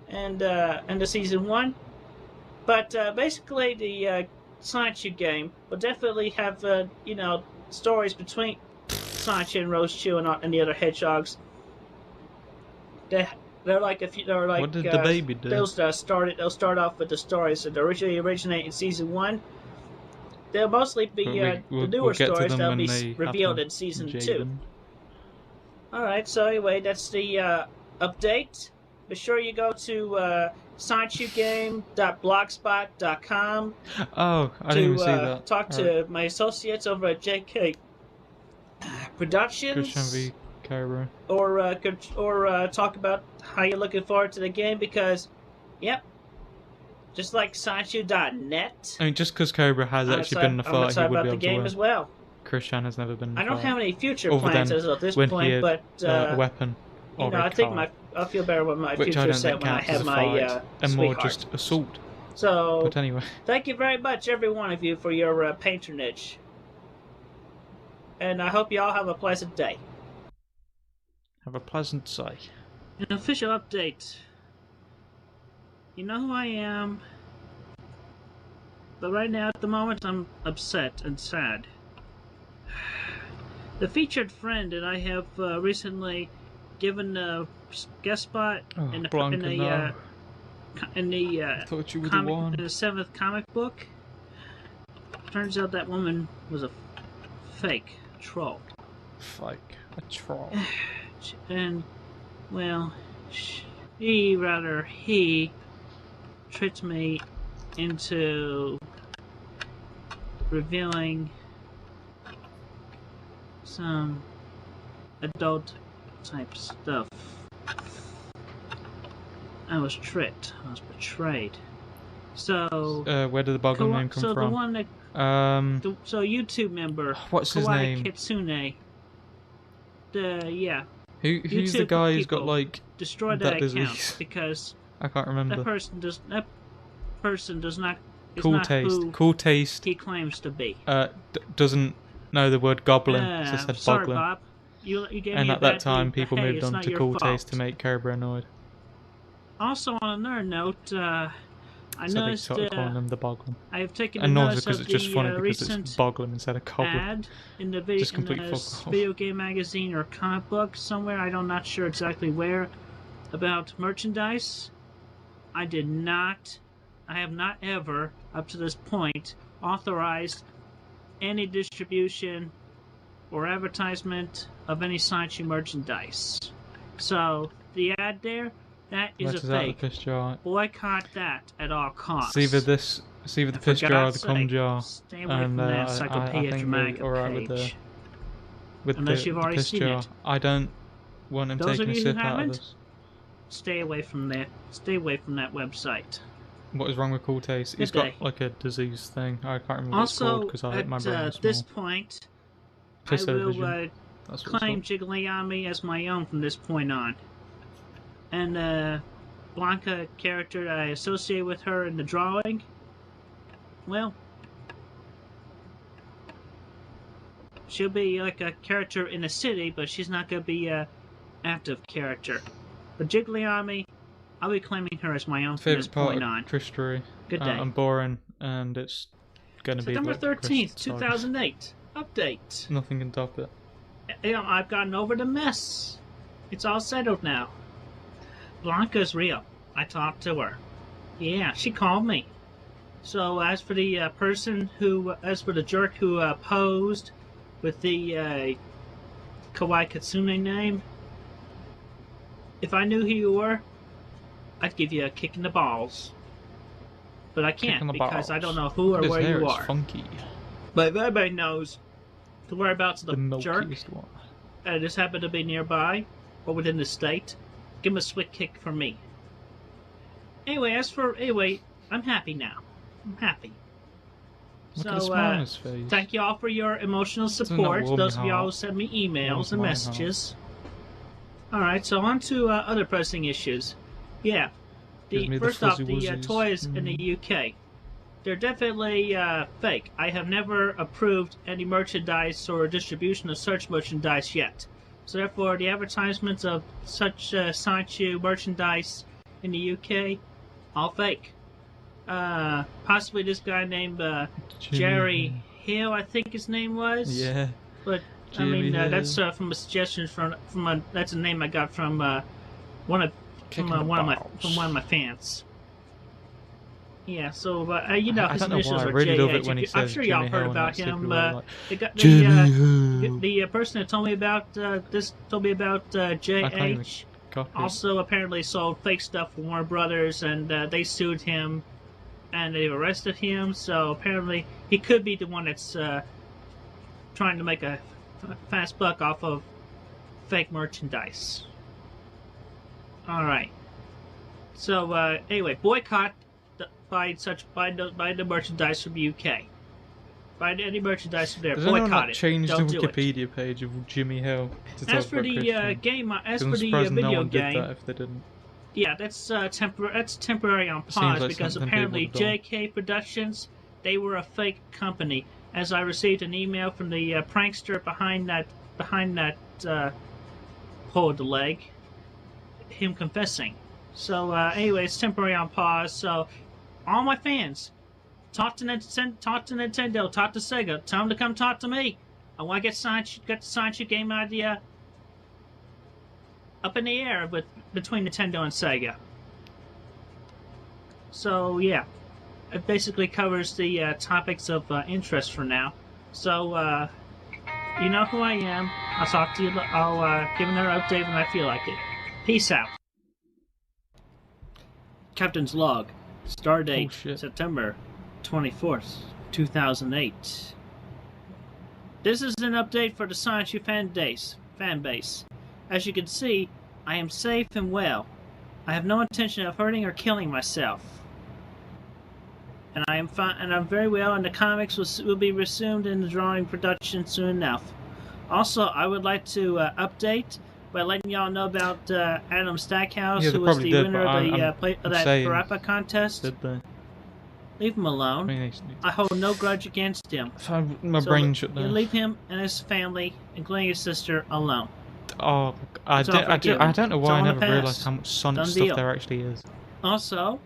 Speaker 12: and the season 1. But basically, the Sideshoe game will definitely have you know, stories between Sideshoe and Rose Chew and the other hedgehogs. They're like
Speaker 1: what did the baby do?
Speaker 12: They'll start off with the stories that originally originate in season 1. They'll mostly be the newer stories that'll be revealed in season 2. Alright, so anyway, that's the update, be sure you go to ScienceUGame.blogspot.com
Speaker 1: Oh, I didn't even see that.
Speaker 12: Talk to my associates over at JK Productions.
Speaker 1: Christian v. Caribou.
Speaker 12: Or talk about how you're looking forward to the game, because, yep, just like ScienceU.net.
Speaker 1: I mean, just because Caribou has actually been in the fight, he would be able
Speaker 12: the game
Speaker 1: to win.
Speaker 12: As well.
Speaker 1: Christian has never been in the
Speaker 12: I don't
Speaker 1: fight.
Speaker 12: have any future plans as of this point, but
Speaker 1: a weapon.
Speaker 12: You know, I think I'll feel better with my future set when I have my
Speaker 1: and more just assault.
Speaker 12: So,
Speaker 1: but anyway,
Speaker 12: thank you very much, every one of you, for your patronage, and I hope you all have a pleasant day.
Speaker 1: Have a pleasant day.
Speaker 12: An official update. You know who I am, but right now, at the moment, I'm upset and sad. The featured friend that I have recently given a guest spot in the seventh comic book. Turns out that woman was a fake troll.
Speaker 1: Fake, a troll.
Speaker 12: And well, he tricked me into revealing some adult type stuff. I was tricked. I was betrayed. So
Speaker 1: where did the Boggle name come from?
Speaker 12: So the one that so YouTube member.
Speaker 1: What's his name?
Speaker 12: Kitsune. Yeah.
Speaker 1: Who's the guy who's got like
Speaker 12: destroyed
Speaker 1: that
Speaker 12: account
Speaker 1: disease?
Speaker 12: Because
Speaker 1: I can't remember.
Speaker 12: That person does not.
Speaker 1: Cool Taste. Cool Taste.
Speaker 12: He claims to be.
Speaker 1: Doesn't know the word goblin. So said
Speaker 12: sorry,
Speaker 1: boglin.
Speaker 12: Bob. You gave
Speaker 1: and
Speaker 12: me
Speaker 1: at that time, people moved on to Cool
Speaker 12: fault.
Speaker 1: Taste to make Caribou annoyed.
Speaker 12: Also, on another note, I noticed
Speaker 1: calling them the boglin.
Speaker 12: I have taken
Speaker 1: and
Speaker 12: notice
Speaker 1: because
Speaker 12: of
Speaker 1: it's just funny because
Speaker 12: recent
Speaker 1: it's boglin instead of goblin.
Speaker 12: ad in the video game magazine or comic book somewhere. I'm not sure exactly where, about merchandise. I have not ever, up to this point, authorized any distribution or advertisement of any ScienceU merchandise. So, the ad there, that is a fake. Boycott that at all costs.
Speaker 1: It's either the piss jar or the cum jar.
Speaker 12: Stay away from that Encyclopedia Dramatica page. Unless you've already seen it.
Speaker 1: I don't want him taking a sip out of this.
Speaker 12: Stay away from there. Stay away from that website.
Speaker 1: What is wrong with Cool Taste? He's got like a disease thing. I can't remember what it's called because I hit my brain.
Speaker 12: Also, at this point, I will claim Jigglyami as my own from this point on. And Blanca character I associate with her in the drawing, well, she'll be like a character in a city, but she's not going to be a active character. But Jigglyami, I'll be claiming her as my own from this point on.
Speaker 1: Christory.
Speaker 12: Good day.
Speaker 1: I'm boring, and it's going to be
Speaker 12: September 13th, 2008. Update.
Speaker 1: Nothing can top it.
Speaker 12: You know, I've gotten over the mess. It's all settled now. Blanca's real. I talked to her. Yeah, she called me. So as for the jerk who posed with the Kawaii Kitsune name, if I knew who you were, I'd give you a kick in the balls. But I can't because I don't know who or where you are.
Speaker 1: Funky.
Speaker 12: But if everybody knows the whereabouts of the jerk,
Speaker 1: one.
Speaker 12: And just happen to be nearby or within the state, give him a swift kick for me. Anyway, I'm happy now. I'm happy.
Speaker 1: Look at the smile on his face.
Speaker 12: Thank you all for your emotional support. Those of y'all who send me emails and messages. Alright, so on to other pressing issues. Yeah. First off, the toys in the UK. They're definitely fake. I have never approved any merchandise or distribution of such merchandise yet. So therefore, the advertisements of such ScienceU merchandise in the UK, all fake. Possibly this guy named Jerry Hill, I think his name was.
Speaker 1: Yeah.
Speaker 12: But I mean, that's from a suggestion that's a name I got from one of my fans. Yeah, so you know his initials are JH. I'm sure y'all heard about him. The person that told me about this told me about JH also apparently sold fake stuff for Warner Brothers, and they sued him, and they've arrested him. So apparently he could be the one that's trying to make a fast buck off of fake merchandise. All right. So anyway, boycott buy the merchandise from the UK. Buy any merchandise from there.
Speaker 1: Does
Speaker 12: boycott
Speaker 1: anyone not
Speaker 12: it.
Speaker 1: change
Speaker 12: Don't
Speaker 1: the
Speaker 12: do
Speaker 1: Wikipedia
Speaker 12: it.
Speaker 1: page of Jimmy Hill to
Speaker 12: As
Speaker 1: talk
Speaker 12: for
Speaker 1: about
Speaker 12: the
Speaker 1: Christian?
Speaker 12: game, as
Speaker 1: I'm
Speaker 12: for the
Speaker 1: surprised
Speaker 12: video
Speaker 1: no one
Speaker 12: game,
Speaker 1: did that if they didn't.
Speaker 12: yeah, that's temporary on
Speaker 1: Seems
Speaker 12: pause
Speaker 1: like
Speaker 12: because
Speaker 1: something
Speaker 12: apparently
Speaker 1: people have done.
Speaker 12: JK Productions, they were a fake company. As I received an email from the prankster behind that pulled the leg, him confessing. So anyway, it's temporary on pause. So all my fans, talk to Nintendo, talk to Sega. Tell them to come talk to me. I want to get the science game idea up in the air between Nintendo and Sega. So yeah, it basically covers the topics of interest for now. So you know who I am. I'll talk to you. I'll give another update when I feel like it. Peace out. Captain's log. Stardate September 24th, 2008. This is an update for the Science U fan base. As you can see, I am safe and well. I have no intention of hurting or killing myself. And I am fine, and I'm very well, and the comics will be resumed in the drawing production soon enough. Also, I would like to update by letting y'all know about Adam Stackhouse, who was the winner of that Parappa contest.
Speaker 1: Did they?
Speaker 12: Leave him alone. I hold no grudge against him.
Speaker 1: My brain shut down.
Speaker 12: Leave him and his family, including his sister, alone.
Speaker 1: Oh, I don't know why I never realised how much Sonic stuff there actually is.
Speaker 12: Also,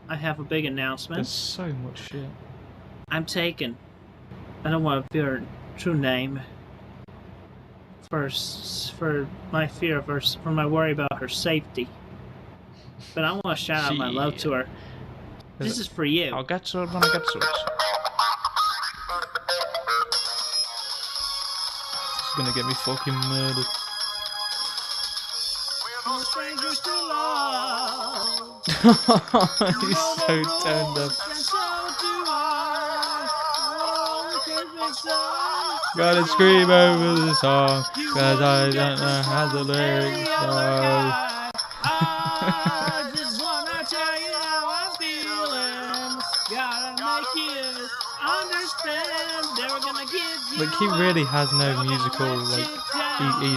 Speaker 12: I have a big announcement.
Speaker 1: There's so much shit.
Speaker 12: I'm taken. I don't want to be her true name. For my fear of her, for my worry about her safety. But I want to shout out my love to her. This is for you.
Speaker 1: I'll get to it when I get to it. It's gonna get me fucking murdered. He's so turned up. Gotta scream over the song, cause I don't know how the lyrics go.
Speaker 12: I just wanna tell you how I'm feeling. Gotta make you understand. They were gonna give you.
Speaker 1: Like, he really has no musical, like, he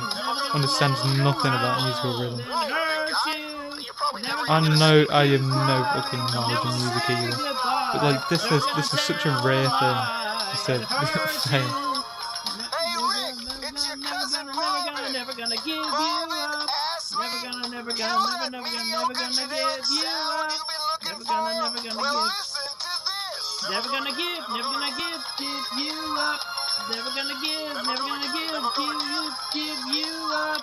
Speaker 1: understands nothing about musical rhythm. I have no fucking knowledge of music either. But like, this is such a rare thing. Just a thing.
Speaker 12: Never gonna give you up. Never gonna give you up. Never gonna give you up. Never gonna give you up.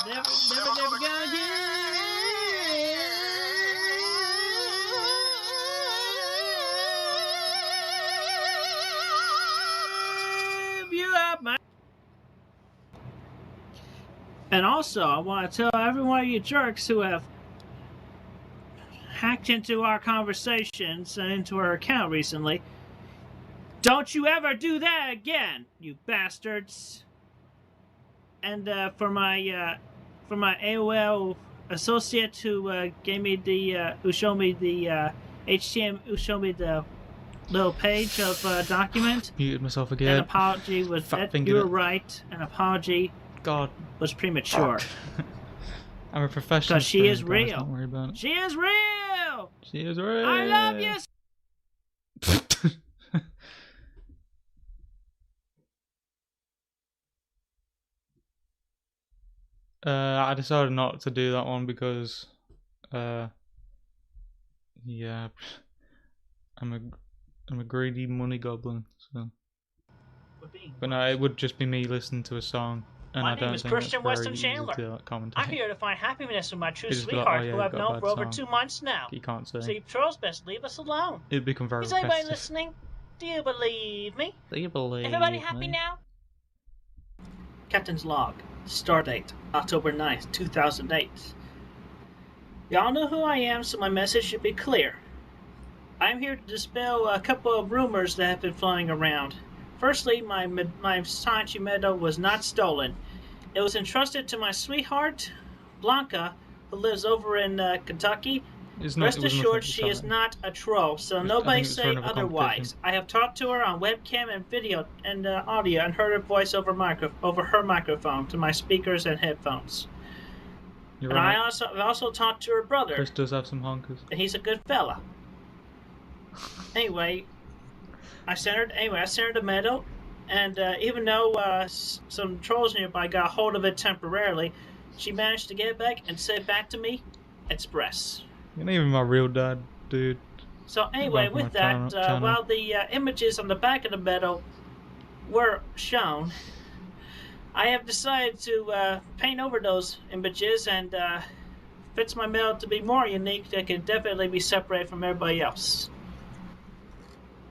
Speaker 12: Never gonna give you up, man. And also, I want to tell every one of you jerks who have hacked into our conversations and into our account recently, don't you ever do that again, you bastards. And for my AOL associate who gave me the who showed me the HTML, who showed me the little page of document.
Speaker 1: Muted myself again.
Speaker 12: An apology was you were right. An apology.
Speaker 1: God
Speaker 12: was premature.
Speaker 1: I'm a professional.
Speaker 12: Because she is real.
Speaker 1: Don't worry about it.
Speaker 12: She is real.
Speaker 1: She is real.
Speaker 12: I love you.
Speaker 1: I decided not to do that one because, yeah, I'm a greedy money goblin. So, but no, it would just be me listening to a song. And
Speaker 12: My name is Christian Weston Chandler. I'm here to find happiness with my true sweetheart, who I've known for over 2 months now.
Speaker 1: You can't say.
Speaker 12: So you trolls best leave us alone.
Speaker 1: It'd become very
Speaker 12: Is anybody
Speaker 1: repetitive.
Speaker 12: listening? Do you believe me?
Speaker 1: Do you believe
Speaker 12: Everybody happy
Speaker 1: me?
Speaker 12: now? Captain's log. Stardate, October 9th, 2008. Y'all know who I am, so my message should be clear. I'm here to dispel a couple of rumors that have been flying around. Firstly, my Sanchi medal was not stolen. It was entrusted to my sweetheart, Blanca, who lives over in Kentucky. Rest assured, she is not a troll, so nobody say otherwise. I have talked to her on webcam and video and audio and heard her voice over her microphone to my speakers and headphones. And I also talked to her brother.
Speaker 1: Chris does have some honkers.
Speaker 12: And he's a good fella. Anyway, I sent her the medal, and even though some trolls nearby got hold of it temporarily, she managed to get it back and send it back to me express.
Speaker 1: You're not even my real dad, dude.
Speaker 12: So anyway, with that, while the images on the back of the medal were shown, I have decided to paint over those images and fix my medal to be more unique. That can definitely be separated from everybody else.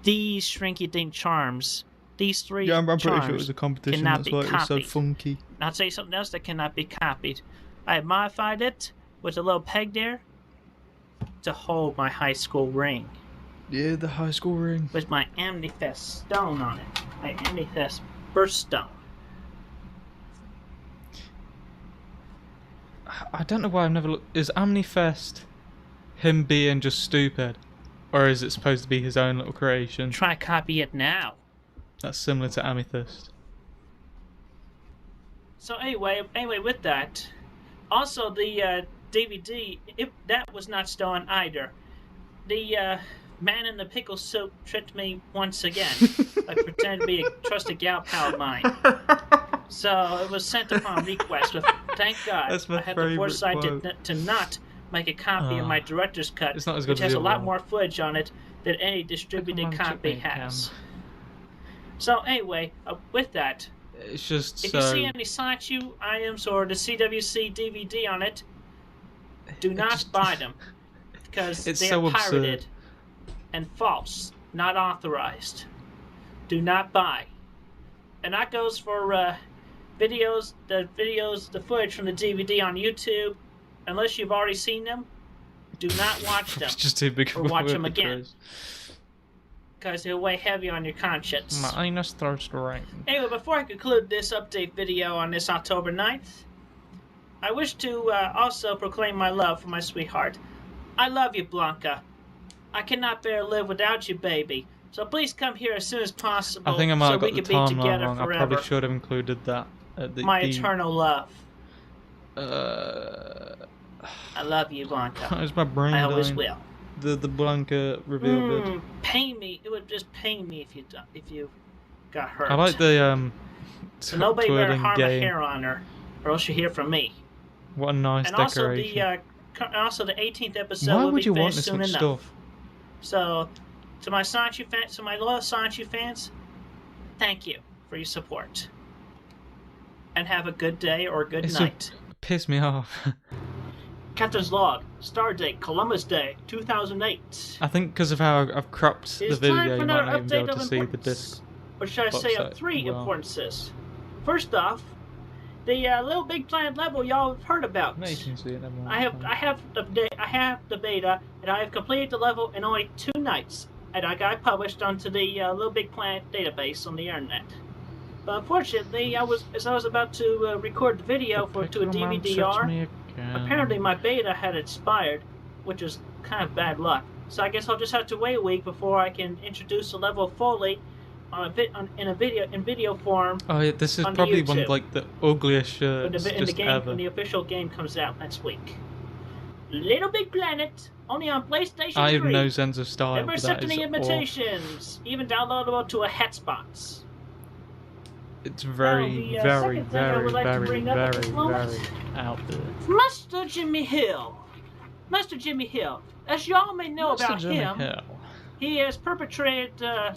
Speaker 12: These shrinky-dink charms, these three
Speaker 1: I'm pretty
Speaker 12: charms
Speaker 1: sure it was a competition,
Speaker 12: cannot
Speaker 1: that's
Speaker 12: be
Speaker 1: why it was so
Speaker 12: copied.
Speaker 1: funky.
Speaker 12: Now I'll tell you something else that cannot be copied. I have modified it with a little peg there to hold my high school ring.
Speaker 1: Yeah, the high school ring.
Speaker 12: With my amethyst stone on it. My amethyst birthstone.
Speaker 1: I don't know why I've never looked. Is Amethyst him being just stupid? Or is it supposed to be his own little creation?
Speaker 12: Try copy it now.
Speaker 1: That's similar to Amethyst.
Speaker 12: So anyway, with that, also the DVD, that was not stolen either. The man in the pickle soup tricked me once again. I pretended to be a trusted gal pal of mine. So it was sent upon request. But thank God I had the foresight to not make a copy of my director's cut,
Speaker 1: it's not as good
Speaker 12: which has
Speaker 1: as
Speaker 12: a lot more footage on it than any distributed copy has. So anyway, with that,
Speaker 1: it's just
Speaker 12: if you see any Sanchu items or the CWC DVD on it, do not buy them because they are pirated and false, not authorized. Do not buy. And that goes for the footage from the DVD on YouTube. Unless you've already seen them, do not watch them.
Speaker 1: It's just too big
Speaker 12: or watch them again. Because they'll weigh heavy on your conscience.
Speaker 1: Minus thirst rank.
Speaker 12: Anyway, before I conclude this update video on this October 9th, I wish to also proclaim my love for my sweetheart. I love you, Blanca. I cannot bear to live without you, baby. So please come here as soon as possible.
Speaker 1: I think I might have got the timeline wrong.
Speaker 12: Forever.
Speaker 1: I probably should have included that.
Speaker 12: My eternal love. I love you, Blanca.
Speaker 1: It's my brain.
Speaker 12: I always will.
Speaker 1: The Blanca reveal bit.
Speaker 12: Pain me. It would just pain me if you got hurt.
Speaker 1: I like the
Speaker 12: so nobody better harm
Speaker 1: game.
Speaker 12: a hair on her, or else you hear from me.
Speaker 1: What a nice decoration.
Speaker 12: And also the 18th episode
Speaker 1: Why
Speaker 12: will
Speaker 1: would
Speaker 12: be
Speaker 1: you want
Speaker 12: finished
Speaker 1: this
Speaker 12: soon
Speaker 1: much
Speaker 12: enough.
Speaker 1: stuff?
Speaker 12: So, to my Sanchu fans, to my loyal Sanchu fans, thank you for your support. And have a good day or a good night.
Speaker 1: Piss me off.
Speaker 12: Captain's Log, Stardate, Columbus Day, 2008.
Speaker 1: I think because of how I've cropped the video, you might not even be able to see the disc.
Speaker 12: Or should I say of three importances? First off, the Little Big Planet level y'all have heard about.
Speaker 1: No, you can see it.
Speaker 12: I have the beta, and I have completed the level in only 2 nights, and I got it published onto the Little Big Planet database on the internet. But unfortunately, as I was about to record the video to a DVD-R, apparently my beta had expired, which is kind of bad luck. So I guess I'll just have to wait a week before I can introduce the level fully in video form.
Speaker 1: Oh yeah, this is probably one of the ugliest shirts
Speaker 12: ever. When the official game comes out next week. Little Big Planet, only on PlayStation 3.
Speaker 1: I have no sense of style.
Speaker 12: Never accept any invitations, even downloadable to a Hotspots.
Speaker 1: It's very out there.
Speaker 12: Master Jimmy Hill. Master Jimmy Hill. As y'all may know about him, he has perpetrated the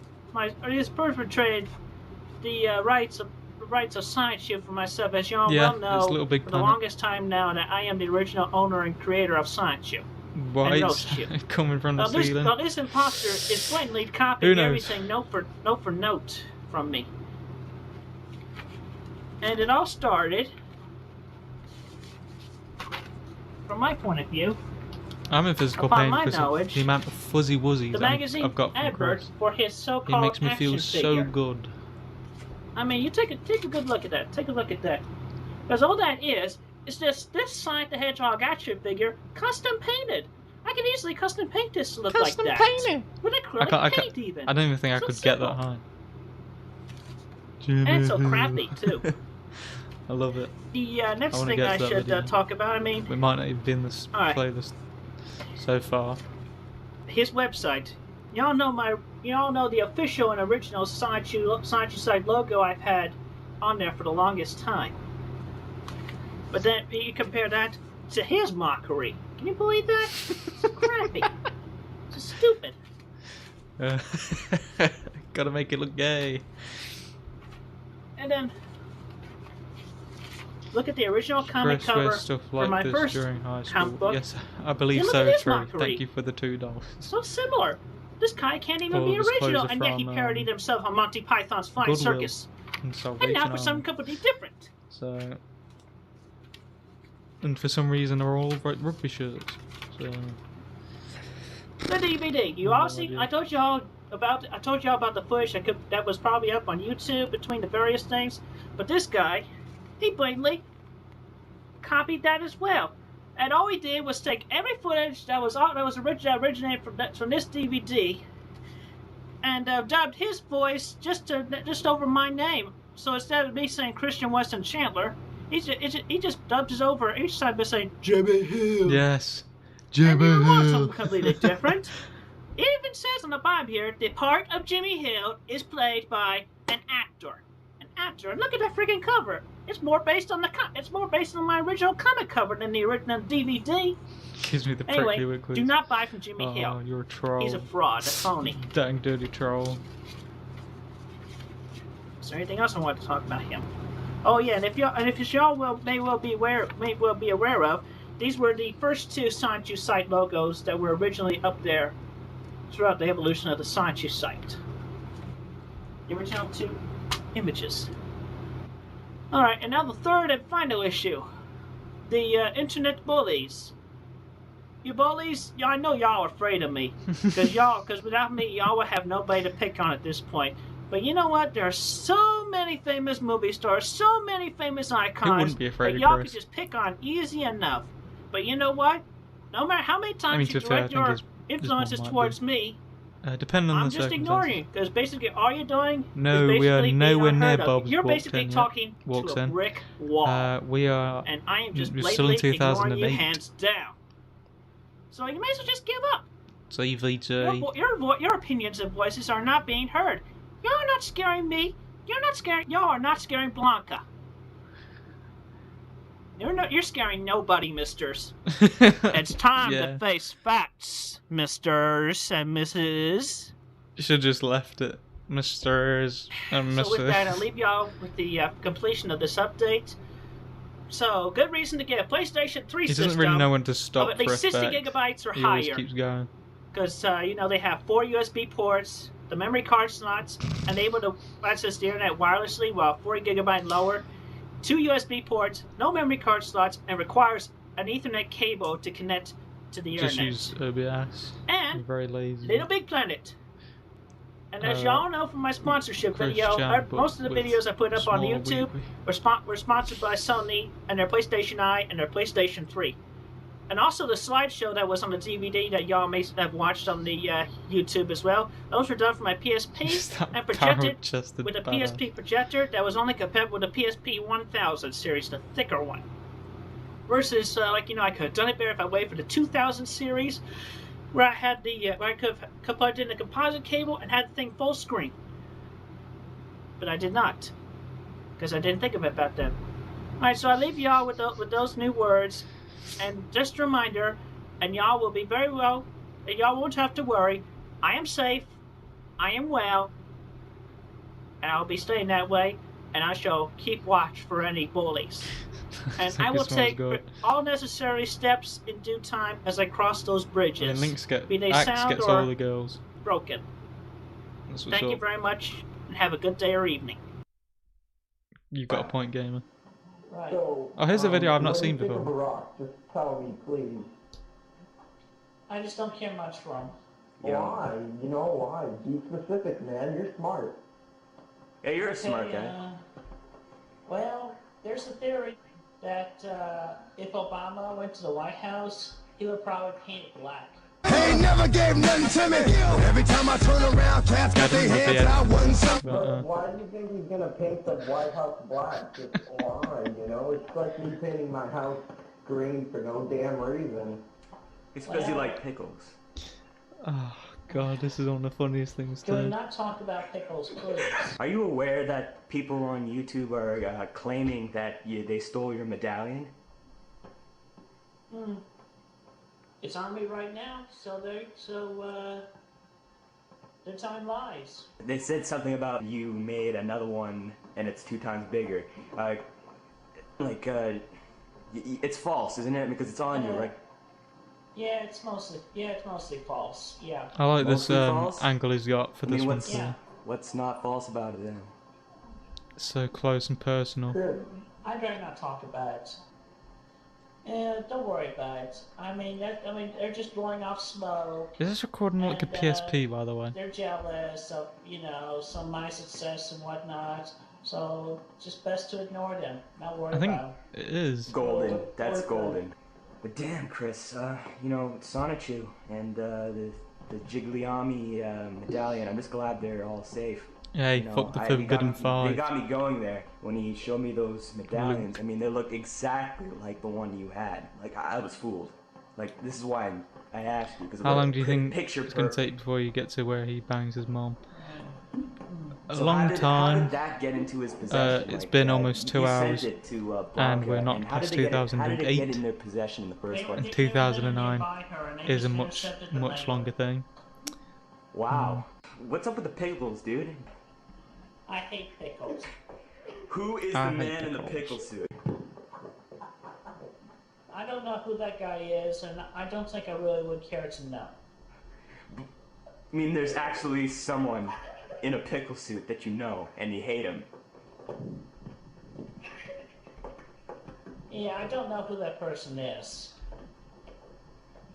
Speaker 12: rights of Sideshow for myself. As y'all well know, for the longest time now, that I am the original owner and creator of Sideshow.
Speaker 1: Why it's coming from the ceiling?
Speaker 12: Now this imposter is blatantly copying everything note for note from me. And it all started from my point of view,
Speaker 1: I'm in physical
Speaker 12: upon
Speaker 1: pain
Speaker 12: my
Speaker 1: because
Speaker 12: knowledge,
Speaker 1: of the amount of fuzzy wuzzies
Speaker 12: the magazine
Speaker 1: I've got from
Speaker 12: advert
Speaker 1: Chris.
Speaker 12: for his
Speaker 1: He
Speaker 12: so-called
Speaker 1: makes me
Speaker 12: action
Speaker 1: feel so
Speaker 12: figure.
Speaker 1: good.
Speaker 12: I mean, you take a good look at that. Take a look at that. Because all that is just this Sonic the Hedgehog action figure, custom painted. I can easily custom paint this to look like that. Custom painted? With acrylic paint even.
Speaker 1: I don't even think I could get that high.
Speaker 12: And it's so crappy, too.
Speaker 1: I love it.
Speaker 12: The next thing I should talk about, I mean...
Speaker 1: We might not even be in this playlist so far.
Speaker 12: His website. Y'all know the official and original Sanchu site logo I've had on there for the longest time. But then you compare that to his mockery. Can you believe that? It's crappy. It's stupid.
Speaker 1: Gotta make it look gay.
Speaker 12: And then look at the original comic cover
Speaker 1: stuff
Speaker 12: for
Speaker 1: like
Speaker 12: my
Speaker 1: this
Speaker 12: first
Speaker 1: during high school.
Speaker 12: comic book.
Speaker 1: Yes, I believe so. True. Thank you for the $2.
Speaker 12: So similar. This guy can't even be original, and yet he parodied himself on Monty Python's Flying Circus. And now for some completely different.
Speaker 1: So, and for some reason they're all rugby shirts. So.
Speaker 12: The DVD. You all see? I told y'all about the footage that was probably up on YouTube between the various things. But this guy, he blatantly copied that as well. And all he did was take every footage that was originated from this DVD, and dubbed his voice just over my name. So instead of me saying Christian Weston Chandler, he just dubbed his over each time by saying Jimmy Hill.
Speaker 1: Yes, Jimmy Hill.
Speaker 12: And something completely different. It even says on the bottom here, the part of Jimmy Hill is played by an actor. And look at that freaking cover. It's more based on my original comic cover than the original DVD.
Speaker 1: Gives me the
Speaker 12: anyway,
Speaker 1: prickly wiggles.
Speaker 12: Do not buy from Jimmy Hill.
Speaker 1: Oh, you're a troll.
Speaker 12: He's a fraud, a phony.
Speaker 1: Dang dirty troll.
Speaker 12: Is there anything else I want to talk about him? Oh yeah, and if y'all may well be aware of, these were the first two Sanchu site logos that were originally up there throughout the evolution of the Sanchu site. The original two images. Alright, and now the third and final issue. The internet bullies. You bullies, I know y'all are afraid of me. Because without me, y'all would have nobody to pick on at this point. But you know what? There are so many famous movie stars, so many famous icons that y'all could just pick on easy enough. But you know what? No matter how many times you direct your influences towards me,
Speaker 1: depending on
Speaker 12: I'm
Speaker 1: the
Speaker 12: just ignoring you, because basically all you're doing is
Speaker 1: we are
Speaker 12: basically
Speaker 1: nowhere
Speaker 12: being
Speaker 1: near
Speaker 12: unheard of.
Speaker 1: Bob's
Speaker 12: You're basically talking to a brick wall.
Speaker 1: We are.
Speaker 12: And I am just
Speaker 1: still in
Speaker 12: blatantly ignoring
Speaker 1: 2008.
Speaker 12: you hands down. So you may as well just give up.
Speaker 1: CVT.
Speaker 12: Your opinions and voices are not being heard. You're not scaring me. Y'all are not scaring Blanca. You're scaring nobody, misters. It's time to face facts, misters and misses.
Speaker 1: You should just left it, misters and misses.
Speaker 12: So with that, I'll leave y'all with the completion of this update. So, good reason to get a PlayStation 3 system.
Speaker 1: He doesn't really know when to stop
Speaker 12: of at least 60 gigabytes or
Speaker 1: he
Speaker 12: higher.
Speaker 1: Always keeps going.
Speaker 12: Because, they have 4 USB ports, the memory card slots, and able to access the internet wirelessly while 40 gigabyte and lower. 2 USB ports, no memory card slots, and requires an Ethernet cable to connect to the internet.
Speaker 1: Just use OBS.
Speaker 12: And
Speaker 1: You're very lazy.
Speaker 12: Little Big Planet. And as y'all know from my sponsorship video, most of the videos I put up on YouTube were sponsored by Sony and their PlayStation Eye and their PlayStation 3. And also the slideshow that was on the DVD that y'all may have watched on the YouTube as well. Those were done for my PSP and projected with a PSP projector that was only compatible with the PSP 1000 series, the thicker one. Versus, I could have done it better if I waited for the 2000 series, where I had where I could have plugged in the composite cable and had the thing full screen. But I did not, because I didn't think of it about that. Alright, so I leave y'all with those new words. And just a reminder, and y'all will be very well, y'all won't have to worry. I am safe, I am well, and I'll be staying that way, and I shall keep watch for any bullies. And I will take all necessary steps in due time as I cross those bridges, be they sound or
Speaker 1: all the girls.
Speaker 12: broken. Thank you very much, and have a good day or evening.
Speaker 1: You've got a point, gamer.
Speaker 10: Right.
Speaker 11: So,
Speaker 1: Oh, here's a video I've not seen
Speaker 11: what do you
Speaker 1: before.
Speaker 11: think of Barack? Just tell me, please.
Speaker 10: I just don't care much for him.
Speaker 11: Why? You know why? Be specific, man. You're smart.
Speaker 16: Yeah, you're a smart guy.
Speaker 10: Well, there's a theory that if Obama went to the White House, he would probably paint it black.
Speaker 15: They never gave nothing to me. Every time I turn around, cats got their heads out, wasn't something.
Speaker 11: But why do you think he's gonna paint the White House black? Just why? You know, it's like me painting my house green for no damn reason.
Speaker 16: It's because you like pickles.
Speaker 1: Oh god, this is one of the funniest things
Speaker 10: Can we
Speaker 1: to.
Speaker 10: not talk about pickles, please?
Speaker 16: Are you aware that people on YouTube are claiming that they stole your medallion?
Speaker 10: It's on me right now, so they're telling lies.
Speaker 16: They said something about you made another one and it's 2 times bigger. It's false, isn't it? Because it's on you, right?
Speaker 10: Yeah, it's mostly false. Yeah.
Speaker 1: I like this
Speaker 16: false?
Speaker 1: angle he's got for this one.
Speaker 16: What's not false about it then?
Speaker 1: So close and personal.
Speaker 10: I'd rather not talk about it. Yeah, don't worry about it. I mean, they're just blowing off smoke.
Speaker 1: Is this recording like a PSP, by the way?
Speaker 10: They're jealous of, some of my success and whatnot. So, just best to ignore them. Not worry about them.
Speaker 1: It is.
Speaker 16: Golden. That's golden. But damn, Chris, Sonichu and the Jigliami medallion, I'm just glad they're all safe.
Speaker 1: Yeah, he fucked the Forbidden Five.
Speaker 16: They got me going there when he showed me those medallions. I mean, they looked exactly like the one you had. Like, I was fooled. Like, this is why I asked you.
Speaker 1: How long do you think it's going to take before you get to where he bangs his mom? A long time.
Speaker 16: How did that get into his possession?
Speaker 1: It's been almost 2 hours, and we're not past 2008.
Speaker 16: How did it get in their possession in the first place?
Speaker 1: And 2009 is a much longer thing.
Speaker 16: Wow. What's up with the pickles, dude?
Speaker 10: I hate pickles.
Speaker 16: Who is the man in the pickle suit?
Speaker 10: I don't know who that guy is, and I don't think I really would care to know.
Speaker 16: I mean, there's actually someone in a pickle suit that you know, and you hate him.
Speaker 10: Yeah, I don't know who that person is.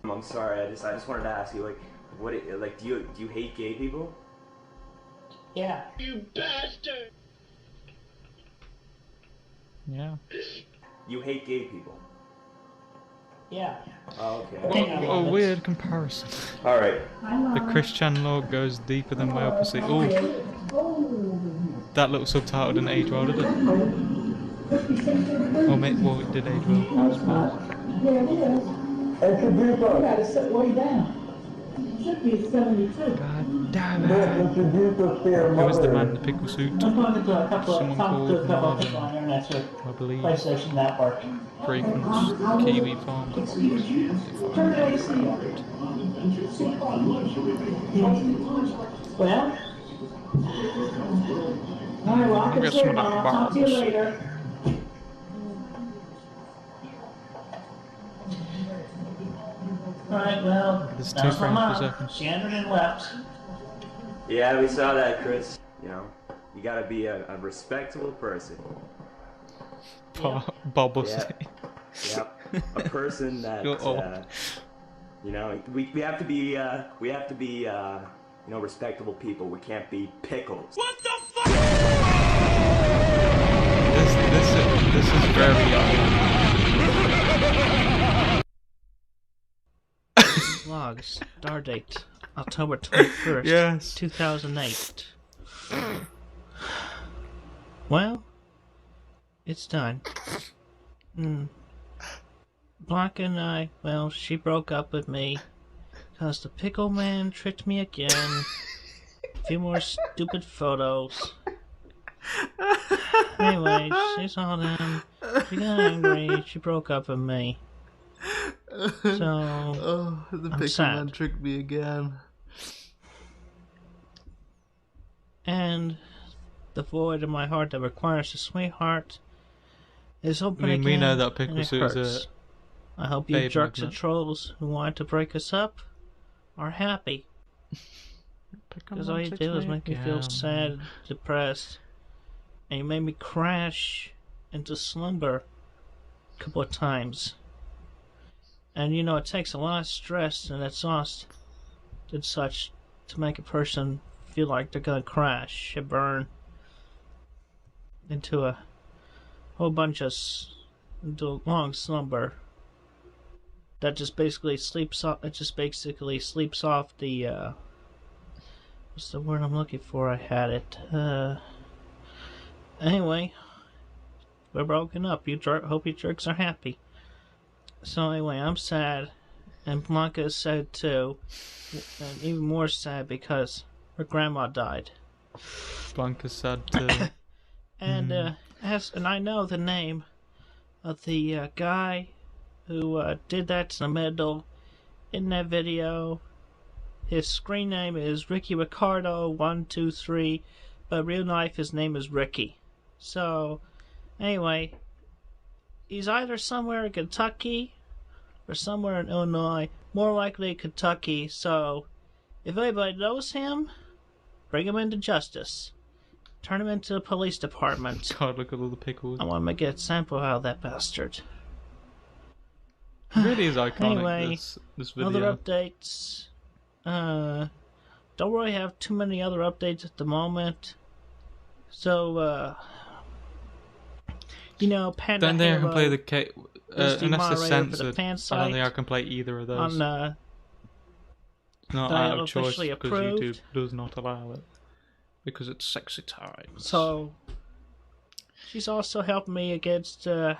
Speaker 16: I'm sorry, I just wanted to ask you, do you hate gay people?
Speaker 10: Yeah.
Speaker 15: You bastard!
Speaker 1: Yeah.
Speaker 16: You hate gay people?
Speaker 10: Yeah.
Speaker 16: Oh, okay.
Speaker 1: What a weird comparison.
Speaker 16: Alright.
Speaker 1: The Christian law goes deeper than my opposite. Oh, that little subtitle didn't age well, did it? Well, it did age well, I suppose.
Speaker 15: There it is. You gotta sit way down. Should be 72.
Speaker 1: God damn it. Who was the man in the pickle suit? Someone called Marvin, I believe.
Speaker 10: PlayStation Network.
Speaker 1: Fragrance, Kiwi Farm.
Speaker 10: Well, I can see I'll talk to you later. Alright, well,
Speaker 1: There's
Speaker 10: that's my
Speaker 1: two frames per
Speaker 10: mom.
Speaker 1: second.
Speaker 10: She entered and left.
Speaker 16: Yeah, we saw that, Chris. You gotta be a respectable person.
Speaker 1: Bob was
Speaker 16: Yep. A person that we have to be respectable people. We can't be pickles. What the fuck?
Speaker 1: This is very
Speaker 17: Log, stardate, October 21st,
Speaker 1: yes.
Speaker 17: 2008. Well, it's done. Blanca and I, well, she broke up with me because the pickle man tricked me again. A few more stupid photos. Anyway, she's all done. She got angry. She broke up with me. So,
Speaker 1: the
Speaker 17: I'm
Speaker 1: pickle
Speaker 17: sad.
Speaker 1: man tricked me again.
Speaker 17: And the void in my heart that requires a sweetheart is open again.
Speaker 1: We know that pickle
Speaker 17: and it
Speaker 1: suit is
Speaker 17: hurts. I hope you
Speaker 1: babe
Speaker 17: jerks
Speaker 1: magnet.
Speaker 17: and trolls who want to break us up are happy. Because all you do is make me feel sad, depressed, and you made me crash into slumber a couple of times. And you know, it takes a lot of stress and exhaust and such to make a person feel like they're gonna crash and burn into a whole bunch of into a long slumber that just basically sleeps off. It just basically sleeps off the what's the word I'm looking for? I had it. Anyway, we're broken up. Hope you jerks are happy. So anyway, I'm sad, and Blanca is sad too, and even more sad because her grandma died.
Speaker 1: Blanca's sad too.
Speaker 17: And and I know the name of the guy who did that to the middle in that video. His screen name is Ricky Ricardo 123, but real life his name is Ricky. So anyway, he's either somewhere in Kentucky or somewhere in Illinois, more likely Kentucky. So if anybody knows him, bring him into justice. Turn him into the police department.
Speaker 1: God, look at all the pickles.
Speaker 17: I want to make a sample out of that bastard.
Speaker 1: It really is iconic,
Speaker 17: anyway,
Speaker 1: this video.
Speaker 17: Other updates. Don't really have too many other updates at the moment. So, you know, Panda
Speaker 1: Don't think I
Speaker 17: Hero
Speaker 1: can play the unless it's censored.
Speaker 17: The
Speaker 1: I don't think I can play either of those.
Speaker 17: On,
Speaker 1: not out of choice because YouTube does not allow it. Because it's sexy times.
Speaker 17: So, she's also helping me against the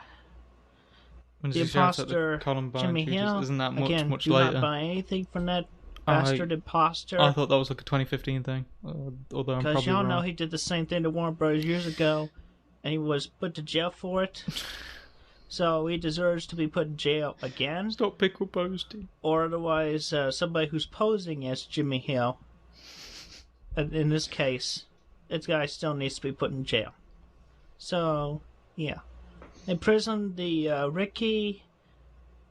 Speaker 17: imposter Jimmy Hill.
Speaker 1: Isn't that
Speaker 17: Again,
Speaker 1: much
Speaker 17: do
Speaker 1: later?
Speaker 17: not buy anything from that bastard imposter.
Speaker 1: I thought that was like a 2015 thing. Although I'm probably
Speaker 17: because y'all
Speaker 1: wrong.
Speaker 17: know he did the same thing to Warner Bros. Years ago, and he was put to jail for it. So he deserves to be put in jail again.
Speaker 1: Stop pickle posting.
Speaker 17: Or otherwise, somebody who's posing as Jimmy Hill. In this case, this guy still needs to be put in jail. So, yeah. Imprison the Ricky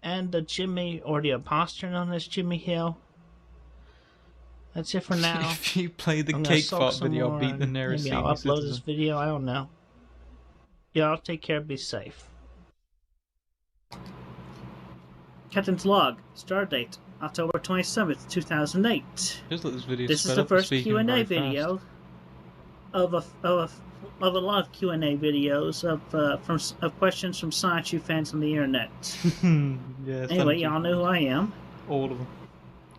Speaker 17: and the Jimmy, or the imposter known as Jimmy Hill. That's it for now.
Speaker 1: If you play the cake fart video, I'll beat the nearest
Speaker 17: maybe I'll upload this video, I don't know. Y'all take care, be safe. Captain's Log, start date, October 27th, 2008. This is the first Q&A video of a lot of Q&A videos of questions from Science U fans on the internet.
Speaker 1: Yeah,
Speaker 17: anyway, y'all know who I am.
Speaker 1: All of them.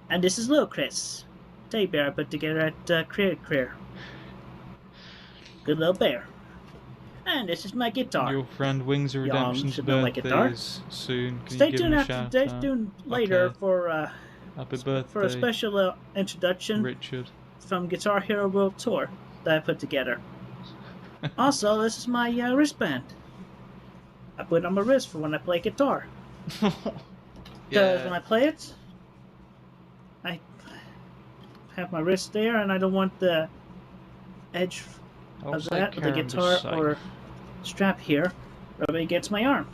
Speaker 17: And this is Lil Chris, teddy bear I put together at Creative Career. Good little bear. And this is my guitar.
Speaker 1: Your friend Wings of Redemption's birthday is soon. Can
Speaker 17: Stay tuned later for
Speaker 1: happy birthday,
Speaker 17: for a special introduction
Speaker 1: Richard,
Speaker 17: from Guitar Hero World Tour that I put together. Also, this is my wristband. I put it on my wrist for when I play guitar. Because when I play it, I have my wrist there, and I don't want the edge of that of the guitar or strap here rubbing against my arm.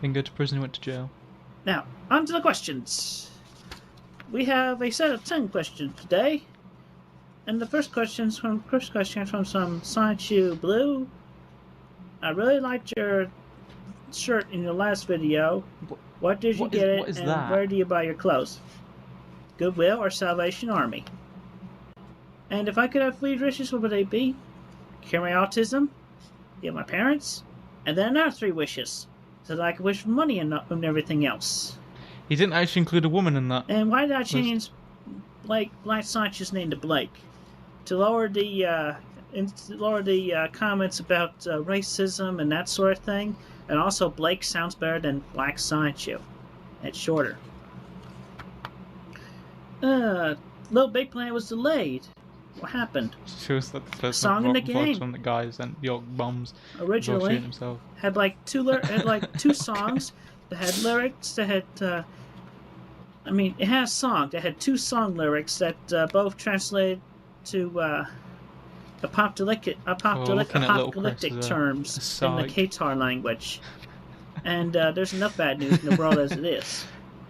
Speaker 1: Didn't go to prison, he went to jail.
Speaker 17: Now, on to the questions. We have a set of 10 questions today. And the first question from some Science U Blue. I really liked your shirt in your last video. What did you get it, and where do you buy your clothes? Goodwill or Salvation Army? And if I could have 3 wishes, what would they be? Cure my autism, get my parents, and then another 3 wishes, so that I could wish for money and everything else.
Speaker 1: He didn't actually include a woman in that.
Speaker 17: And why did I change Black Science's name to Blake? To lower the comments about racism and that sort of thing. And also, Blake sounds better than Black Science U. It's shorter. Little Big Planet was delayed. What happened?
Speaker 1: She was the first
Speaker 17: song in the game.
Speaker 1: From the guys and York bombs.
Speaker 17: Originally, had like two songs that had lyrics that had. It had a song that had 2 song lyrics that both translated to apocalyptic terms in the Qatar language. And there's enough bad news in the world as it is.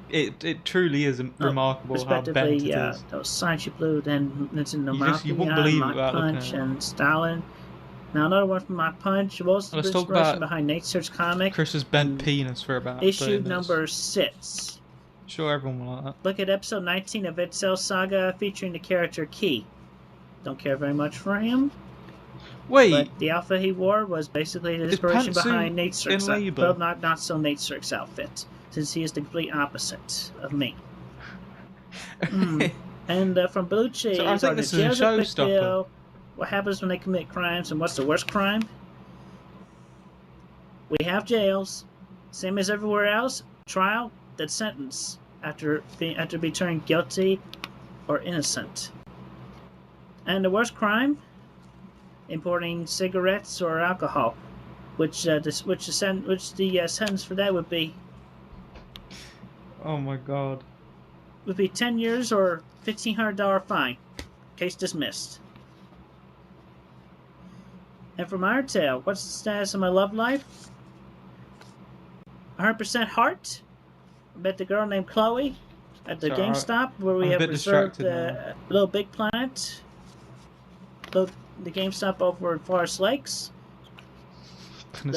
Speaker 1: It truly is remarkable how bent it is.
Speaker 17: Those Science U Blue, then it's in the
Speaker 1: you won't believe
Speaker 17: Mach Punch and Stalin.
Speaker 10: Now another one from my punch. Was the inspiration behind Nate Search comic?
Speaker 1: Chris's bent penis for about
Speaker 10: issue number 6.
Speaker 1: Sure, everyone will like that.
Speaker 10: Look at episode 19 of Edsel Saga featuring the character Key. Don't care very much for him.
Speaker 1: Wait.
Speaker 10: But the outfit he wore was basically the inspiration behind Nate Search's well, not so Nate Search's outfit, since he is the complete opposite of me. And from Blue Cheese,
Speaker 1: so I think this is a showstopper.
Speaker 10: What happens when they commit crimes, and what's the worst crime? We have jails, same as everywhere else. Trial, then sentence after being turned guilty or innocent. And the worst crime, importing cigarettes or alcohol, which the sentence for that would be.
Speaker 1: Oh my God.
Speaker 10: Would be 10 years or $1,500 fine. Case dismissed. And from our tale, what's the status of my love life? 100% heart. I met the girl named Chloe at the GameStop where we have reserved Little Big Planet. The GameStop over at Forest Lakes.
Speaker 1: She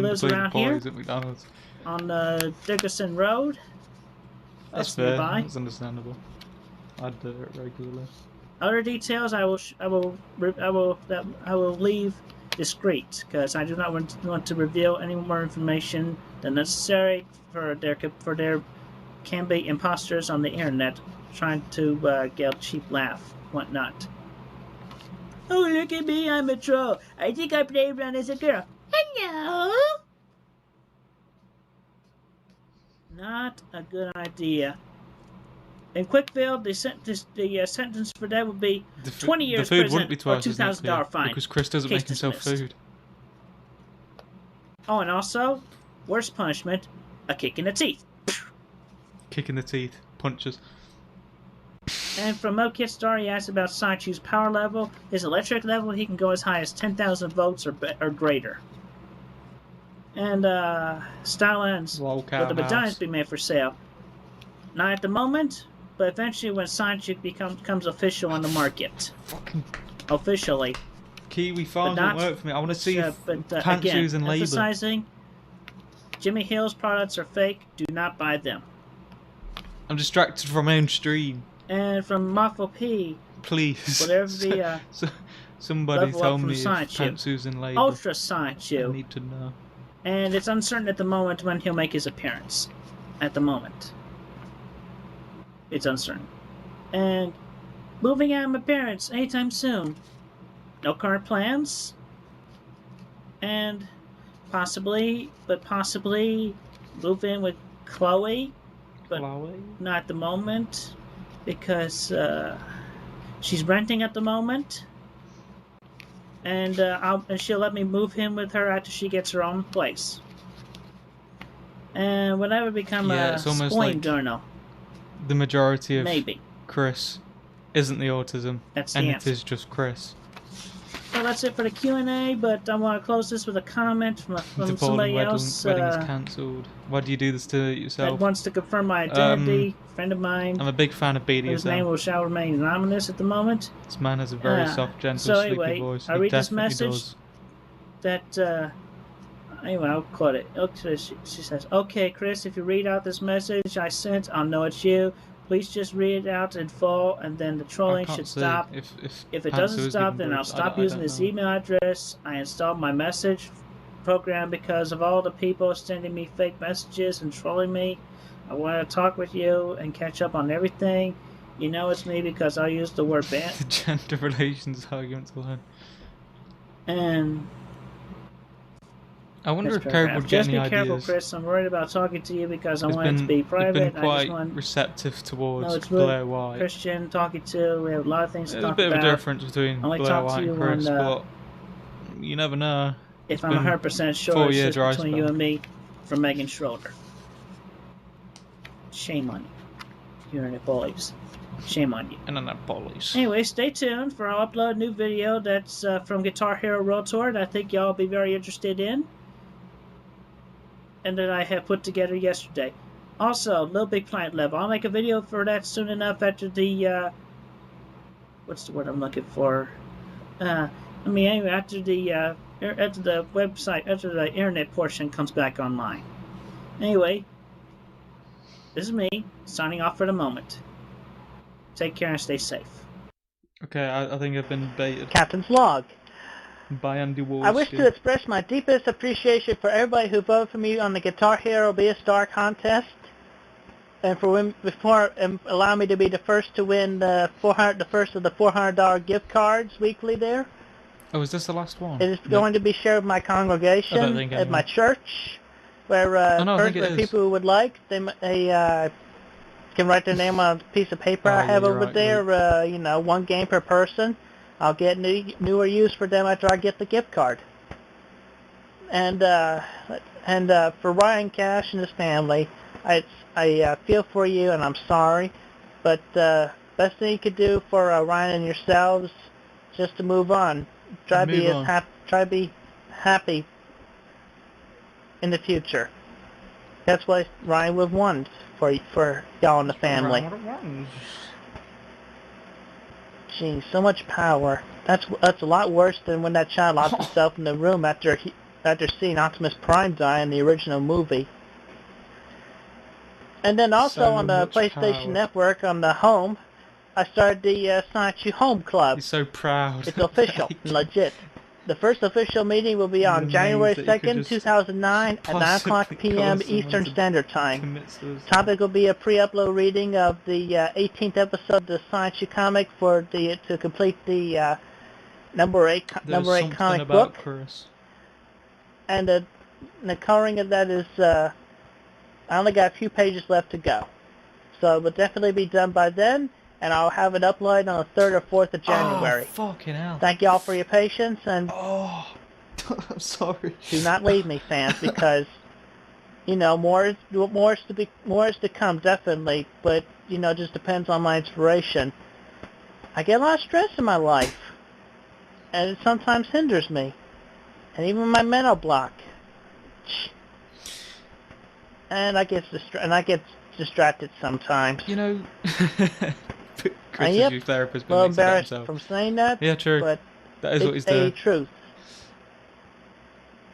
Speaker 1: lives around here at McDonald's.
Speaker 10: On Dickerson Road.
Speaker 1: That's fair. Nearby. That's understandable. I'd do it regularly.
Speaker 10: Other details I will leave discreet because I do not want to reveal any more information than necessary for there can be imposters on the internet trying to get a cheap laugh, whatnot. Oh, look at me, I'm a troll. I think I play around as a girl. Hello? Not a good idea. In Quickville, the sentence for that would be 20 years prison or $2,000 fine.
Speaker 1: Because Chris doesn't make himself food.
Speaker 10: Oh, and also, worst punishment, a kick in the teeth.
Speaker 1: Kick in the teeth. Punches.
Speaker 10: And from Mokit Star, he asked about Saichu's power level. His electric level, he can go as high as 10,000 volts or greater. And style ends. Will the medallions be made for sale? Not at the moment, but eventually when Saichu becomes official on the market. Officially.
Speaker 1: Kiwi Farms won't work for me. I want to see pantsuits and label.
Speaker 10: Emphasizing, Jimmy Hill's products are fake. Do not buy them.
Speaker 1: I'm distracted from my own stream.
Speaker 10: And from Muffle P.
Speaker 1: Please.
Speaker 10: Whatever the
Speaker 1: somebody tell me if pantsuits and label.
Speaker 10: Ultra Saichu.
Speaker 1: I need to know.
Speaker 10: And it's uncertain at the moment when he'll make his appearance. At the moment. It's uncertain. And moving out of appearance anytime soon. No current plans. And possibly move in with Chloe. But not at the moment. Because she's renting at the moment. And she'll let me move in with her after she gets her own place. And whenever I become a spoiling journal.
Speaker 1: The majority of Chris isn't the autism,
Speaker 10: that's the
Speaker 1: and
Speaker 10: answer.
Speaker 1: It is just Chris.
Speaker 10: Well, that's it for the Q&A, but I want to close this with a comment from somebody else.
Speaker 1: Wedding is cancelled. Why do you do this to yourself?
Speaker 10: That wants to confirm my identity. Friend of mine.
Speaker 1: I'm a big fan of BDSM.
Speaker 10: His name shall remain anonymous at the moment.
Speaker 1: This man has a very soft, gentle, sleepy voice.
Speaker 10: I read this message. Anyway, I'll quote it. She says, "Okay, Chris, if you read out this message I sent, I'll know it's you. Please just read it out in full, and then the trolling should stop. If it doesn't stop, then I'll stop using this email address. I installed my message program because of all the people sending me fake messages and trolling me. I want to talk with you and catch up on everything. You know it's me because I use the word ban."
Speaker 1: The gender relations arguments alone.
Speaker 10: And
Speaker 1: I wonder if Code would get any ideas.
Speaker 10: Just be careful, Chris. I'm worried about talking to you because I want it to be private.
Speaker 1: It's been quite receptive towards Blair White.
Speaker 10: Christian talking to. We have a lot of things to talk about.
Speaker 1: There's a bit of a difference between Blair White and Chris, but you never know.
Speaker 10: If I'm 100% sure it's just between you and me from Megan Schroeder. Shame on you. You're an bullies. Shame on you.
Speaker 1: And I'm not bullies.
Speaker 10: Anyway, stay tuned for I'll upload a new video that's from Guitar Hero World Tour that I think y'all will be very interested in. And that I have put together yesterday. Also, Little Big Planet level. I'll make a video for that soon enough after the, what's the word I'm looking for?
Speaker 17: I mean, anyway, after the website, after the internet portion comes back online. Anyway, this is me signing off for the moment. Take care and stay safe.
Speaker 1: Okay, I think I've been baited.
Speaker 10: Captain's log.
Speaker 1: By Andy Ward.
Speaker 10: I wish to express my deepest appreciation for everybody who voted for me on the Guitar Hero Be a Star contest, and allow me to be the first to win the first of the $400 gift cards weekly there.
Speaker 1: Oh, is this the last one?
Speaker 10: It is going to be shared with my congregation at my church, where people who would like they can write their name on a piece of paper I have over there. You know, 1 game per person. I'll get newer use for them after I get the gift card. And for Ryan Cash and his family, I feel for you and I'm sorry, but best thing you could do for Ryan and yourselves, just to move on. Try to be happy in the future. That's what Ryan would want for y'all and the family. Gee, so much power. That's a lot worse than when that child locked himself in the room after seeing Optimus Prime die in the original movie. And then also on the PlayStation Network, on the home, I started the Sonic U Home Club.
Speaker 1: He's so proud.
Speaker 10: It's official, legit. The first official meeting will be on January 2nd, 2009 at 9 o'clock p.m. Eastern Standard Time. Topic will be a pre-upload reading of the 18th episode of the Sonic U comic to complete the number 8 comic book.
Speaker 1: Chris.
Speaker 10: And the coloring of that is, I only got a few pages left to go. So it will definitely be done by then, and I'll have it uploaded on the 3rd or 4th of January.
Speaker 1: Oh, fucking hell.
Speaker 10: Thank y'all for your patience, and
Speaker 1: I'm sorry.
Speaker 10: Do not leave me, fans, because you know more is to come, definitely. But you know, just depends on my inspiration. I get a lot of stress in my life, and it sometimes hinders me, and even my mental block. And I get distracted sometimes.
Speaker 1: You know, Chris is your therapist, but makes it about himself.
Speaker 10: From saying that.
Speaker 1: Yeah, true.
Speaker 10: But
Speaker 1: that is what he's doing.
Speaker 10: It's a truth.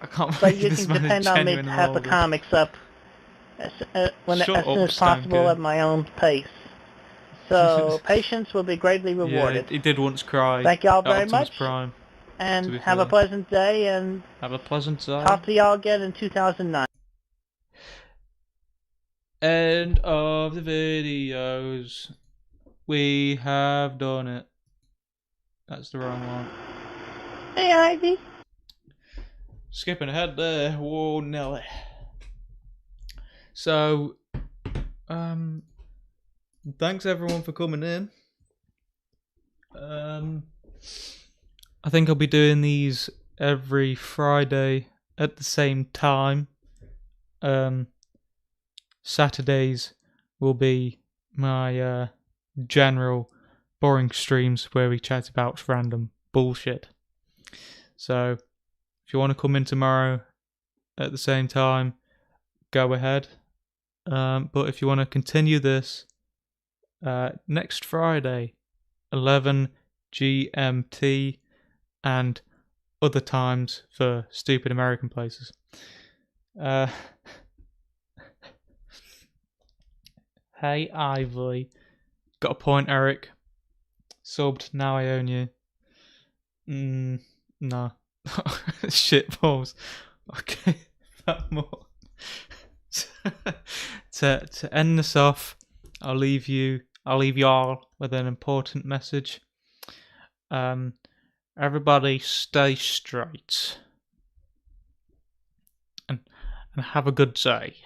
Speaker 1: I can't
Speaker 10: but you can depend on me to have the comics up as soon as possible at my own pace. So patience will be greatly rewarded.
Speaker 1: Yeah, he did once cry.
Speaker 10: Thank y'all very much.
Speaker 1: Prime,
Speaker 10: and have a pleasant day. And
Speaker 1: have a pleasant day.
Speaker 10: Talk to y'all again in 2009.
Speaker 1: End of the videos. We have done it. That's the wrong one.
Speaker 10: Hey, Ivy.
Speaker 1: Skipping ahead there. Whoa, Nelly. So, thanks everyone for coming in. I think I'll be doing these every Friday at the same time. Saturdays will be my general boring streams where we chat about random bullshit. So if you want to come in tomorrow at the same time, go ahead. But if you want to continue this, next Friday, 11 GMT, and other times for stupid American places. Hey Ivy. Got a point, Eric. Subbed, now I own you. No. Shit balls. Okay, that more. To end this off, I'll leave y'all with an important message. Everybody stay straight. And have a good day.